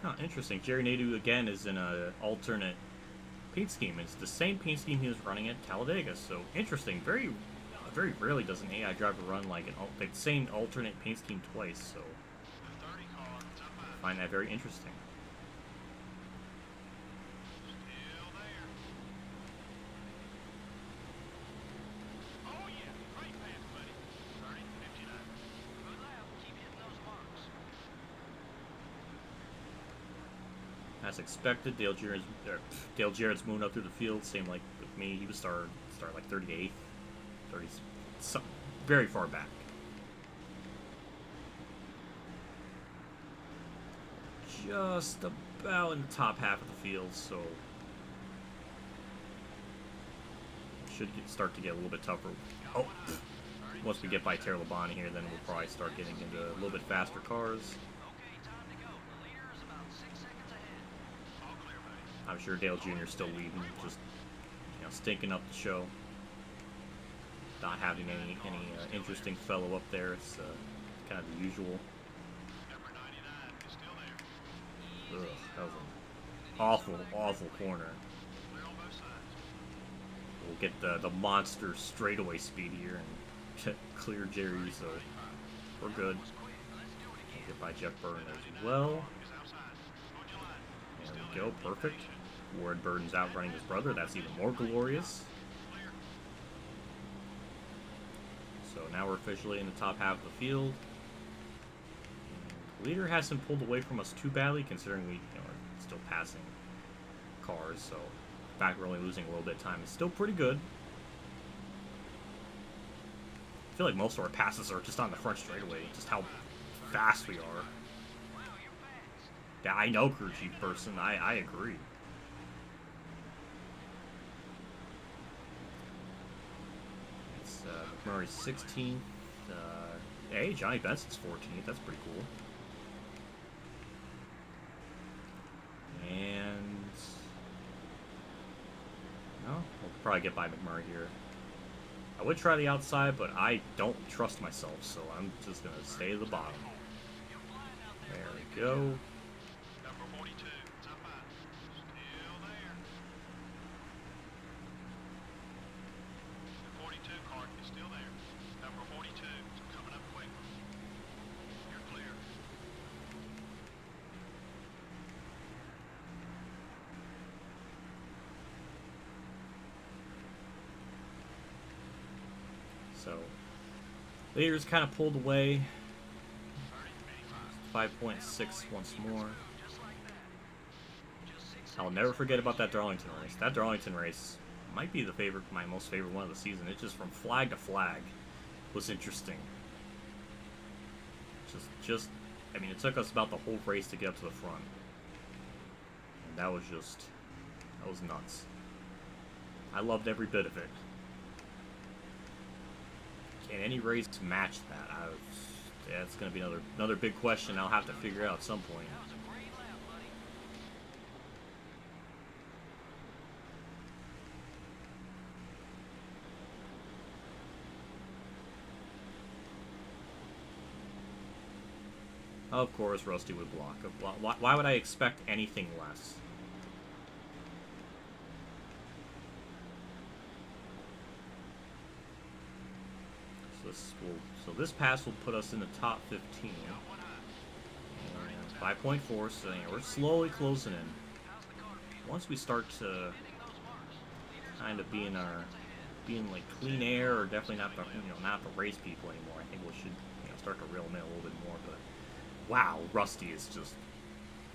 Speaker 1: Oh, interesting. Jerry Nadeau again is in an alternate paint scheme. It's the same paint scheme he was running at Talladega. So interesting. Very rarely does an AI driver run like the same alternate paint scheme twice. So
Speaker 5: The 30 car is up high.
Speaker 1: I find that very interesting.
Speaker 5: Still there. Oh yeah, great pass, buddy. 30, 59. Good lap. Keep hitting those marks.
Speaker 1: As expected, Dale Jarrett's moving up through the field. Same like with me. He was start like 38th, 30, very far back. Just about in the top half of the field, so should start to get a little bit tougher. Oh, once we get by Terry Labonte here, then we'll probably start getting into a little bit faster cars.
Speaker 5: Okay, time to go. The leader is about 6 seconds ahead. All clear, buddy.
Speaker 1: I'm sure Dale Jr. is still leading, just stinking up the show. Not having any interesting fellow up there. It's kind of the usual.
Speaker 5: Number 99 is still there.
Speaker 1: Ugh, that was an awful corner.
Speaker 5: Clear on both sides.
Speaker 1: We'll get the monster straightaway speed here and clear Jerry, so we're good. We'll get by Jeff Burton as well.
Speaker 5: Is outside. Hold your line.
Speaker 1: There we go, perfect. Ward Burton's outrunning his brother. That's even more glorious. So now we're officially in the top half of the field. The leader hasn't pulled away from us too badly, considering we are still passing cars. So the fact we're only losing a little bit of time is still pretty good. I feel like most of our passes are just on the front straightaway, just how fast we are.
Speaker 5: Wow, you're fast.
Speaker 1: Yeah, I know, crew chief person. I agree. It's McMurray's 16th. Hey, Johnny Benson's 14th. That's pretty cool. And no, we'll probably get by McMurray here. I would try the outside, but I don't trust myself, so I'm just gonna stay at the bottom.
Speaker 5: You're flying out there.
Speaker 1: There we go.
Speaker 5: Number 42. It's up high. Still there. The 42 car is still there. Number 42 is coming up quick. You're clear.
Speaker 1: So, leaders kind of pulled away.
Speaker 5: 30, 85.
Speaker 1: 5.6 once more.
Speaker 5: Just like that. Just 6
Speaker 1: I'll never forget about that Darlington race. That Darlington race might be my most favorite one of the season. It just from flag to flag was interesting. Just I mean, it took us about the whole race to get up to the front. And that was nuts. I loved every bit of it. Can any race match that? Yeah, it's going to be another big question I'll have to figure out at some point.
Speaker 5: That was a great lap, buddy.
Speaker 1: Of course, Rusty would block. Why would I expect anything less? So this pass will put us in the top 15. 5.4, so we're slowly closing in. Once we start to kind of being like clean air, or definitely not the not the race people anymore, I think we should start to reel them in a little bit more. But wow, Rusty is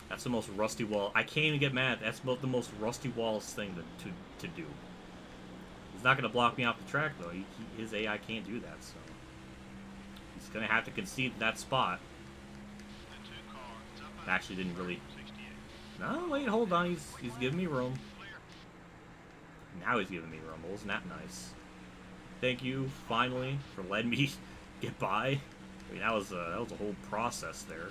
Speaker 1: that's the most Rusty wall. I can't even get mad. That's about the most Rusty Wallace thing to do. He's not going to block me off the track though. His AI can't do that, so he's going to have to concede that spot. Actually didn't really. No, wait, hold on. He's giving me room. Now he's giving me room. Wasn't that nice? Thank you, finally, for letting me get by. I mean, that was a whole process there.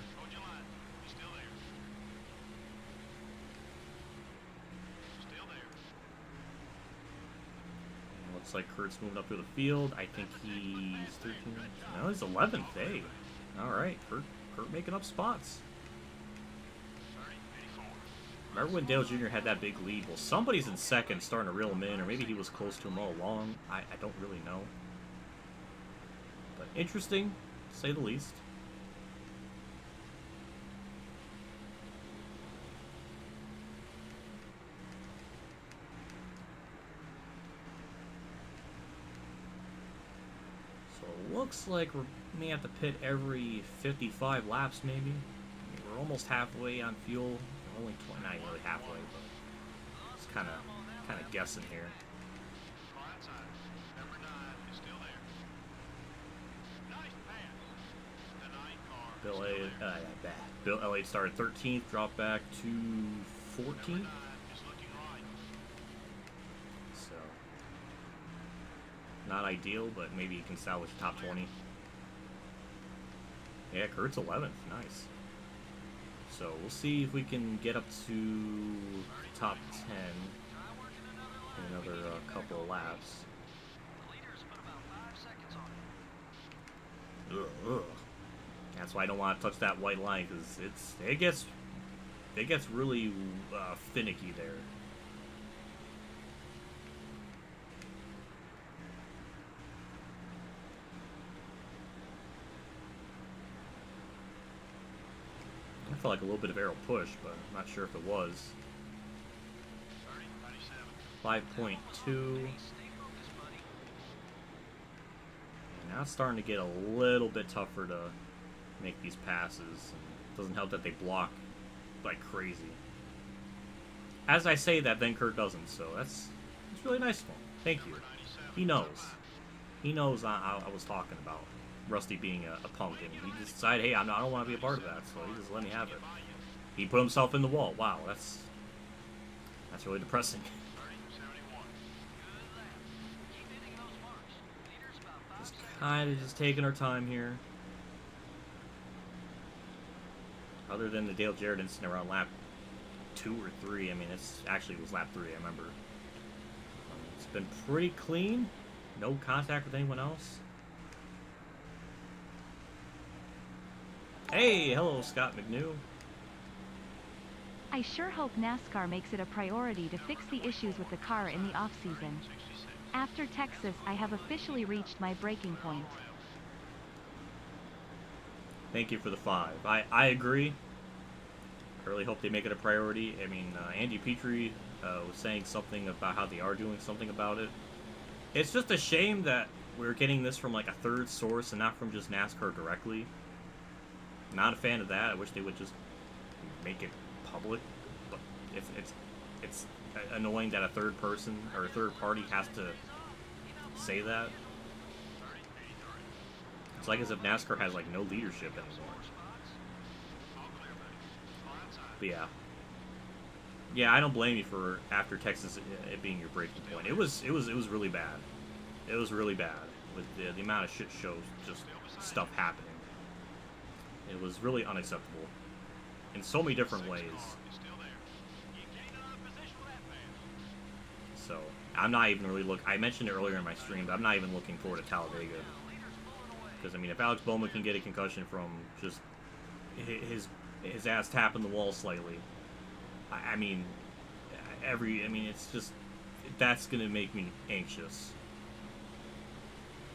Speaker 1: Looks like Kurt's moving up through the field. I think he's 13. No, he's 11th. Hey, all right, Kurt making up spots. Remember when Dale Jr. had that big lead? Well, somebody's in second starting to reel him in, or maybe he was close to him all along. I don't really know. But interesting, to say the least. So it looks like we may have to pit every 55 laps, maybe. We're almost halfway on fuel. Only 20, not really halfway, but it's kind of guessing here. Bill Elliott started 13th, dropped back to 14th. So not ideal, but maybe you can salvage the top 20. Yeah, Kurt's 11th. Nice. So we'll see if we can get up to top 10 in another couple of laps. Ugh. That's why I don't want to touch that white line, because it gets really finicky there. I felt like a little bit of arrow push, but I'm not sure if it was. 5.2. Now it's starting to get a little bit tougher to make these passes. It doesn't help that they block like crazy. As I say that, then Kurt doesn't, so it's really nice of him. Thank you. He knows. He knows I was talking about Rusty being a punk, and he just decided, hey, I don't want to be a part of that, so he just let me have it. He put himself in the wall. Wow, that's really depressing. Just kind of just taking our time here. Other than the Dale Jarrett incident around lap 2 or 3, I mean, it was lap 3, I remember. It's been pretty clean. No contact with anyone else. Hey, hello, Scott McNew.
Speaker 6: I sure hope NASCAR makes it a priority to fix the issues with the car in the off-season. After Texas, I have officially reached my breaking point.
Speaker 1: Thank you for the 5. I agree. I really hope they make it a priority. I mean, Andy Petrie was saying something about how they are doing something about it. It's just a shame that we're getting this from like a third source and not from just NASCAR directly. Not a fan of that. I wish they would just make it public. But it's annoying that a third person or a third party has to say that. It's like as if NASCAR has like no leadership anymore. But yeah. Yeah, I don't blame you for after Texas it being your breaking point. It was really bad. It was really bad with the amount of shit shows, just stuff happening. It was really unacceptable in so many different ways. So I'm not even really I mentioned it earlier in my stream, but I'm not even looking forward to Talladega. Because I mean, if Alex Bowman can get a concussion from just his ass tapping the wall slightly, I mean, it's just, that's gonna make me anxious.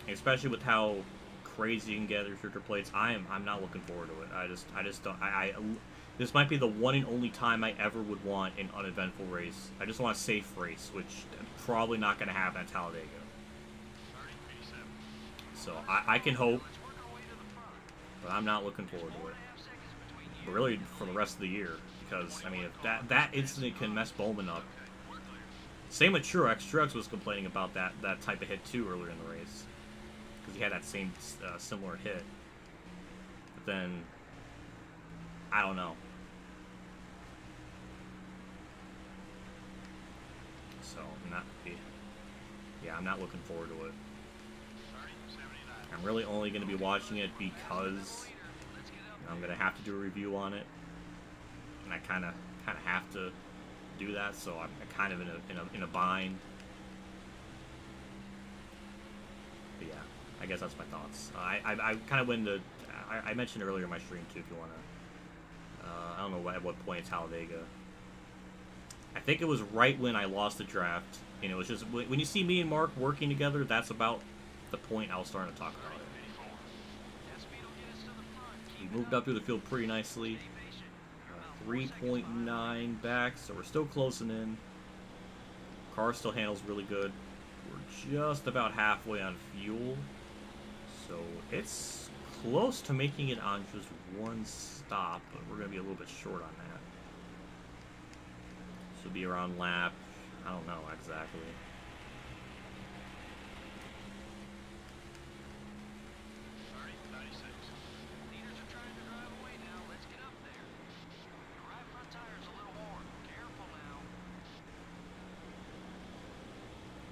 Speaker 1: Especially with how crazy you can get your trigger plates. I'm not looking forward to it. I just don't. This might be the one and only time I ever would want an uneventful race. I just want a safe race, which I'm probably not gonna happen at Talladega. So I can hope, but I'm not looking forward to it. But really, for the rest of the year, because I mean, if that incident can mess Bowman up. Same with Truex. Truex was complaining about that type of hit too earlier in the race, because he had that same similar hit. But then, I don't know. So I'm not looking forward to it. I'm really only going to be watching it because I'm going to have to do a review on it, and I kind of have to do that, so I'm kind of in a bind. But yeah, I guess that's my thoughts. I kind of went into, I mentioned earlier in my stream too, if you want to, I don't know at what point it's Talladega. I think it was right when I lost the draft, and it was just, when you see me and Mark working together, that's about the point I was starting to talk about it. He moved up through the field pretty nicely. 3.9 back, so we're still closing in. Car still handles really good. We're just about halfway on fuel, so it's close to making it on just one stop, but we're going to be a little bit short on that. So be around lap, I don't know exactly.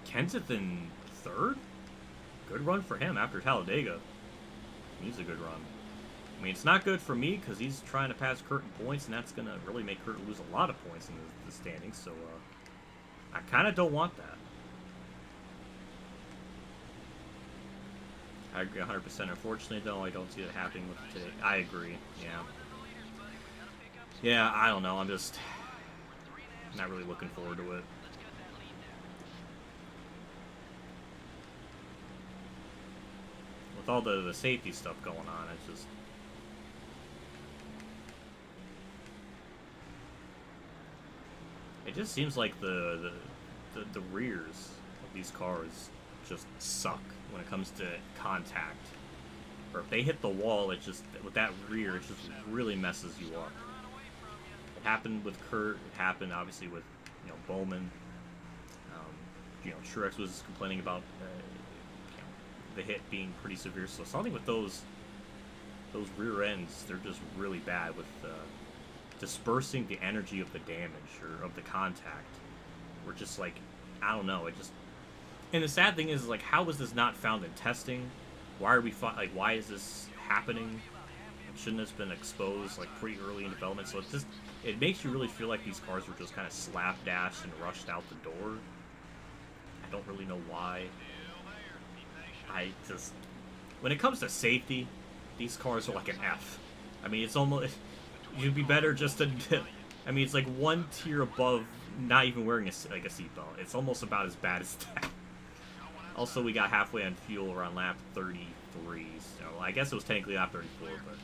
Speaker 1: Kenseth in third? Good run for him after Talladega. He's a good run. I mean, it's not good for me because he's trying to pass Kurt in points, and that's going to really make Kurt lose a lot of points in the standings, so I kind of don't want that. I agree 100%. Unfortunately, though, I don't see it happening with today. I agree, yeah. Yeah, I don't know. I'm just not really looking forward to it. With all the safety stuff going on, it's just... It just seems like the rears of these cars just suck when it comes to contact. Or if they hit the wall, it just, with that rear, it just really messes you up. It happened with Kurt, it happened obviously with, Bowman. Truex was complaining about the hit being pretty severe, so something with those rear ends, they're just really bad with dispersing the energy of the damage or of the contact. We're just like, I don't know, it just... And the sad thing is, like, how was this not found in testing? Why are we why is this happening? It shouldn't have been exposed like pretty early in development. So it makes you really feel like these cars were just kind of slapdashed and rushed out the door. I don't really know why. When it comes to safety, these cars are like an F. I mean, it's almost, you'd be better just to, I mean, it's like one tier above not even wearing a seatbelt. It's almost about as bad as that. Also, we got halfway on fuel around lap 33, so I guess it was technically lap 34, but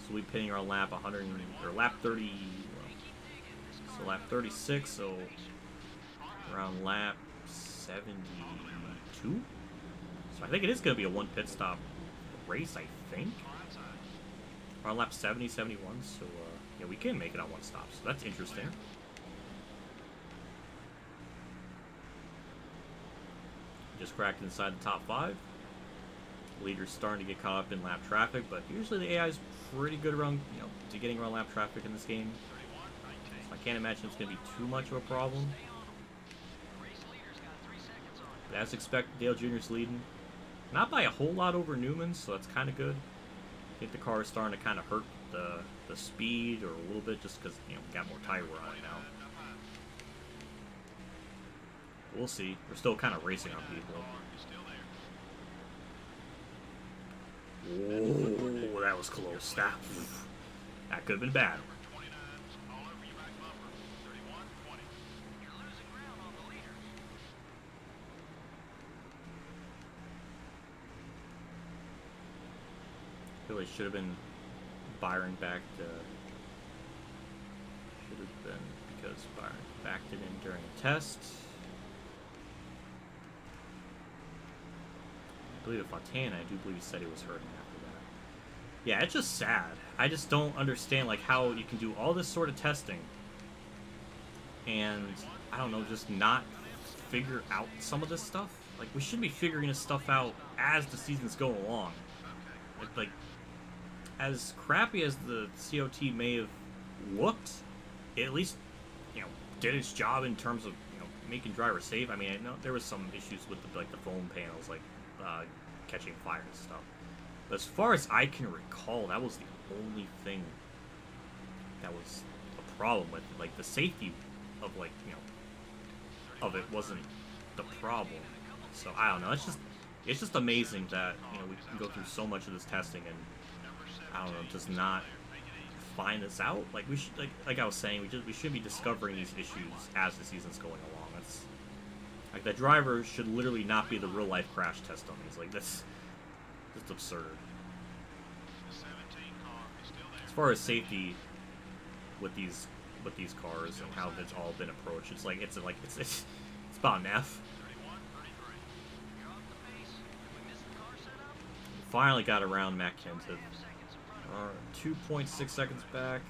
Speaker 1: so we're pitting around lap 100 or lap 30, so lap 36, so around lap 72. So I think it is going to be a one pit stop race, I think. Around lap 70, 71, so yeah, we can make it on one stop, so that's interesting. Just cracked inside the top 5. Leaders starting to get caught up in lap traffic, but usually the AI is pretty good around, to getting around lap traffic in this game. So I can't imagine it's going to be too much of a problem. But as expected, Dale Jr.'s leading. Not by a whole lot over Newman, so that's kind of good. I think the car is starting to kind of hurt the speed or a little bit just because, we got more tire wear on it now. We'll see. We're still kind of racing on people. Oh, that was close. That could have been bad. Really should have been Byron back to. Should have been because Byron backed it in during a test. I believe Fontana, I do believe he said he was hurting after that. Yeah, it's just sad. I just don't understand how you can do all this sort of testing and, I don't know, just not figure out some of this stuff. We should be figuring this stuff out as the season's going along. Like as crappy as the COT may have looked, it at least, did its job in terms of, making drivers safe. I mean, I know there was some issues with the foam panels, catching fire and stuff. But as far as I can recall, that was the only thing that was a problem with it. The safety of of it wasn't the problem. So I don't know. It's just amazing that we can go through so much of this testing and I don't know, just not find this out. We should like I was saying, we should be discovering these issues as the season's going along. That's the driver should literally not be the real life crash test dummies. That's just absurd. As far as safety with these cars and how it's all been approached, it's about an F. Finally got around Matt Kenseth. 2.6 seconds back.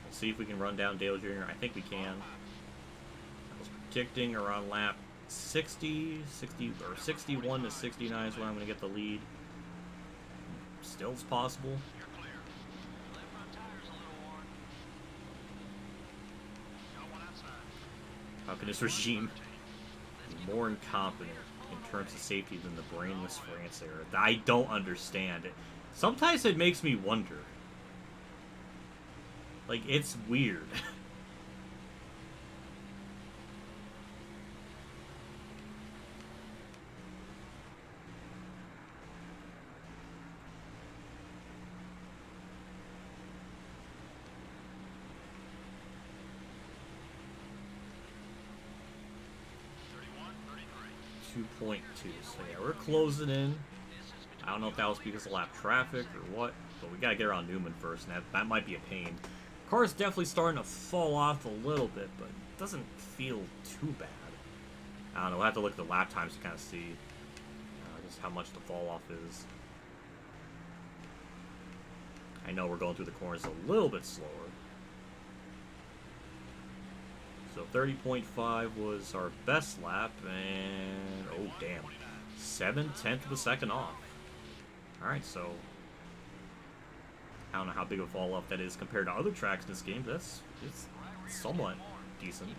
Speaker 1: Let's see if we can run down Dale Jr. I think we can. I was predicting around lap 60 or 61 to 69 is where I'm going to get the lead. Still it's possible. How can this regime be more incompetent in terms of safety than the brainless France era? I don't understand it. Sometimes it makes me wonder. It's weird. .2. So yeah, we're closing in. I don't know if that was because of lap traffic or what, but we gotta get around Newman first, and that might be a pain. Car's definitely starting to fall off a little bit, but it doesn't feel too bad. I don't know, we'll have to look at the lap times to kind of see just how much the fall off is. I know we're going through the corners a little bit slower. So 30.5 was our best lap, and oh damn, 7/10 of a second off. Alright, so I don't know how big of a fall off that is compared to other tracks in this game, but it's somewhat decent.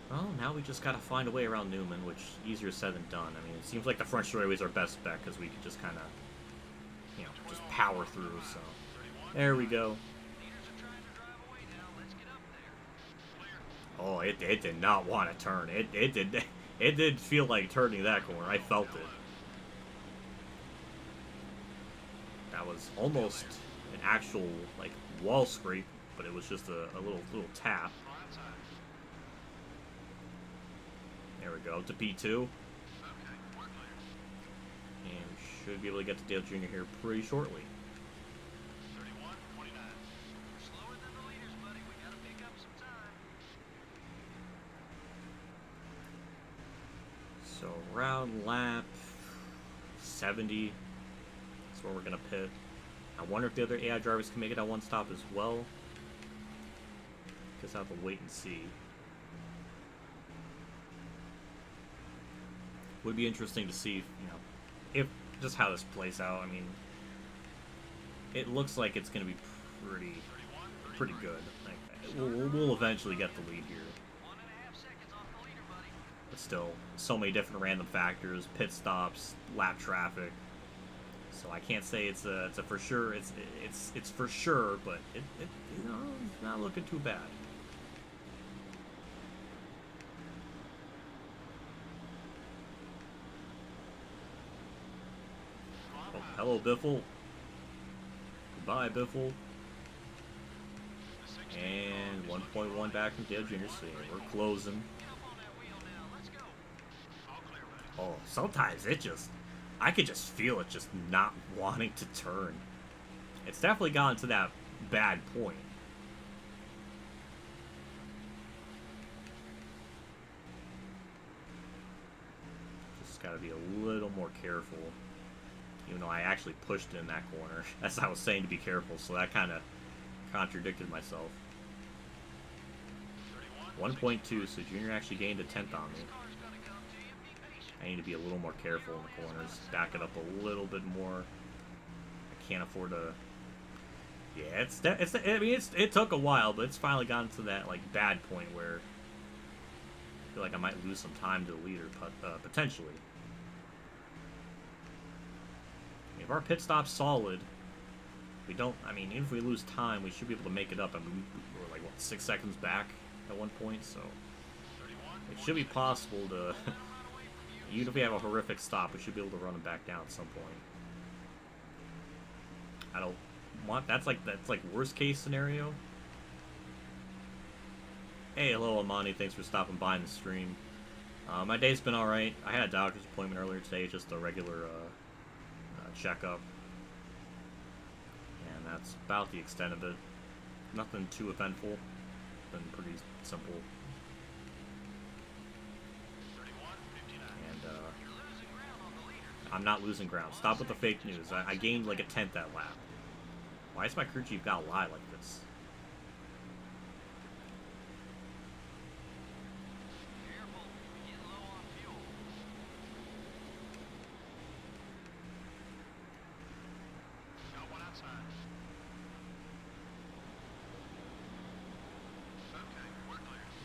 Speaker 1: Well, now we just gotta find a way around Newman, which easier said than done. I mean, it seems like the front straightaway is our best bet because we could just kind of, just power through. So there we go. Oh, it did not want to turn. It did feel like turning that corner. I felt it. That was almost an actual wall scrape, but it was just a little tap. There we go, to P2. And we should be able to get to Dale Jr. here pretty shortly.
Speaker 5: 31.29. We're slower than the leaders, buddy. We gotta pick up some time.
Speaker 1: So around lap 70, where we're going to pit. I wonder if the other AI drivers can make it at one stop as well. Guess I'll have to wait and see. Would be interesting to see, if just how this plays out. I mean, it looks like it's going to be pretty good. Like, we'll eventually get the lead here. But still, so many different random factors, pit stops, lap traffic. So I can't say it's a for sure. It's for sure, but it's not looking too bad. Oh, hello, Biffle. Goodbye, Biffle. And 1.1 back from Dale Jr. So we're closing. Oh, sometimes I could just feel it just not wanting to turn. It's definitely gotten to that bad point. Just gotta be a little more careful. Even though I actually pushed in that corner, as I was saying to be careful, so that kind of contradicted myself. 1.2, so Junior actually gained a 10th on me. I need to be a little more careful in the corners. Back it up a little bit more. I can't afford to. Yeah, it took a while, but it's finally gotten to that like bad point where I feel like I might lose some time to the leader, potentially. If our pit stop's solid, we don't. I mean, even if we lose time, we should be able to make it up. I mean, we're like what, 6 seconds back at one point, so it should be possible to. Even if we have a horrific stop, we should be able to run them back down at some point. I don't want that's like worst case scenario. Hey, hello Amani, thanks for stopping by in the stream. My day's been all right. I had a doctor's appointment earlier today, just a regular checkup, and that's about the extent of it. Nothing too eventful. Been pretty simple. I'm not losing ground. Stop with the fake news. I gained like a 10th that lap. Why is my crew chief gotta lie like this?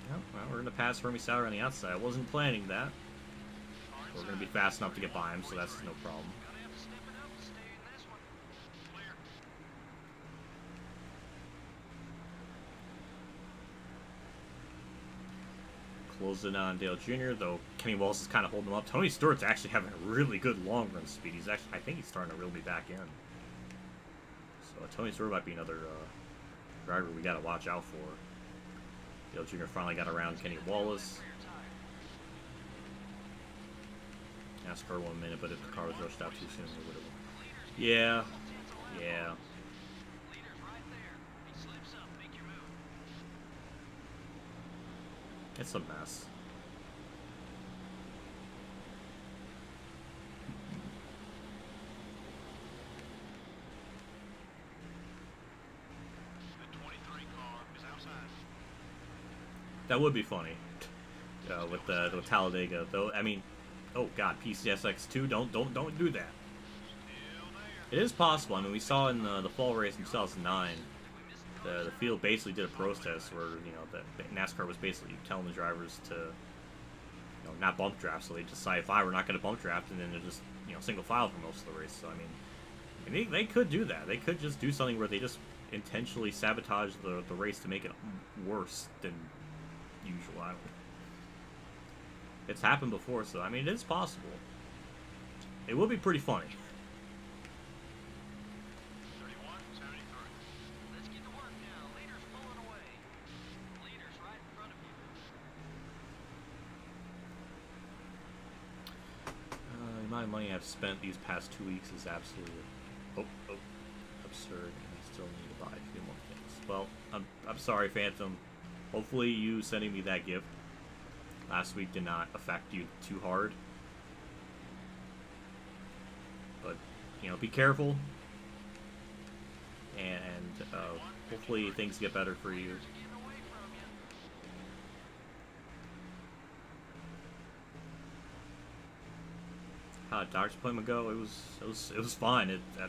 Speaker 1: Well, we're gonna pass Hermie Sauer on the outside. I wasn't planning that. We're going to be fast enough to get by him, so that's no problem. Closing on Dale Jr., though Kenny Walls is kind of holding him up. Tony Stewart's actually having a really good long run speed. He's actually, I think he's starting to reel me back in. So Tony Stewart might be another driver we got to watch out for. Dale Jr. finally got around Kenny Wallace. NASCAR 1 minute, but if the car was rushed out too soon, it would have. Yeah. It's a mess. That would be funny with the Talladega, though. I mean. Oh God, PCSX2, don't do that. It is possible. I mean, we saw in the fall race in 2009, the field basically did a protest where that NASCAR was basically telling the drivers to not bump draft. So they decided, fine, we're not going to bump draft, and then they're just single file for most of the race. So I mean, they could do that. They could just do something where they just intentionally sabotage the race to make it worse than usual. I don't know. It's happened before, so I mean, it is possible. It would be pretty funny.
Speaker 5: 31-73. Let's get to work now. Leader's pulling away. Leader's right in front of you.
Speaker 1: The amount of money I've spent these past 2 weeks is absolutely absurd, and I still need to buy a few more things. Well, I'm sorry, Phantom. Hopefully, you sending me that gift last week did not affect you too hard. But you know, be careful, and hopefully things get better for you. How did doctor's appointment go? It was fine. I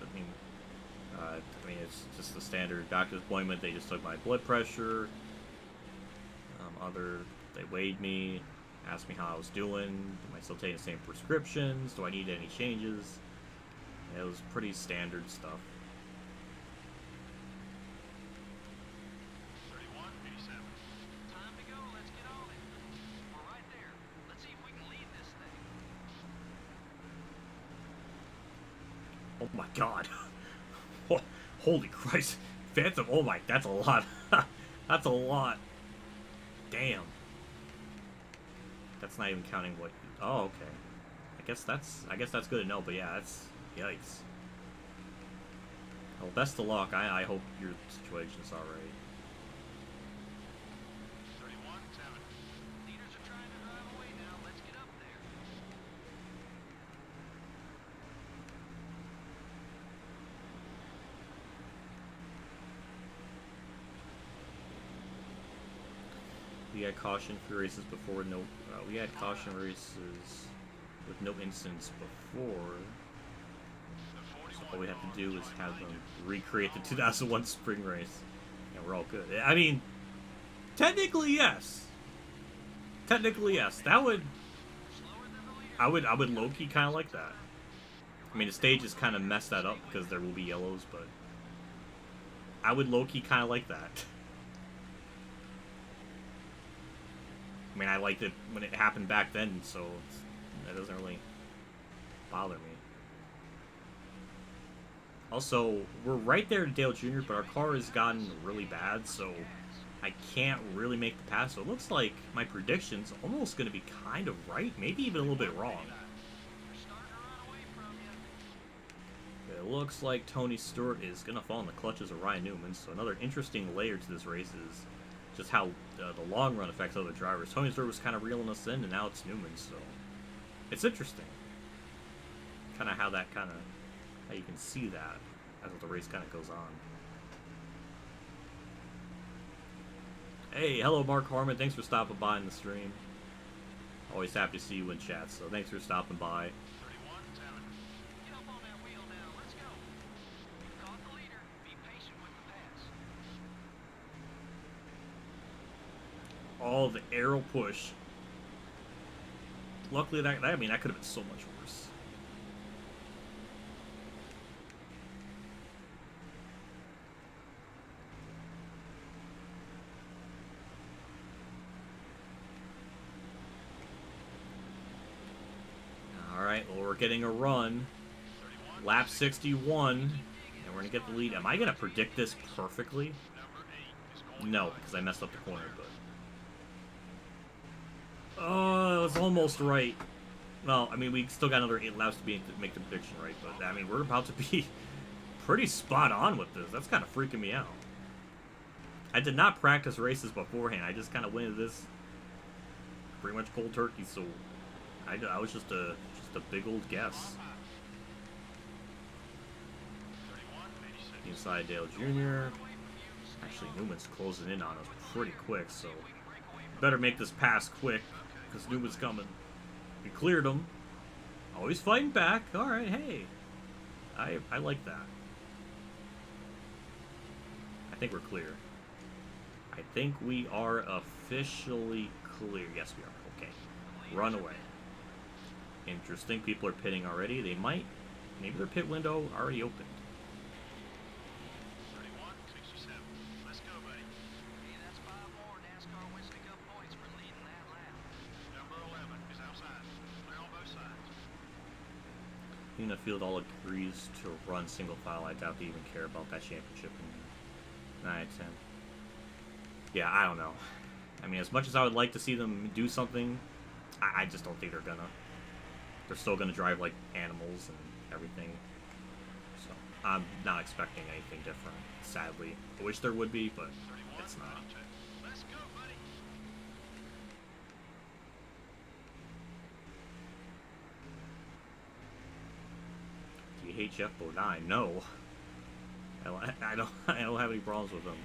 Speaker 1: mean, it's just the standard doctor's appointment. They just took my blood pressure. They weighed me, asked me how I was doing. Am I still taking the same prescriptions? Do I need any changes? It was pretty standard stuff.
Speaker 5: 31:87. Time to go. Let's get on it. We're right there. Let's see if we can lead this thing.
Speaker 1: Oh my god. Holy Christ. Phantom, oh my, that's a lot. That's a lot. Damn. That's not even counting what, oh, okay. I guess that's good to know, but yeah, that's, yikes. Well, best of luck. I hope your situation's alright.
Speaker 5: 31:7. Leaders are trying to drive away now. Let's get up there.
Speaker 1: We had caution for races before, we had caution races with no incidents before. So all we have to do is have them recreate the 2001 spring race, and we're all good. I mean, technically yes. Technically yes. That would, I would low-key kind of like that. I mean, the stages kind of messed that up because there will be yellows, but I would low-key kind of like that. I mean, I liked it when it happened back then, so that doesn't really bother me. Also, we're right there to Dale Jr., but our car has gotten really bad, so I can't really make the pass. So it looks like my prediction's almost going to be kind of right, maybe even a little bit wrong. It looks like Tony Stewart is going to fall in the clutches of Ryan Newman, so another interesting layer to this race is just how the long run affects other drivers. Tony Stewart was kind of reeling us in, and now it's Newman, so it's interesting. Kind of how you can see that as the race kind of goes on. Hey, hello Mark Harmon, thanks for stopping by in the stream. Always happy to see you in chat, so thanks for stopping by.
Speaker 5: 31:7. Get up on that wheel now. Let's go. You caught the leader. Be patient with the pass.
Speaker 1: Oh, the arrow push. Luckily, that could have been so much worse. Alright, well, we're getting a run. Lap 61, and we're going to get the lead. Am I going to predict this perfectly? No, because I messed up the corner, but... Oh, it was almost right. Well, I mean, we still got another 8 laps to make the prediction right, but, I mean, we're about to be pretty spot on with this. That's kind of freaking me out. I did not practice races beforehand. I just kind of went into this pretty much cold turkey, so I was just a big old guess. Inside Dale Jr. Actually, Newman's closing in on us pretty quick, so better make this pass quick, because Newman's coming. We cleared him. Always fighting back. Alright, hey. I like that. I think we're clear. I think we are officially clear. Yes, we are. Okay. Run away. Interesting. People are pitting already. They might. Maybe their pit window already opened.
Speaker 5: 31:67. Let's go, buddy. Hey, that's 5 more NASCAR Winston Cup points for leading that lap. Number 11 is outside. Clear on both sides.
Speaker 1: Even the field all agrees to run single file. I doubt they even care about that championship. 9-10. Yeah, I don't know. I mean, as much as I would like to see them do something, I just don't think they're gonna. They're still gonna drive like animals and everything. So I'm not expecting anything different. Sadly, I wish there would be, but it's not.
Speaker 5: Let's go, buddy.
Speaker 1: Do you HF 09. No. I don't have any problems with them.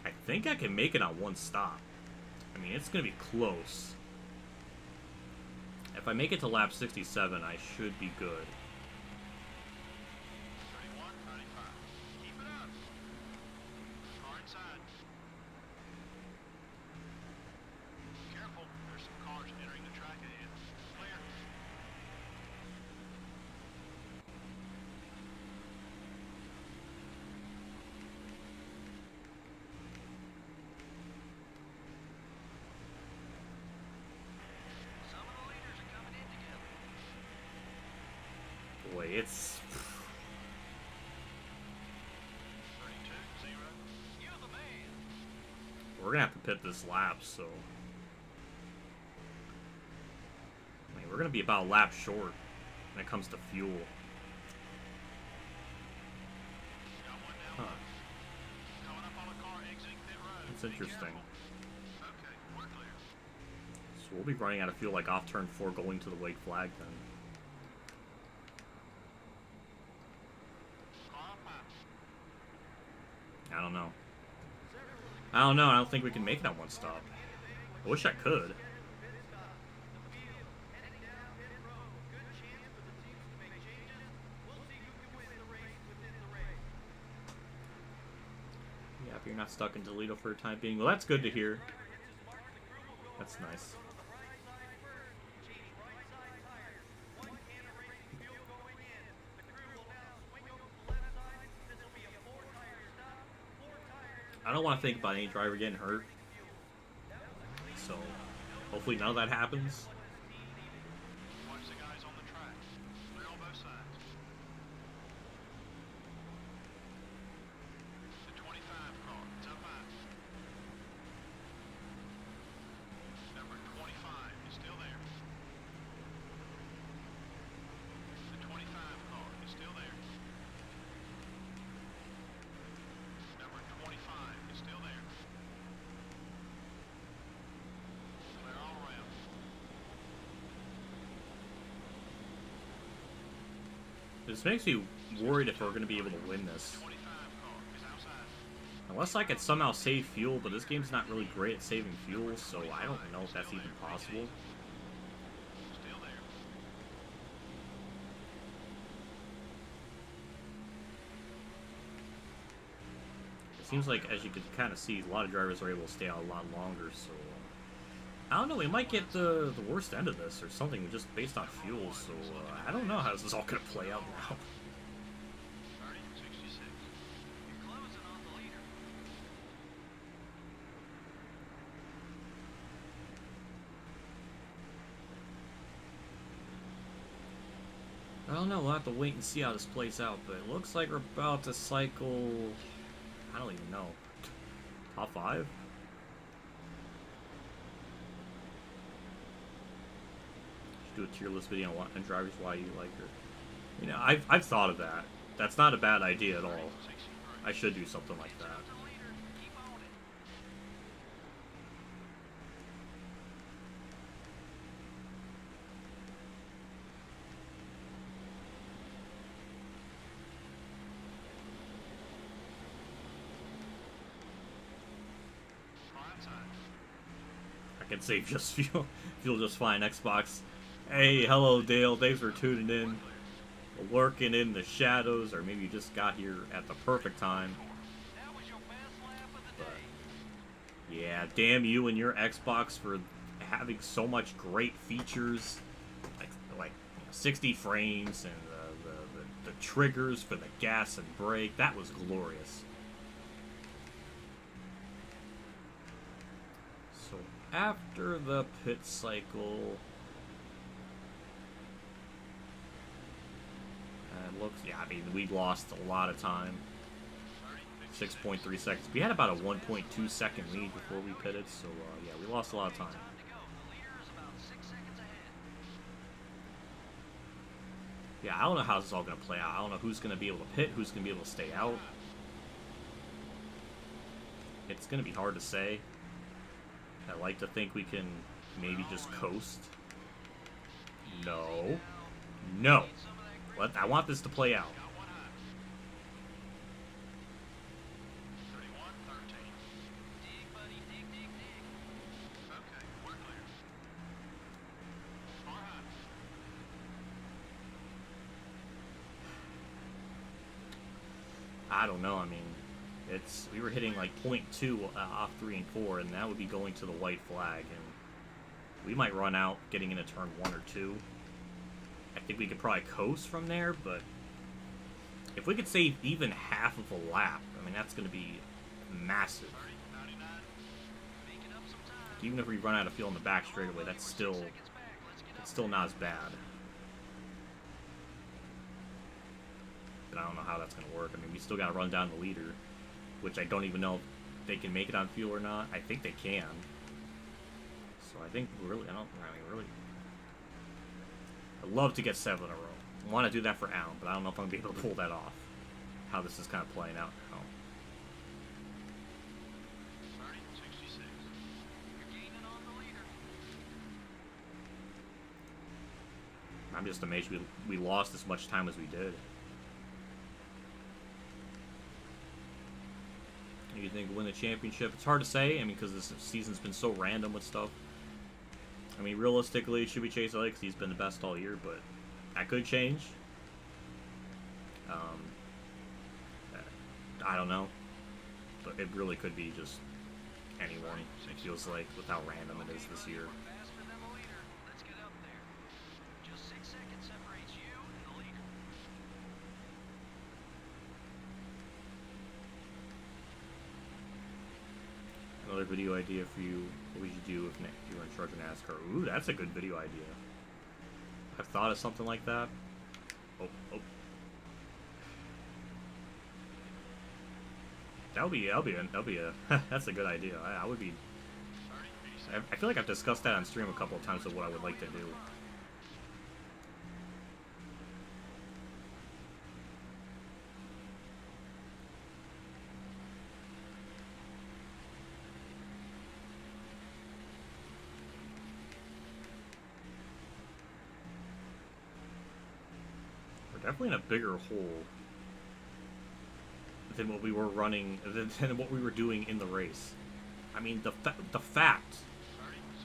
Speaker 1: I think I can make it on one stop. I mean, it's going to be close. If I make it to lap 67, I should be good.
Speaker 5: 31, 35. Keep it up. Car inside. Careful, there's some cars entering the track ahead. Clear. Some of the leaders are coming in together.
Speaker 1: Boy, it's...
Speaker 5: 32, 0. You're the man.
Speaker 1: We're gonna have to pit this lap, so... I mean, we're gonna be about a lap short when it comes to fuel.
Speaker 5: Got one down.
Speaker 1: Huh.
Speaker 5: Coming up on a car exiting pit road.
Speaker 1: That's
Speaker 5: Be
Speaker 1: interesting.
Speaker 5: careful. Okay, we're clear.
Speaker 1: So we'll be running out of fuel like off turn 4 going to the white flag then.
Speaker 5: Car up high.
Speaker 1: I don't know. I don't know. I don't think we can make it on one stop. I wish I could. Yeah, if you're not stuck in Toledo for the time being. Well, that's good to hear. That's nice. I don't want to think about any driver getting hurt. So, hopefully none of that happens.
Speaker 5: Watch the guys on the track. Clear on both sides. The 25 car, it's up high. Number 25 is still there. The 25 car is still there. Number 25 is still there. Clear all around.
Speaker 1: This makes me worried if we're going to be able to win this.
Speaker 5: 25 car is outside.
Speaker 1: Unless I could somehow save fuel, but this game's not really great at saving fuel, so I don't know if that's even possible.
Speaker 5: Still there.
Speaker 1: It seems like, as you can kind of see, a lot of drivers are able to stay out a lot longer, so... I don't know, we might get the worst end of this, or something, just based on fuel, so I don't know how this is all going to play out now.
Speaker 5: 30, 66. You're closing on the leader.
Speaker 1: I don't know, we'll have to wait and see how this plays out, but it looks like we're about to cycle... I don't even know. Top 5? Do a tier list video on drivers why you like her. You know, I've thought of that. That's not a bad idea at all. I should do something like that.
Speaker 5: The leader, keep on it. Car outside.
Speaker 1: I can save just fuel just fine. Xbox. Hey, hello Dale. Thanks for tuning in. Lurking in the shadows, or maybe you just got here at the perfect time.
Speaker 5: That was your best lap of the day.
Speaker 1: Yeah, damn you and your Xbox for having so much great features, like 60 frames and the triggers for the gas and brake. That was glorious. So after the pit cycle, it looks, yeah, I mean, we lost a lot of time. 6.3 seconds. We had about a 1.2 second lead before we pitted, so yeah, we lost a lot of time.
Speaker 5: Time to go. The leader is about 6 seconds ahead.
Speaker 1: Yeah, I don't know how this is all going to play out. I don't know who's going to be able to pit, who's going to be able to stay out. It's going to be hard to say. I like to think we can maybe just coast. No. No. I want this to play out.
Speaker 5: 31-13. Dig, buddy, dig, dig, dig. Okay, we're clear. Far high.
Speaker 1: I don't know. I mean, we were hitting like 0.2 off 3 and 4, and that would be going to the white flag, and we might run out getting into turn 1 or 2. I think we could probably coast from there, but if we could save even half of a lap, I mean, that's going to be massive.
Speaker 5: 99. Making up some time.
Speaker 1: Even if we run out of fuel in the back straightaway, that's still not as bad. But I don't know how that's going to work. I mean, we still got to run down the leader, which I don't even know if they can make it on fuel or not. I think they can. So I think really, I'd love to get 7 in a row. I want to do that for Allen, but I don't know if I'm going to be able to pull that off. How this is kind of playing out now.
Speaker 5: 30-66. You're gaining on the leader.
Speaker 1: I'm just amazed we lost as much time as we did. You think we'll win the championship? It's hard to say. I mean, because this season's been so random with stuff. I mean, realistically, should we chase Elliott because he's been the best all year, but that could change. I don't know. But it really could be just anyone, it feels like, with how random it is this year.
Speaker 5: Faster than the leader. Let's get up there. Just 6 seconds separates you and the leader.
Speaker 1: Another video idea for you. What would you do if you were in charge of NASCAR? Ooh, that's a good video idea. I've thought of something like that. Oh. That'll be a that's a good idea. I would be. I feel like I've discussed that on stream a couple of times of what I would like to do. Definitely in a bigger hole than what we were running, than what we were doing in the race. I mean, the fact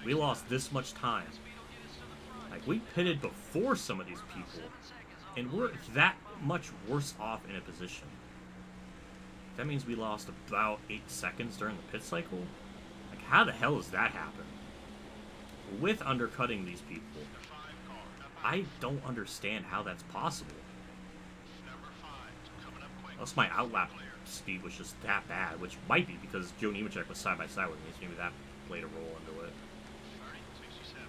Speaker 1: we lost this much time, like we pitted before some of these people, and we're that much worse off in a position. That means we lost about 8 seconds during the pit cycle. Like, how the hell does that happen? With undercutting these people, I don't understand how that's possible. Unless my outlap speed was just that bad, which might be because Joe Nemechek was side by side with me, so maybe that played a role into it.
Speaker 5: 30-67.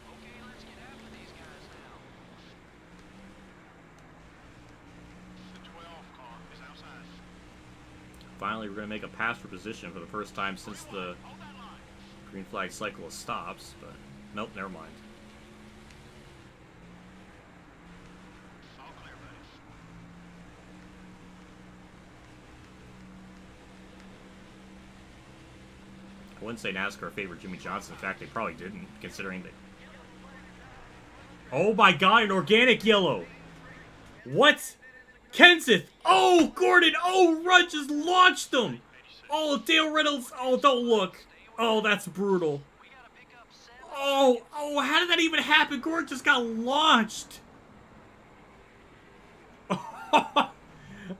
Speaker 5: Okay, let's get after these guys now. The 12 car is outside.
Speaker 1: Finally, we're going to make a pass for position for the first time since the green flag cycle stops, but nope, never mind.
Speaker 5: All clear, buddy.
Speaker 1: I wouldn't say NASCAR favored Jimmy Johnson. In fact, they probably didn't, considering that. Oh my god, an organic yellow! What? Kenseth! Oh, Gordon! Oh, Rudd just launched him! Oh, Dale Reynolds! Oh, don't look! Oh, that's brutal. Oh, how did that even happen? Gordon just got launched!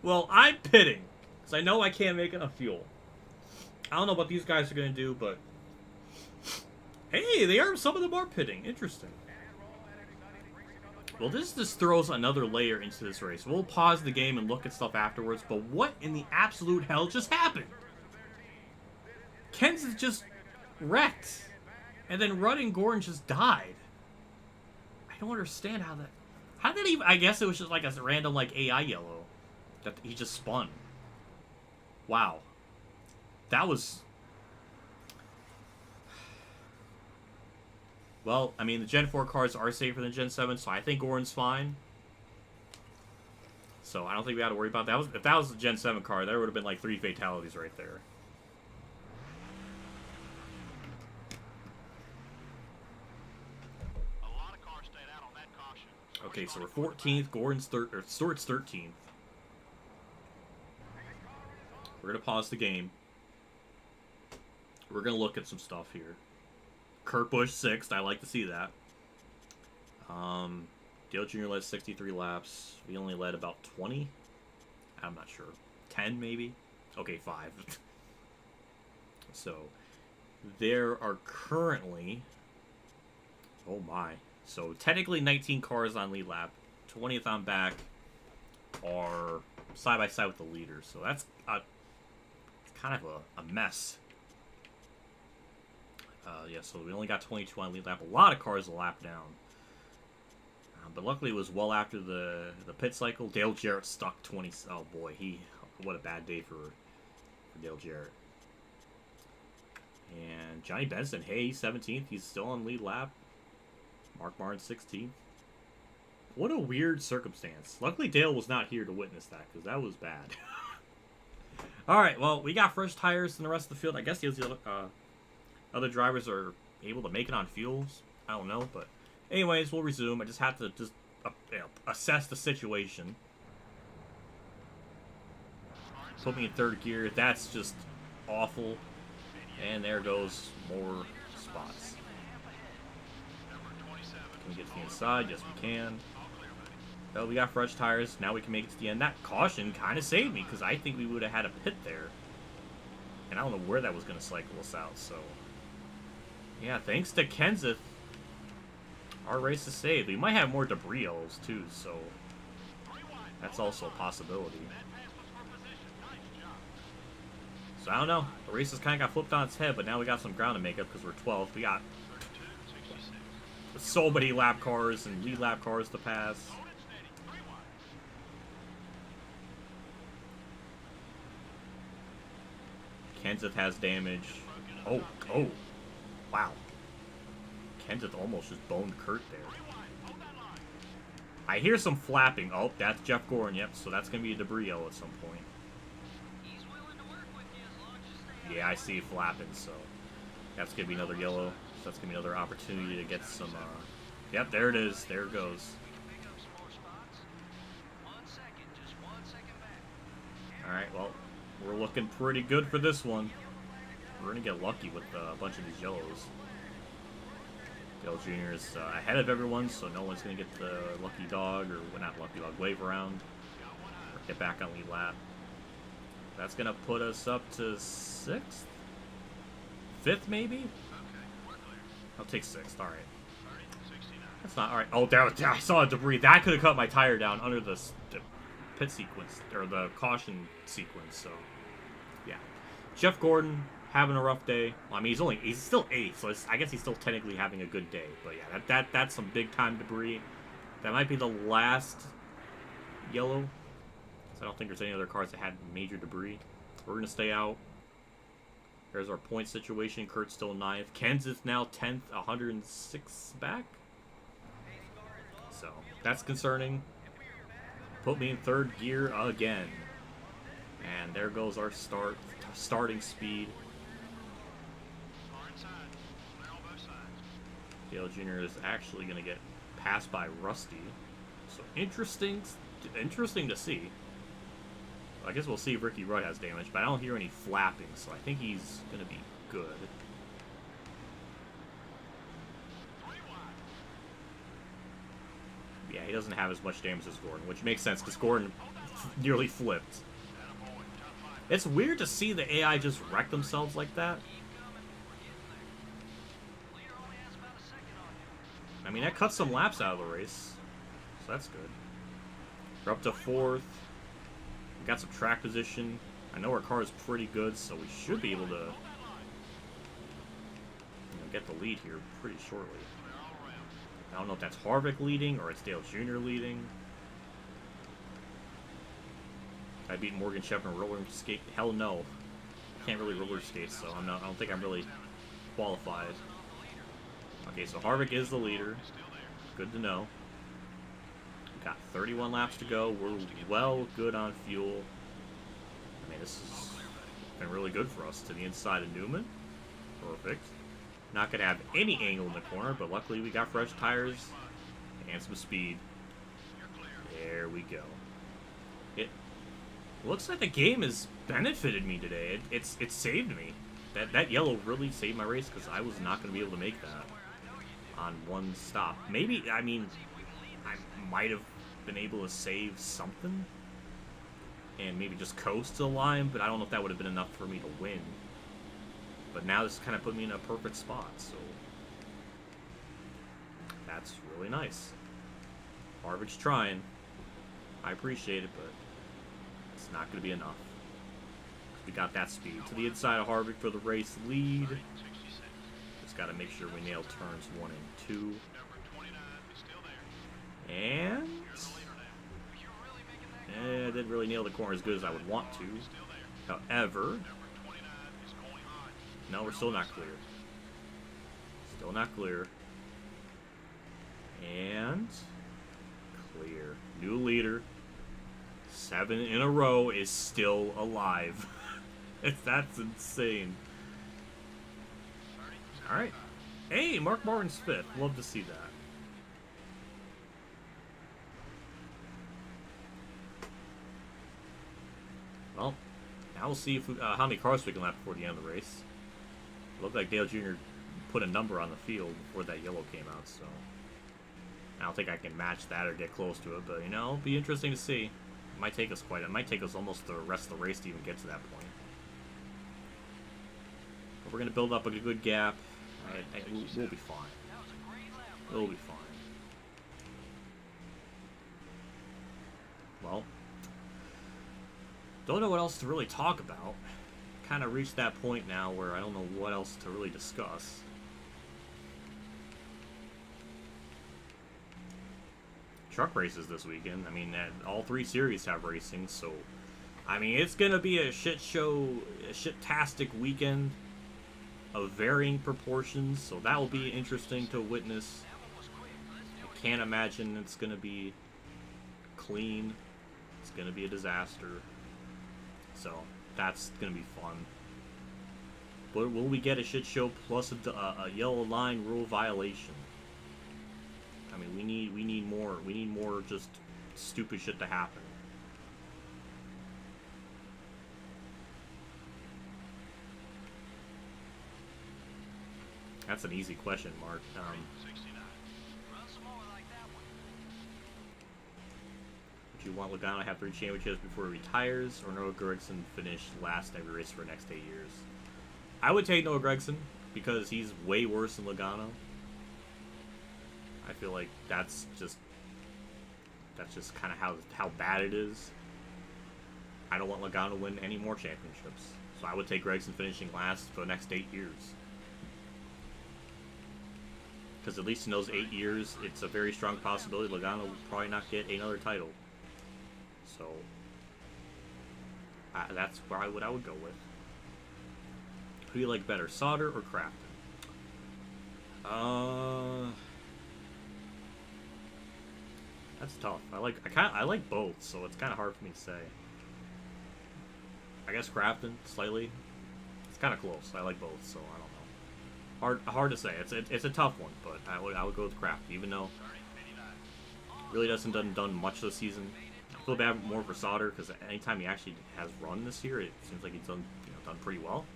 Speaker 1: Well, I'm pitting, because I know I can't make enough fuel. I don't know what these guys are going to do, but... Hey, some of them are pitting. Interesting. Well, this just throws another layer into this race. We'll pause the game and look at stuff afterwards, but what in the absolute hell just happened? Kenseth just wrecked, and then Rudd and Gordon just died. I don't understand how that... How did that even... I guess it was just like a random, like, AI yellow that he just spun. Wow. That was... Well, I mean, the Gen 4 cars are safer than Gen 7, so I think Gordon's fine. So I don't think we got to worry about that. If that was the Gen 7 car, there would have been like 3 fatalities right there. Okay, so we're 14th. Stewart's 13th. We're going to pause the game. We're going to look at some stuff here. Kurt Busch 6th. I like to see that. Dale Jr. led 63 laps. We only led about 20. I'm not sure. 10 maybe? Okay, 5. So, there are currently... Oh my. So, technically 19 cars on lead lap. 20th on back are side by side with the leader. So, that's kind of a mess. Yeah, so we only got 22 on lead lap. A lot of cars a lap down. But luckily it was well after the pit cycle. Dale Jarrett stuck 20... Oh boy, what a bad day for Dale Jarrett. And Johnny Benson, hey, he's 17th. He's still on lead lap. Mark Martin, 16th. What a weird circumstance. Luckily Dale was not here to witness that, because that was bad. Alright, well, we got fresh tires in the rest of the field. I guess the other drivers are able to make it on fuels. I don't know, but... Anyways, we'll resume. I just have to assess the situation. Put me in third gear. That's just awful. And there goes more spots. Can we get to the inside? Yes, we can. Well, we got fresh tires. Now we can make it to the end. That caution kind of saved me because I think we would have had a pit there. And I don't know where that was going to cycle us out. So, yeah, thanks to Kenseth. Our race is saved. We might have more debris yellows too, so that's also a possibility. So I don't know. The race has kind of got flipped on its head, but now we got some ground to make up because we're 12th. We got so many lap cars and lead lap cars to pass. Kenseth has damage. Oh, wow. Kenseth almost just boned Kurt there. I hear some flapping. Oh, that's Jeff Gordon. Yep, so that's going to be a debris yellow at some point. Yeah, I see it flapping, so that's going to be another yellow. So that's going to be another opportunity to get some... Yep, there it is. There it goes. Alright, well, we're looking pretty good for this one. We're going to get lucky with a bunch of these yellows. Dale Jr. is ahead of everyone, so no one's going to get the lucky dog, or well, not lucky dog, wave around, or get back on lead lap. That's going to put us up to 6th? 5th, maybe? I'll take 6th, alright. That's not, alright. Oh, I saw a debris. That could have cut my tire down under the pit sequence, or the caution sequence, so, yeah. Jeff Gordon having a rough day. Well, I mean, he's still 8th, so I guess he's still technically having a good day. But yeah, that's some big time debris. That might be the last yellow. So I don't think there's any other cars that had major debris. We're gonna stay out. There's our point situation. Kurt's still 9th. Kenseth now 10th, 106 back. So that's concerning. Put me in third gear again. And there goes our starting speed. Dale Jr. is actually going to get passed by Rusty. So interesting to see. I guess we'll see if Ricky Rudd has damage, but I don't hear any flapping, so I think he's going to be good. Yeah, he doesn't have as much damage as Gordon, which makes sense because Gordon nearly flipped. It's weird to see the AI just wreck themselves like that. I mean, that cuts some laps out of the race, so that's good. We're up to 4th. We got some track position. I know our car is pretty good, so we should be able to get the lead here pretty shortly. I don't know if that's Harvick leading or it's Dale Jr. leading. I beat Morgan Shepherd in roller skate. Hell no. Can't really roller skate, so I don't think I'm really qualified. Okay, so Harvick is the leader. Good to know. We've got 31 laps to go. We're well good on fuel. I mean, this has been really good for us. To the inside of Newman. Perfect. Not going to have any angle in the corner, but luckily we got fresh tires and some speed. There we go. It looks like the game has benefited me today. It saved me. That yellow really saved my race because I was not going to be able to make that on one stop. Maybe, I mean, I might have been able to save something and maybe just coast to the line, but I don't know if that would have been enough for me to win. But now this kind of put me in a perfect spot, so that's really nice. Harvick's trying. I appreciate it, but it's not going to be enough. We got that speed to the inside of Harvick for the race lead. Just got to make sure we nail turns 1 and 2. And I didn't really nail the corner as good as I would want to. However, no, we're still not clear. Still not clear. And clear. New leader. 7 in a row is still alive. That's insane. Alright. Hey, Mark Martin's 5th. Love to see that. Well, now we'll see if we, how many cars we can lap before the end of the race. It looked like Dale Jr. put a number on the field before that yellow came out, so I don't think I can match that or get close to it, but you know, it'll be interesting to see. It might take us almost the rest of the race to even get to that point. But we're going to build up a good gap. We'll be fine. We'll be fine. Well, don't know what else to really talk about. Kind of reached that point now where I don't know what else to really discuss. Truck races this weekend. I mean, all 3 series have racing, so I mean, it's gonna be a shit show, a shit-tastic weekend of varying proportions, so that will be interesting to witness. I can't imagine it's gonna be clean. It's gonna be a disaster. So that's gonna be fun. But will we get a shit show plus a yellow line rule violation? I mean, we need more. We need more just stupid shit to happen. That's an easy question, Mark. Would you want Logano to have 3 championships before he retires, or Noah Gragson finish last every race for the next 8 years? I would take Noah Gragson because he's way worse than Logano. I feel like that's just kind of how bad it is. I don't want Logano to win any more championships, so I would take Gragson finishing last for the next 8 years. Because at least in those 8 years, it's a very strong possibility Logano will probably not get another title. So that's where I would go with. Who do you like better, Sauter or Crafton? That's tough. I like both, so it's kind of hard for me to say. I guess Crafton slightly. It's kind of close. I like both, so I don't know. Hard to say. It's a tough one, but I would go with Crafton, even though really hasn't done much this season. I feel bad more for Sauter because anytime he actually has run this year, it seems like he's done pretty well.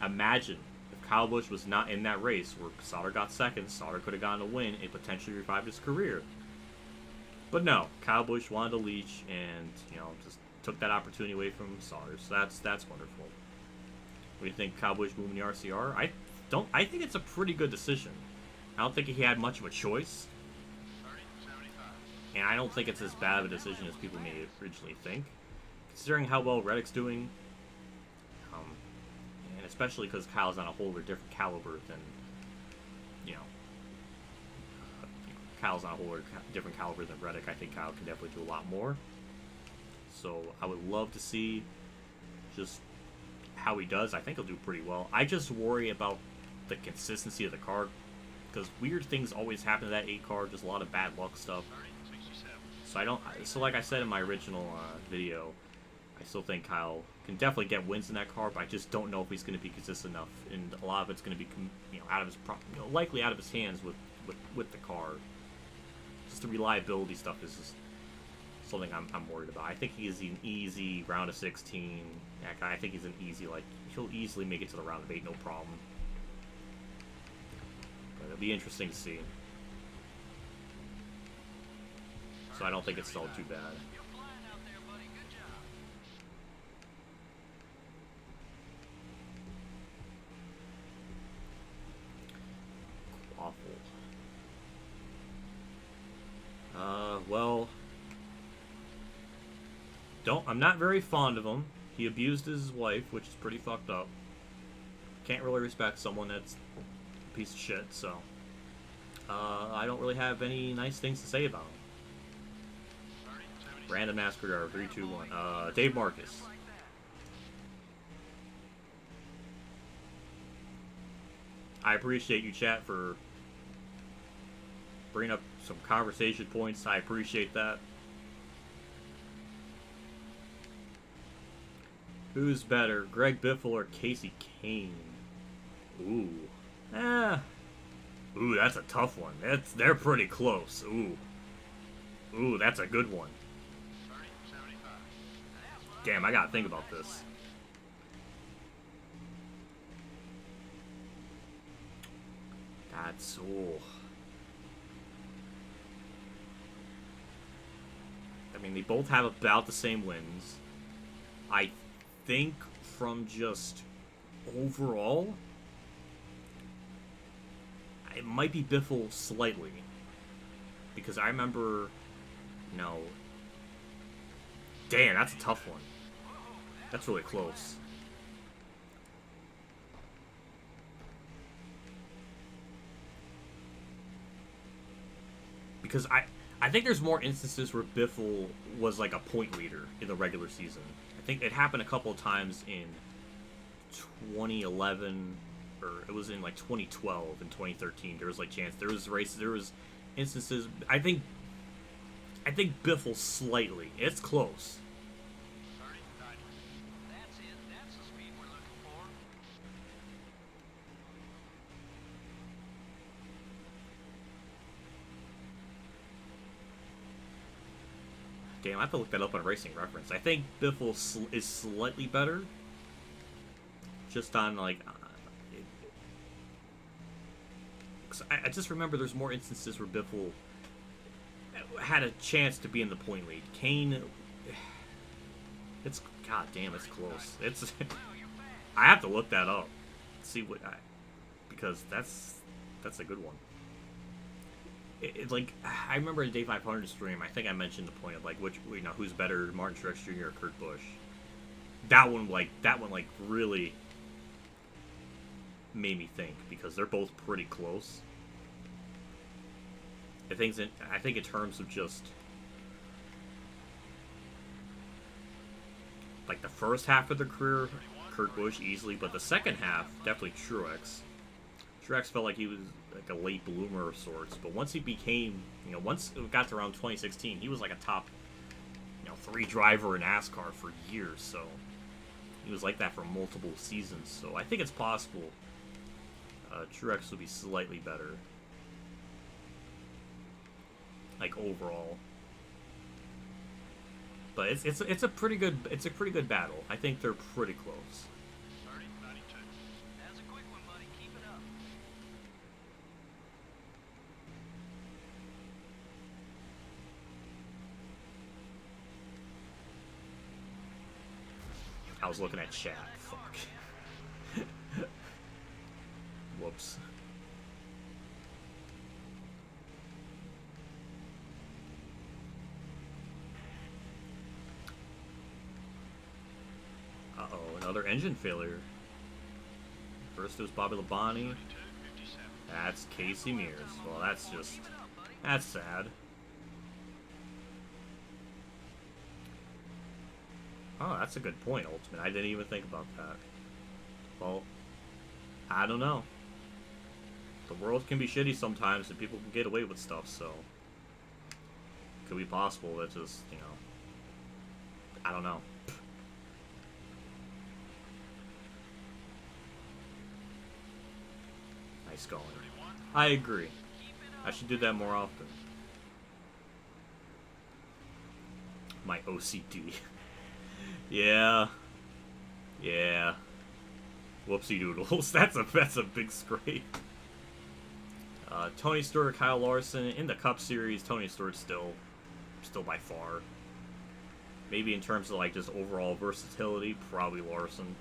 Speaker 1: Imagine if Kyle Busch was not in that race where Sauter got second, Sauter could have gotten a win and potentially revived his career. But no, Kyle Busch wanted to leech and just took that opportunity away from Sauter. So that's wonderful. What do you think, Kyle Busch moving the RCR? I think it's a pretty good decision. I don't think he had much of a choice. And I don't think it's as bad of a decision as people may originally think. Considering how well Reddick's doing, and especially because Kyle's on a whole different caliber than, Kyle's on a whole different caliber than Reddick. I think Kyle can definitely do a lot more. So I would love to see just how he does. I think he'll do pretty well. I just worry about the consistency of the car, because weird things always happen to that 8 car. Just a lot of bad luck stuff. So like I said in my original video, I still think Kyle can definitely get wins in that car, but I just don't know if he's going to be consistent enough, and a lot of it's going to be out of his likely out of his hands with the car. Just the reliability stuff is just something I'm worried about. I think he's an easy round of 16. I think he's an easy, like, he'll easily make it to the round of 8, no problem. But it'll be interesting to see. So I don't think it's all too bad.
Speaker 5: You're flying out there, buddy. Good job.
Speaker 1: Well, I'm not very fond of him. He abused his wife, which is pretty fucked up. Can't really respect someone that's a piece of shit, so I don't really have any nice things to say about him. Random NASCAR driver, 3, 2, 1. Dave Marcus. I appreciate you, chat, for bringing up some conversation points. I appreciate that. Who's better, Greg Biffle or Casey Kane? Ooh. Ooh, that's a tough one. They're pretty close. Ooh, that's a good one. Damn, I gotta think about this. That's... ooh. I mean, they both have about the same wins. I think from just overall, it might be Biffle slightly. Because I remember, no. Damn, that's a tough one. That's really close. Because I think there's more instances where Biffle was like a point leader in the regular season. I think it happened a couple of times in 2011, or it was in like 2012 and 2013. There was like there was races, there was instances. I think Biffle slightly. It's close.
Speaker 5: That's it. That's the speed we're looking for.
Speaker 1: Damn, I have to look that up on Racing Reference. I think Biffle is slightly better. Just on, like... I just remember there's more instances where Biffle had a chance to be in the point lead. Kane... It's... God damn, it's close. It's... I have to look that up. See what... because that's a good one. Like, I remember in Day 500 stream, I think I mentioned the point of, like, who's better, Martin Truex Jr. or Kurt Busch. That one, really made me think, because they're both pretty close. I think in terms of just, like, the first half of their career, Kurt Busch easily, but the second half, definitely Truex. Truex felt like he was like a late bloomer of sorts, but once he became, once it got to around 2016, he was like a top, 3 driver in NASCAR for years, so he was like that for multiple seasons, so I think it's possible Truex will be slightly better, like, overall. But it's a pretty good battle. I think they're pretty close.
Speaker 5: That's a quick one, buddy. Keep it up.
Speaker 1: I was looking at chat. Fuck. Whoops. Uh-oh, another engine failure. First it was Bobby Labonte. That's Casey Mears. Well, that's sad. Oh, that's a good point, Ultimate. I didn't even think about that. Well, I don't know. The world can be shitty sometimes and people can get away with stuff, so... It could be possible that just, I don't know. Nice going. I agree. I should do that more often. My OCD. Yeah. Yeah. Whoopsie doodles. That's a big scrape. Tony Stewart, Kyle Larson in the Cup Series. Tony Stewart still by far. Maybe in terms of like just overall versatility, probably Larson.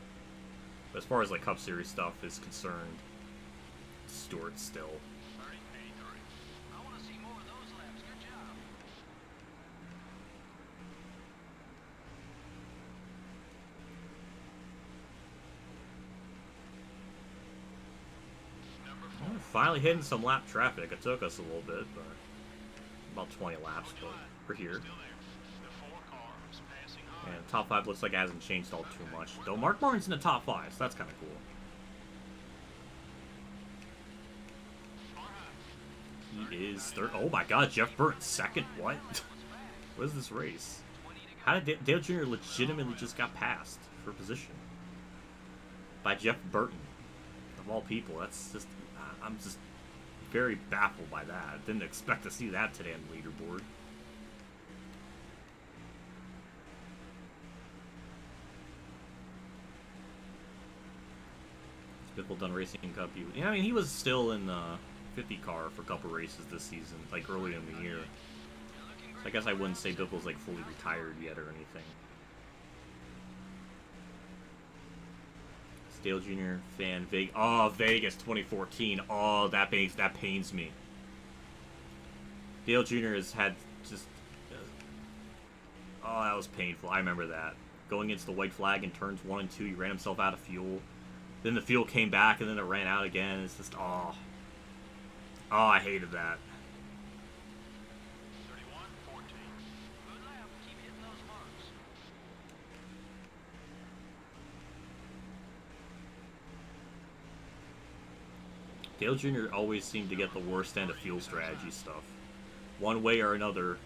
Speaker 1: But as far as like Cup Series stuff is concerned, Stewart still.
Speaker 5: 30-83. I want to see more of those laps. Good job.
Speaker 1: Finally hitting some lap traffic. It took us a little bit, but about 20 laps, but we're here.
Speaker 5: Still there. The 4 cars passing high.
Speaker 1: And top 5 looks like it hasn't changed all too much. Though Mark Martin's in the top 5, so that's kind of cool. He is third. Oh my god, Jeff Burton second? What? What is this race? How did Dale Jr. legitimately just got passed for position? By Jeff Burton. Of all people, that's just... I'm just very baffled by that. Didn't expect to see that today on the leaderboard. Biffle done Racing Cup. Yeah, I mean, he was still in the 50 car for a couple races this season, like early in the year. So I guess I wouldn't say Biffle's like fully retired yet or anything. Dale Jr. fan Vegas 2014. Oh, that pains me. Dale Jr. has had just oh, that was painful. I remember that. Going against the white flag in turns 1 and 2, he ran himself out of fuel. Then the fuel came back and then it ran out again. It's just oh, I hated that.
Speaker 5: 31-14. Good lap. Keep hitting those marks.
Speaker 1: Dale Jr. always seemed to get the worst end of fuel strategy stuff. One way or another,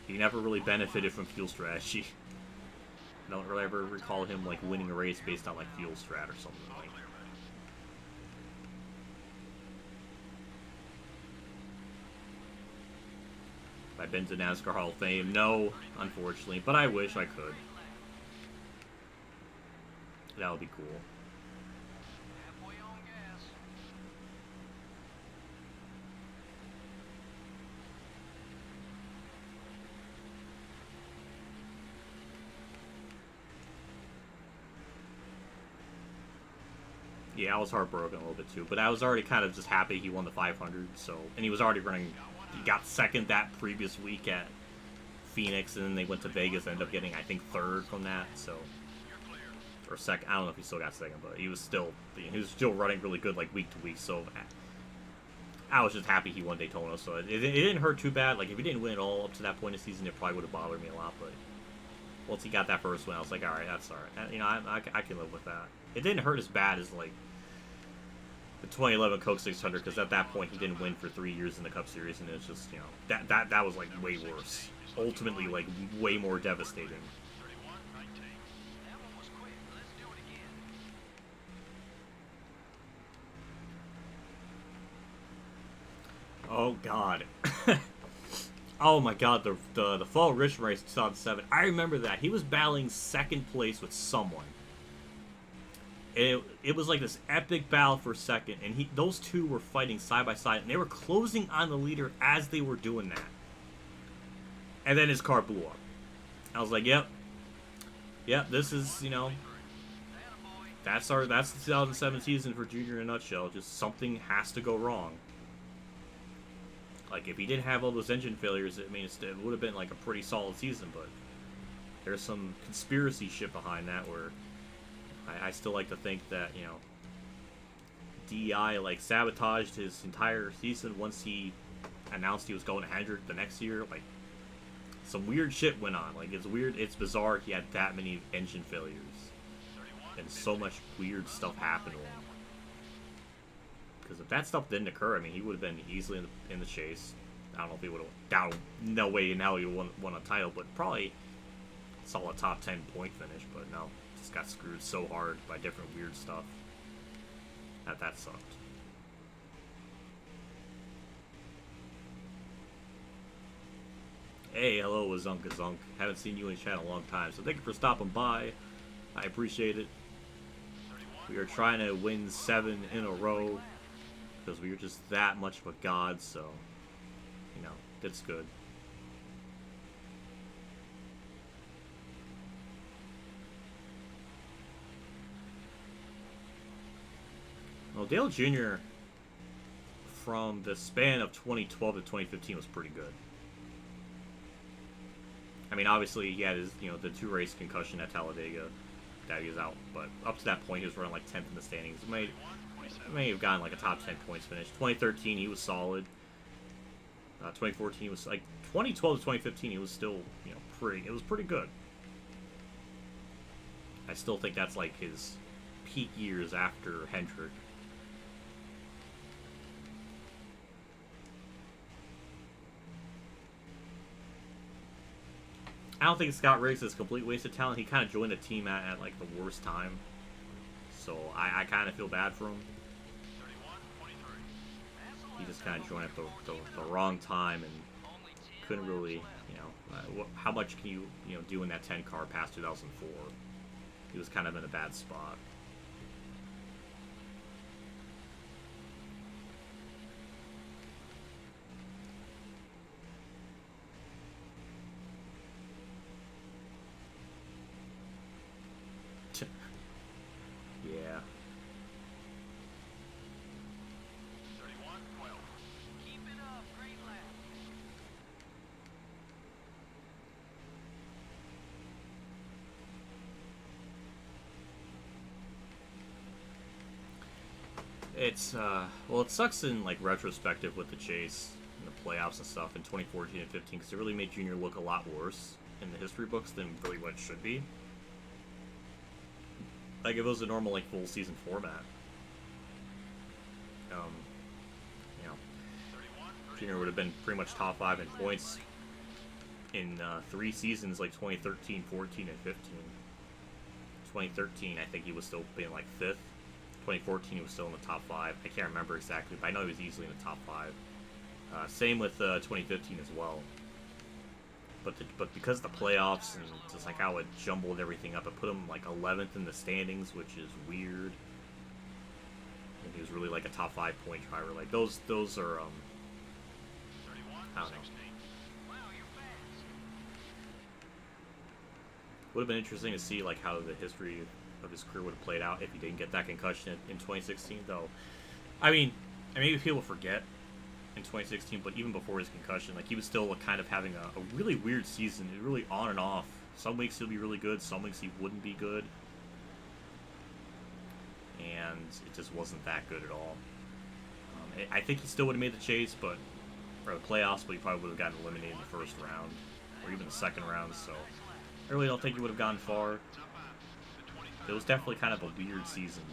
Speaker 1: he never really benefited from fuel strategy. I don't really ever recall him like winning a race based on like fuel strat or something like. Have I been to NASCAR Hall of Fame? No, unfortunately, but I wish I could. That would be cool.
Speaker 5: Halfway on gas.
Speaker 1: Yeah, I was heartbroken a little bit too, but I was already kind of just happy he won the 500. So, and he was already running. He got second that previous week at Phoenix, and then they went to Vegas, ended up getting I think third from that. So, or second. I don't know if he still got second, but he was still running really good like week to week. So, I was just happy he won Daytona. So it didn't hurt too bad. Like if he didn't win it all up to that point in the season, it probably would have bothered me a lot. But once he got that first win, I was like, all right, that's all right. You know, I can live with that. It didn't hurt as bad as like the 2011 Coke 600, because at that point he didn't win for 3 years in the Cup Series, and it's just, you know, that was like way worse. Ultimately, like way more devastating.
Speaker 5: 31-19. That one was quick. Let's do it again.
Speaker 1: Oh God. Oh my God, the Fall Richmond race 2007. I remember that. He was battling second place with someone. It was like this epic battle for second, and those two were fighting side by side, and they were closing on the leader as they were doing that. And then his car blew up. I was like, yep, this is, you know, that's the 2007 season for Junior in a nutshell. Just something has to go wrong. Like if he didn't have all those engine failures, I mean, it would have been like a pretty solid season. But there's some conspiracy shit behind that where I still like to think that, you know, DEI like sabotaged his entire season once he announced he was going to Hendrick the next year. Like some weird shit went on. Like it's weird, it's bizarre he had that many engine failures and so much weird stuff happened to him. Because if that stuff didn't occur, I mean, he would have been easily in the chase. I don't know if he would have. No way in hell he would have won a title, but probably solid top 10 point finish. But no, just got screwed so hard by different weird stuff. That sucked. Hey, hello, Wazunka. Haven't seen you in chat in a long time, so thank you for stopping by. I appreciate it. We are trying to win 7 in a row because we are just that much of a god, so, you know, that's good. Well, Dale Jr. from the span of 2012 to 2015 was pretty good. I mean, obviously, he had his, you know, the 2-race concussion at Talladega that he was out, but up to that point, he was running like 10th in the standings. May have gotten like a top 10 points finish. 2013, he was solid. 2014 was like 2012 to 2015. He was still, you know, it was pretty good. I still think that's like his peak years after Hendrick. I don't think Scott Riggs is a complete waste of talent. He kind of joined the team at like the worst time, so I kind of feel bad for him. He just kind of joined at the wrong time and couldn't really, you know, how much can you know, do in that 10 car past 2004? He was kind of in a bad spot. Yeah.
Speaker 5: 31-12. Keep it up, great lap.
Speaker 1: It's well, it sucks in like retrospective with the chase and the playoffs and stuff in 2014 and 15 because it really made Junior look a lot worse in the history books than really what it should be. Like if it was a normal like full season format, you know, Junior would have been pretty much top 5 in points in 3 seasons, like 2013, 14, and 15. 2013, I think he was still being like 5th. 2014, he was still in the top 5. I can't remember exactly, but I know he was easily in the top 5. Same with 2015 as well. But because of the playoffs and just like how it jumbled everything up, it put him like 11th in the standings, which is weird. And he was really like a top 5 point driver. Like those are I don't know. Would have been interesting to see like how the history of his career would have played out if he didn't get that concussion in 2016. Though, I mean, maybe people forget in 2016, but even before his concussion, like he was still kind of having a really weird season. It really on and off. Some weeks he'll be really good, some weeks he wouldn't be good, and it just wasn't that good at all. I think he still would have made the chase, but or the playoffs, but he probably would have gotten eliminated in the first round or even the second round. So I really don't think he would have gone far. It was definitely kind of a weird season.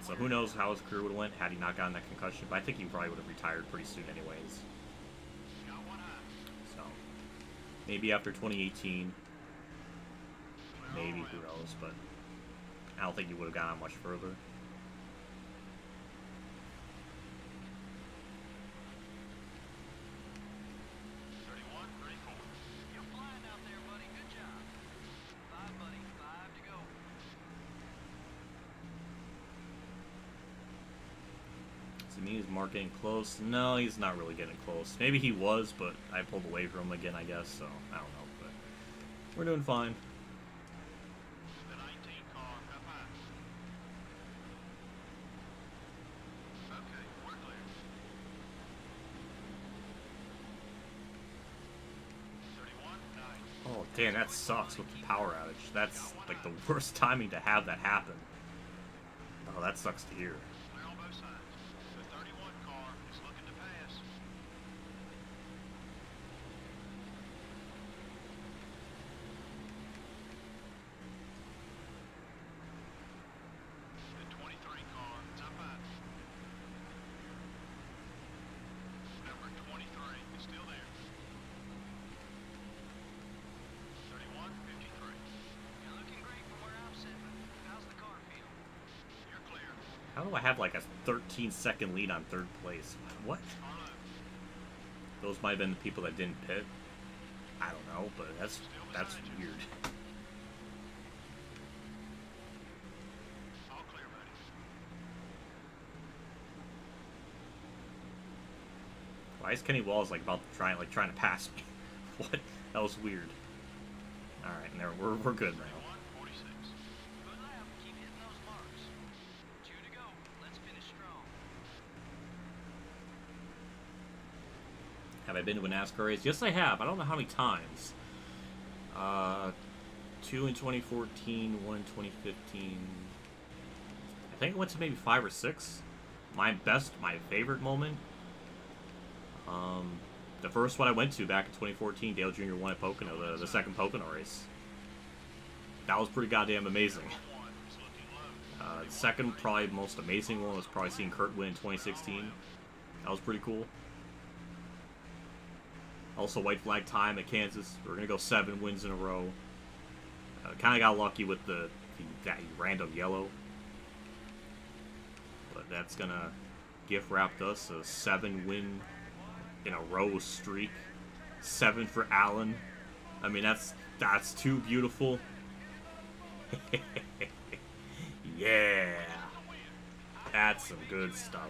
Speaker 1: So who knows how his career would have went had he not gotten that concussion, but I think he probably would have retired pretty soon anyways. So, maybe after 2018, maybe, who knows, but I don't think he would have gone much further. He's Mark getting close. No, he's not really getting close. Maybe he was, but I pulled away from him again, I guess, so I don't know. But we're doing fine.
Speaker 5: The 19 car up high. Okay, we're clear. 31-9.
Speaker 1: Oh, damn, that sucks with the power outage. That's like the worst timing to have that happen. Oh, that sucks to hear.
Speaker 5: Clear on both sides. The 31 car is looking to pass. The 23 car is up high. Number 23 is still there. 31-53. You're looking great from where I'm sitting. How's the car feel? You're clear.
Speaker 1: How do I have like a 13-second lead on third place? What? Those might have been the people that didn't pit. I don't know, but that's weird.
Speaker 5: All clear, buddy.
Speaker 1: Why is Kenny Walls like about trying to pass me? What? That was weird. All right, and there we're good now.
Speaker 5: 1:46. Good lap. Keep hitting those marks. 2 to go. Let's finish strong.
Speaker 1: Have I been to a NASCAR race? Yes, I have. I don't know how many times. 2 in 2014, 1 in 2015. I think I went to maybe 5 or 6. My favorite moment. The first one I went to back in 2014, Dale Jr. won at Pocono, the second Pocono race. That was pretty goddamn amazing. The second, probably most amazing one was probably seeing Kurt win in 2016. That was pretty cool. Also, white flag time at Kansas. We're gonna go 7 wins in a row. Kind of got lucky with that random yellow, but that's gonna gift wrapped us a 7-win in a row streak. 7 for Allen. I mean, that's too beautiful. Yeah, that's some good stuff.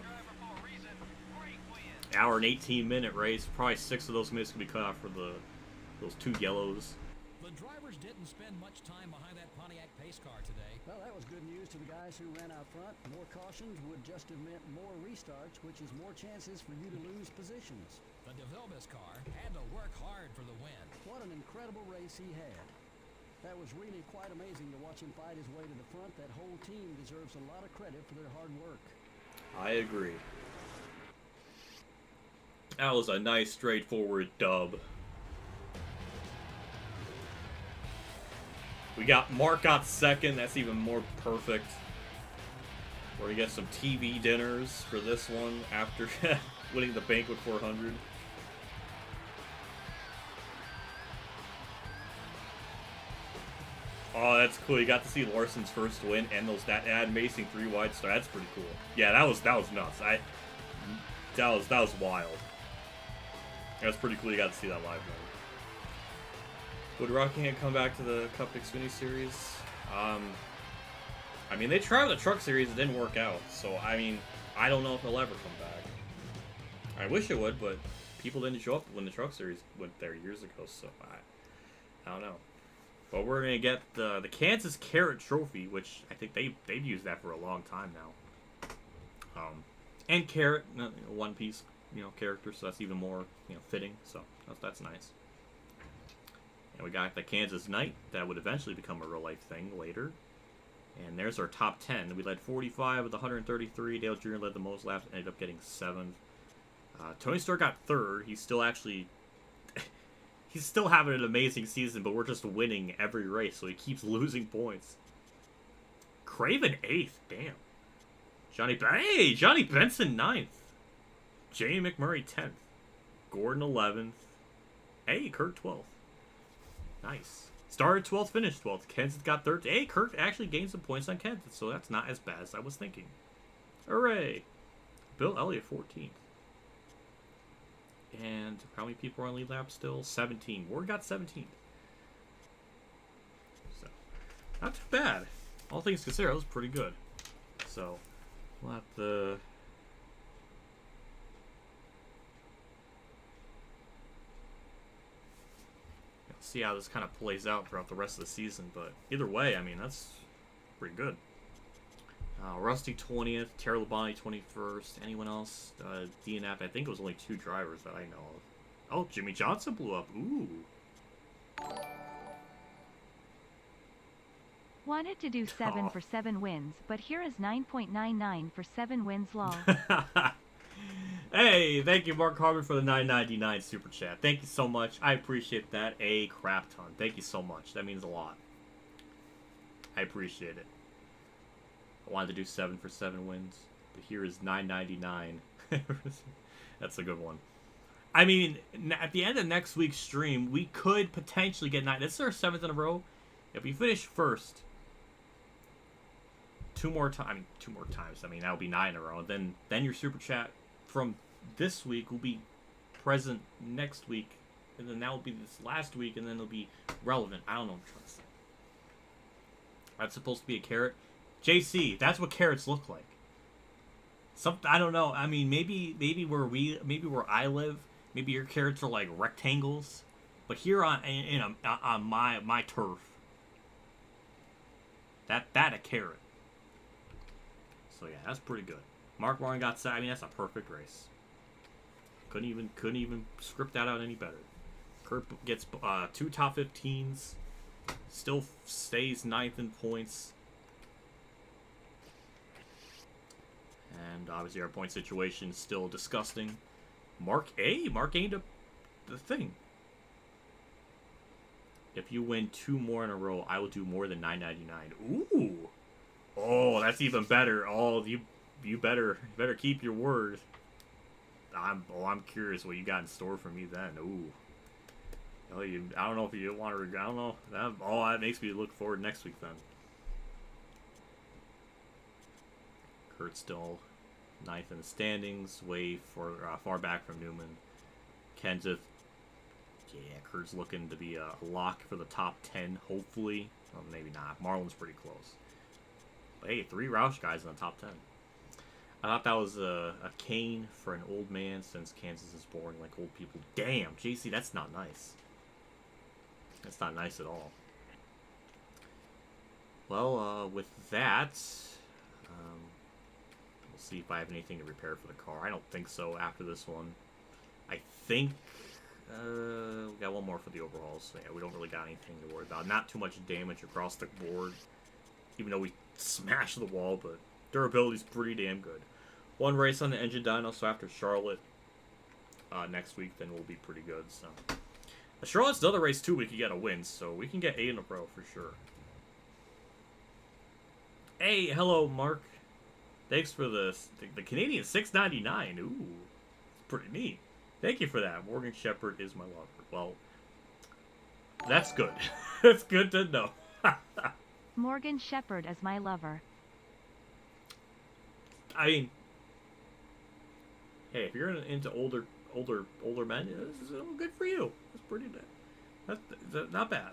Speaker 1: Hour and 18-minute race. Probably 6 of those minutes can be cut off for those 2 yellows.
Speaker 2: The drivers didn't spend much time behind that Pontiac pace car today.
Speaker 3: Well, that was good news to the guys who ran out front. More cautions would just have meant more restarts, which is more chances for you to lose positions.
Speaker 2: The DeVilbiss car had to work hard for the win.
Speaker 3: What an incredible race he had. That was really quite amazing to watch him fight his way to the front. That whole team deserves a lot of credit for their hard work.
Speaker 1: I agree. That was a nice, straightforward dub. We got Mark got second. That's even more perfect. We're gonna get some TV dinners for this one after winning the Banquet 400. Oh, that's cool. You got to see Larson's first win and that amazing 3 wide start. That's pretty cool. Yeah, that was nuts. That was wild. That's pretty cool. You got to see that live. Would Rockingham come back to the Cup Xfinity Series? I mean, they tried the Truck Series. It didn't work out. So, I mean, I don't know if they'll ever come back. I wish it would, but people didn't show up when the Truck Series went there years ago. So, I don't know. But we're going to get the Kansas Carrot Trophy, which I think they've used that for a long time now. And Carrot, One Piece, character, so that's even more, fitting. So that's nice. And we got the Kansas Knight that would eventually become a real life thing later. And there's our top 10. We led 45 with 133. Dale Jr. led the most laps, ended up getting 7th. Tony Stewart got 3rd. He's still having an amazing season, but we're just winning every race, so he keeps losing points. Craven 8th, damn. Johnny Benson 9th. Jamie McMurray 10th. Gordon 11th. Hey, Kurt 12th. Nice. Started 12th, finished 12th. Kenseth got 13th. Hey, Kurt actually gained some points on Kenseth, so that's not as bad as I was thinking. Hooray. Bill Elliott 14th. And how many people are on lead lap still? 17. Ward got 17th. So, not too bad. All things considered, that was pretty good. So, we'll have to... see how this kind of plays out throughout the rest of the season. But either way, I mean, that's pretty good. Rusty 20th, Terry Labonte 21st. Anyone else? DNF, I think it was only 2 drivers that I know of. Oh, Jimmy Johnson blew up. Ooh.
Speaker 6: Wanted to do 7 for 7 wins, but here is 9.99 for 7 wins lol.
Speaker 1: Hey, thank you, Mark Harmon, for the $9.99 super chat. Thank you so much. I appreciate that a crap ton. Thank you so much. That means a lot. I appreciate it. I wanted to do 7 for 7 wins, but here is $9.99. That's a good one. I mean, at the end of next week's stream, we could potentially get 9. This is our 7th in a row. If we finish first, 2 more times. I mean, that'll be 9 in a row. And then your super chat from this week will be present next week, and then that will be this last week, and then it'll be relevant. I don't know what I'm trying to say. That's supposed to be a carrot. JC, that's what carrots look like. I don't know. I mean, maybe where I live, maybe your carrots are like rectangles, but here on my turf, that a carrot. So yeah, that's pretty good. Mark Warren got set. I mean, that's a perfect race. Couldn't even script that out any better. Kurt gets 2 top 15s. Still stays 9th in points. And obviously our point situation is still disgusting. Mark ain't the thing. If you win 2 more in a row, I will do more than $9.99. Ooh. Oh, that's even better. Oh, you better keep your word. I'm curious what you got in store for me then. Ooh. Oh, I don't know if you want to. I don't know. That makes me look forward next week then. Kurt's still 9th in the standings, way far back from Newman. Kenseth, yeah, Kurt's looking to be a lock for the top 10, hopefully. Well, maybe not. Marlon's pretty close. But hey, 3 Roush guys in the top 10. I thought that was a cane for an old man since Kansas is boring like old people. Damn, JC, that's not nice. That's not nice at all. Well, with that, we'll see if I have anything to repair for the car. I don't think so after this one. I think we got one more for the overhauls. So yeah, we don't really got anything to worry about. Not too much damage across the board, even though we smashed the wall, but durability's pretty damn good. One race on the engine dyno, so after Charlotte next week, then we'll be pretty good. So Charlotte's another race too. We could get a win, so we can get 8 in a row for sure. Hey, hello, Mark. Thanks for the Canadian $6.99. Ooh, it's pretty neat. Thank you for that. Morgan Shepherd is my lover. Well, that's good. That's good to know.
Speaker 6: Morgan Shepherd as my lover.
Speaker 1: I mean, hey, if you're into older men, this is good for you. That's pretty bad. That's not bad.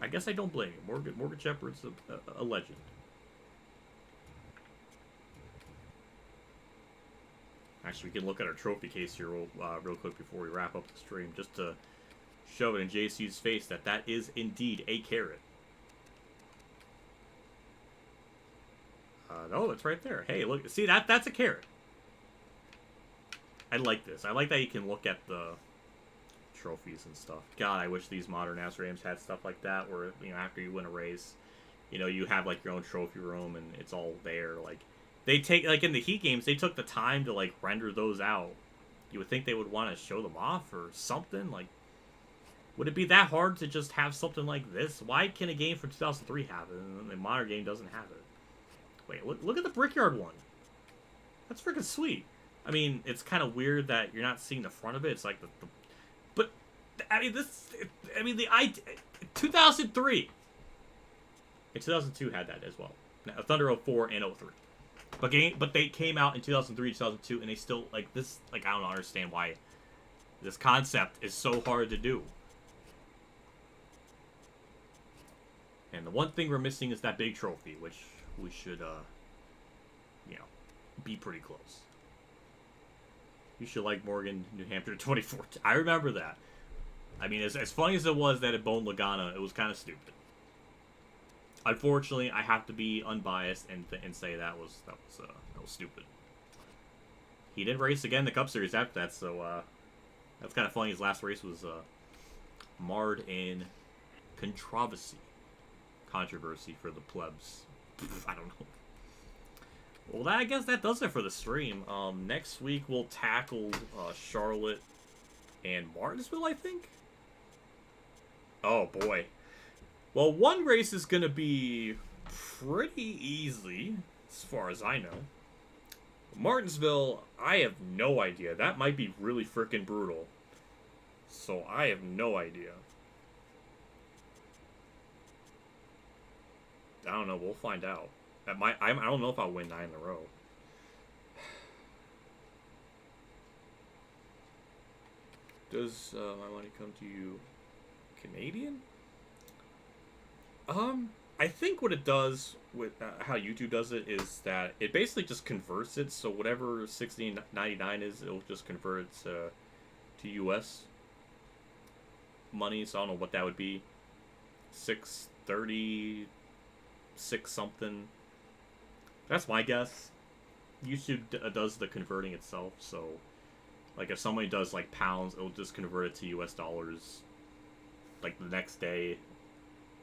Speaker 1: I guess I don't blame you. Morgan Shepherd's a legend. Actually, we can look at our trophy case here real quick before we wrap up the stream, just to show it in JC's face that is indeed a carrot. No, it's right there. Hey, look, see that's a carrot. I like this. I like that you can look at the trophies and stuff. God, I wish these modern NASCAR games had stuff like that, where after you win a race, you have like your own trophy room and it's all there. Like they take in the Heat games, they took the time to like render those out. You would think they would want to show them off or something. Like, would it be that hard to just have something like this? Why can a game from 2003 have it and the modern game doesn't have it? Wait, look at the Brickyard one. That's freaking sweet. I mean, it's kind of weird that you're not seeing the front of it. It's like but I mean, 2003. And 2002 had that as well. Thunder 04 and 03. But they came out in 2003, 2002, and they still like this. Like, I don't understand why this concept is so hard to do. And the one thing we're missing is that big trophy, which we should, be pretty close. You should like Morgan, New Hampshire 2014. I remember that. I mean, as funny as it was that at Bone Lagana, it was kind of stupid. Unfortunately, I have to be unbiased and say that was stupid. He didn't race again in the Cup Series after that, so that's kind of funny. His last race was marred in controversy for the plebs. I don't know. Well, I guess that does it for the stream. Next week we'll tackle Charlotte and Martinsville, I think. Oh boy. Well, one race is going to be pretty easy, as far as I know. Martinsville, I have no idea. That might be really freaking brutal. So I have no idea. I don't know. We'll find out. I don't know if I'll win 9 in a row. Does my money come to you Canadian? I think what it does with how YouTube does it is that it basically just converts it. So whatever $16.99 is, it'll just convert it to US money. So I don't know what that would be. 6.30, 6 something. That's my guess. YouTube does the converting itself. So like if somebody does like pounds, it'll just convert it to US dollars like the next day.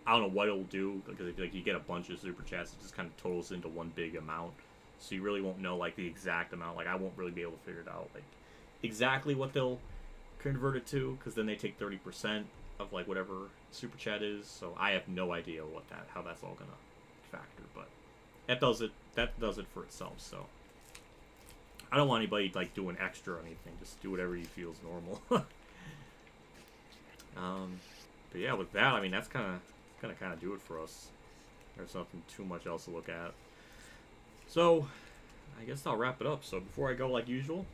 Speaker 1: I don't know what it'll do, because if like, you get a bunch of super chats, it just kind of totals into one big amount. So you really won't know like the exact amount. Like I won't really be able to figure it out like exactly what they'll convert it to, because then they take 30% of like whatever super chat is. So I have no idea how that's all gonna factor. But that does it for itself. So I don't want anybody like doing extra or anything. Just do whatever you feel is normal. But yeah, with that, I mean that's kind of do it for us. There's nothing too much else to look at. So I guess I'll wrap it up. So before I go, like usual,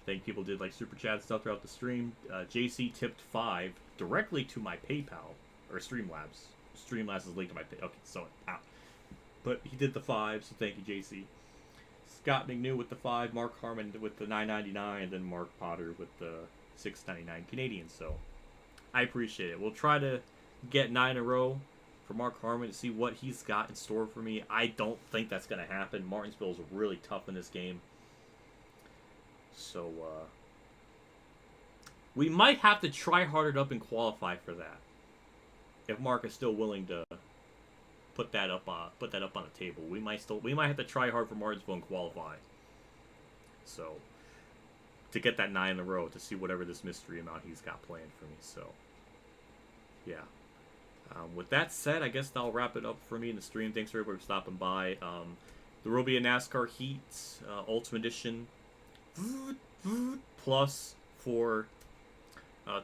Speaker 1: thank people did like super chat stuff throughout the stream. JC tipped 5 directly to my PayPal or Streamlabs. Streamlabs is linked to my pay. Okay, so but he did the 5, so thank you, JC. Scott McNew with the 5, Mark Harmon with the $9.99, and then Mark Potter with the $6.99 Canadian. So I appreciate it. We'll try to get 9 in a row for Mark Harmon to see what he's got in store for me. I don't think that's going to happen. Martinsville is really tough in this game. So, we might have to try harder up and qualify for that. If Mark is still willing to put that up on the table, we might have to try hard for Martinsville and qualify. So, to get that 9 in a row, to see whatever this mystery amount he's got planned for me. So, yeah. With that said, I guess that'll wrap it up for me in the stream. Thanks for everybody for stopping by. There will be a NASCAR Heat Ultimate Edition Plus for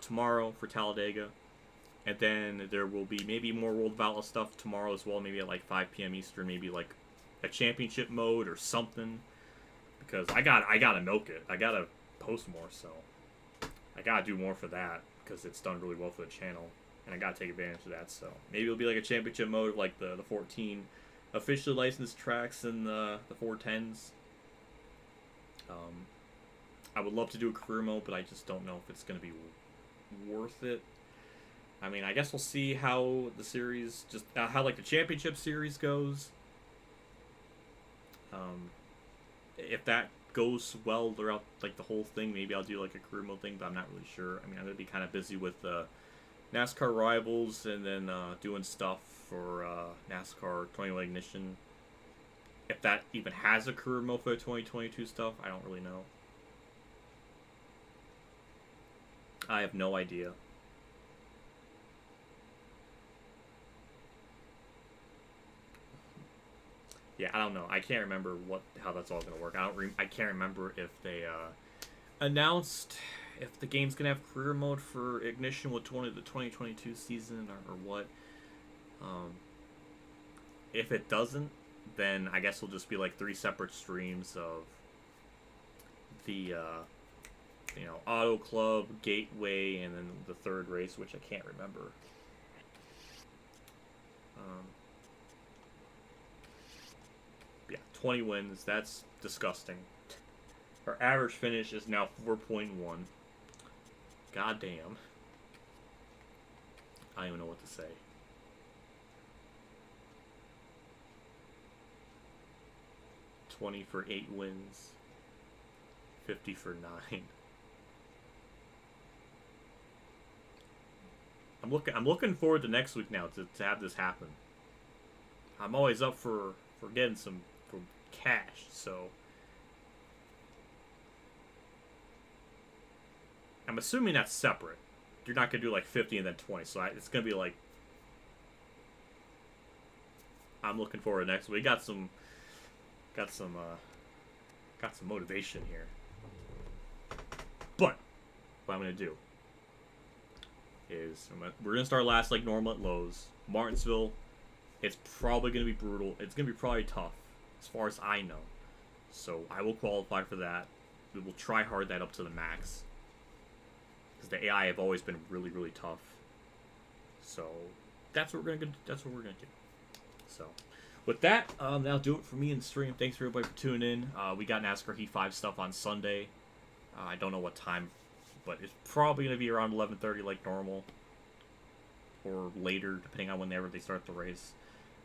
Speaker 1: tomorrow for Talladega. And then there will be maybe more World of Outlaw stuff tomorrow as well, maybe at like 5 p.m. Eastern, maybe like a championship mode or something. Because I gotta milk it. I gotta post more, so I gotta do more for that, because it's done really well for the channel. And I gotta take advantage of that, so maybe it'll be like a championship mode of like the 14 officially licensed tracks and the 410s. I would love to do a career mode, but I just don't know if it's gonna be worth it. I mean, I guess we'll see how the series, how like the championship series goes. If that goes well throughout like the whole thing, maybe I'll do like a career mode thing, but I'm not really sure. I mean, I'm gonna be kind of busy with NASCAR Rivals, and then doing stuff for NASCAR 21 Ignition. If that even has a career mode for the 2022 stuff, I don't really know. I have no idea. Yeah, I don't know. I can't remember how that's all gonna work. I can't remember if they announced if the game's gonna have career mode for Ignition with the 2022 season or what. If it doesn't, then I guess it'll just be like 3 separate streams of the Auto Club, Gateway, and then the 3rd race, which I can't remember. Yeah, 20 wins. That's disgusting. Our average finish is now 4.1. God damn. I don't even know what to say. 20 for 8 wins. 50 for 9. I'm looking forward to next week now to have this happen. I'm always up for getting some cash, so I'm assuming that's separate. You're not gonna do like 50 and then 20, so it's gonna be like, I'm looking forward to next week. Got some motivation here. But what I'm gonna do is we're gonna start last like normal at Lowe's. Martinsville, it's probably gonna be brutal. It's gonna be probably tough, as far as I know. So I will qualify for that. We will try hard that up to the max. the AI have always been really, really tough. So that's what we're gonna do. So with that, that'll do it for me in the stream. Thanks for everybody for tuning in. We got NASCAR Heat 5 stuff on Sunday. I don't know what time, but it's probably gonna be around 11:30 like normal, or later depending on whenever they start the race.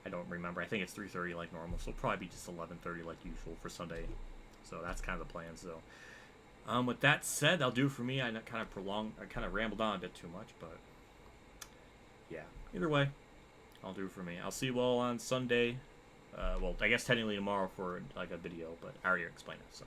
Speaker 1: I don't remember. I think it's 3:30 like normal, so it'll probably be just 11:30 like usual for Sunday. So that's kind of the plan. So with that said, that'll do it for me. I kind of rambled on a bit too much, but yeah. Either way, I'll do it for me. I'll see you all on Sunday. Well, I guess technically tomorrow for like a video, but I already explained it. So.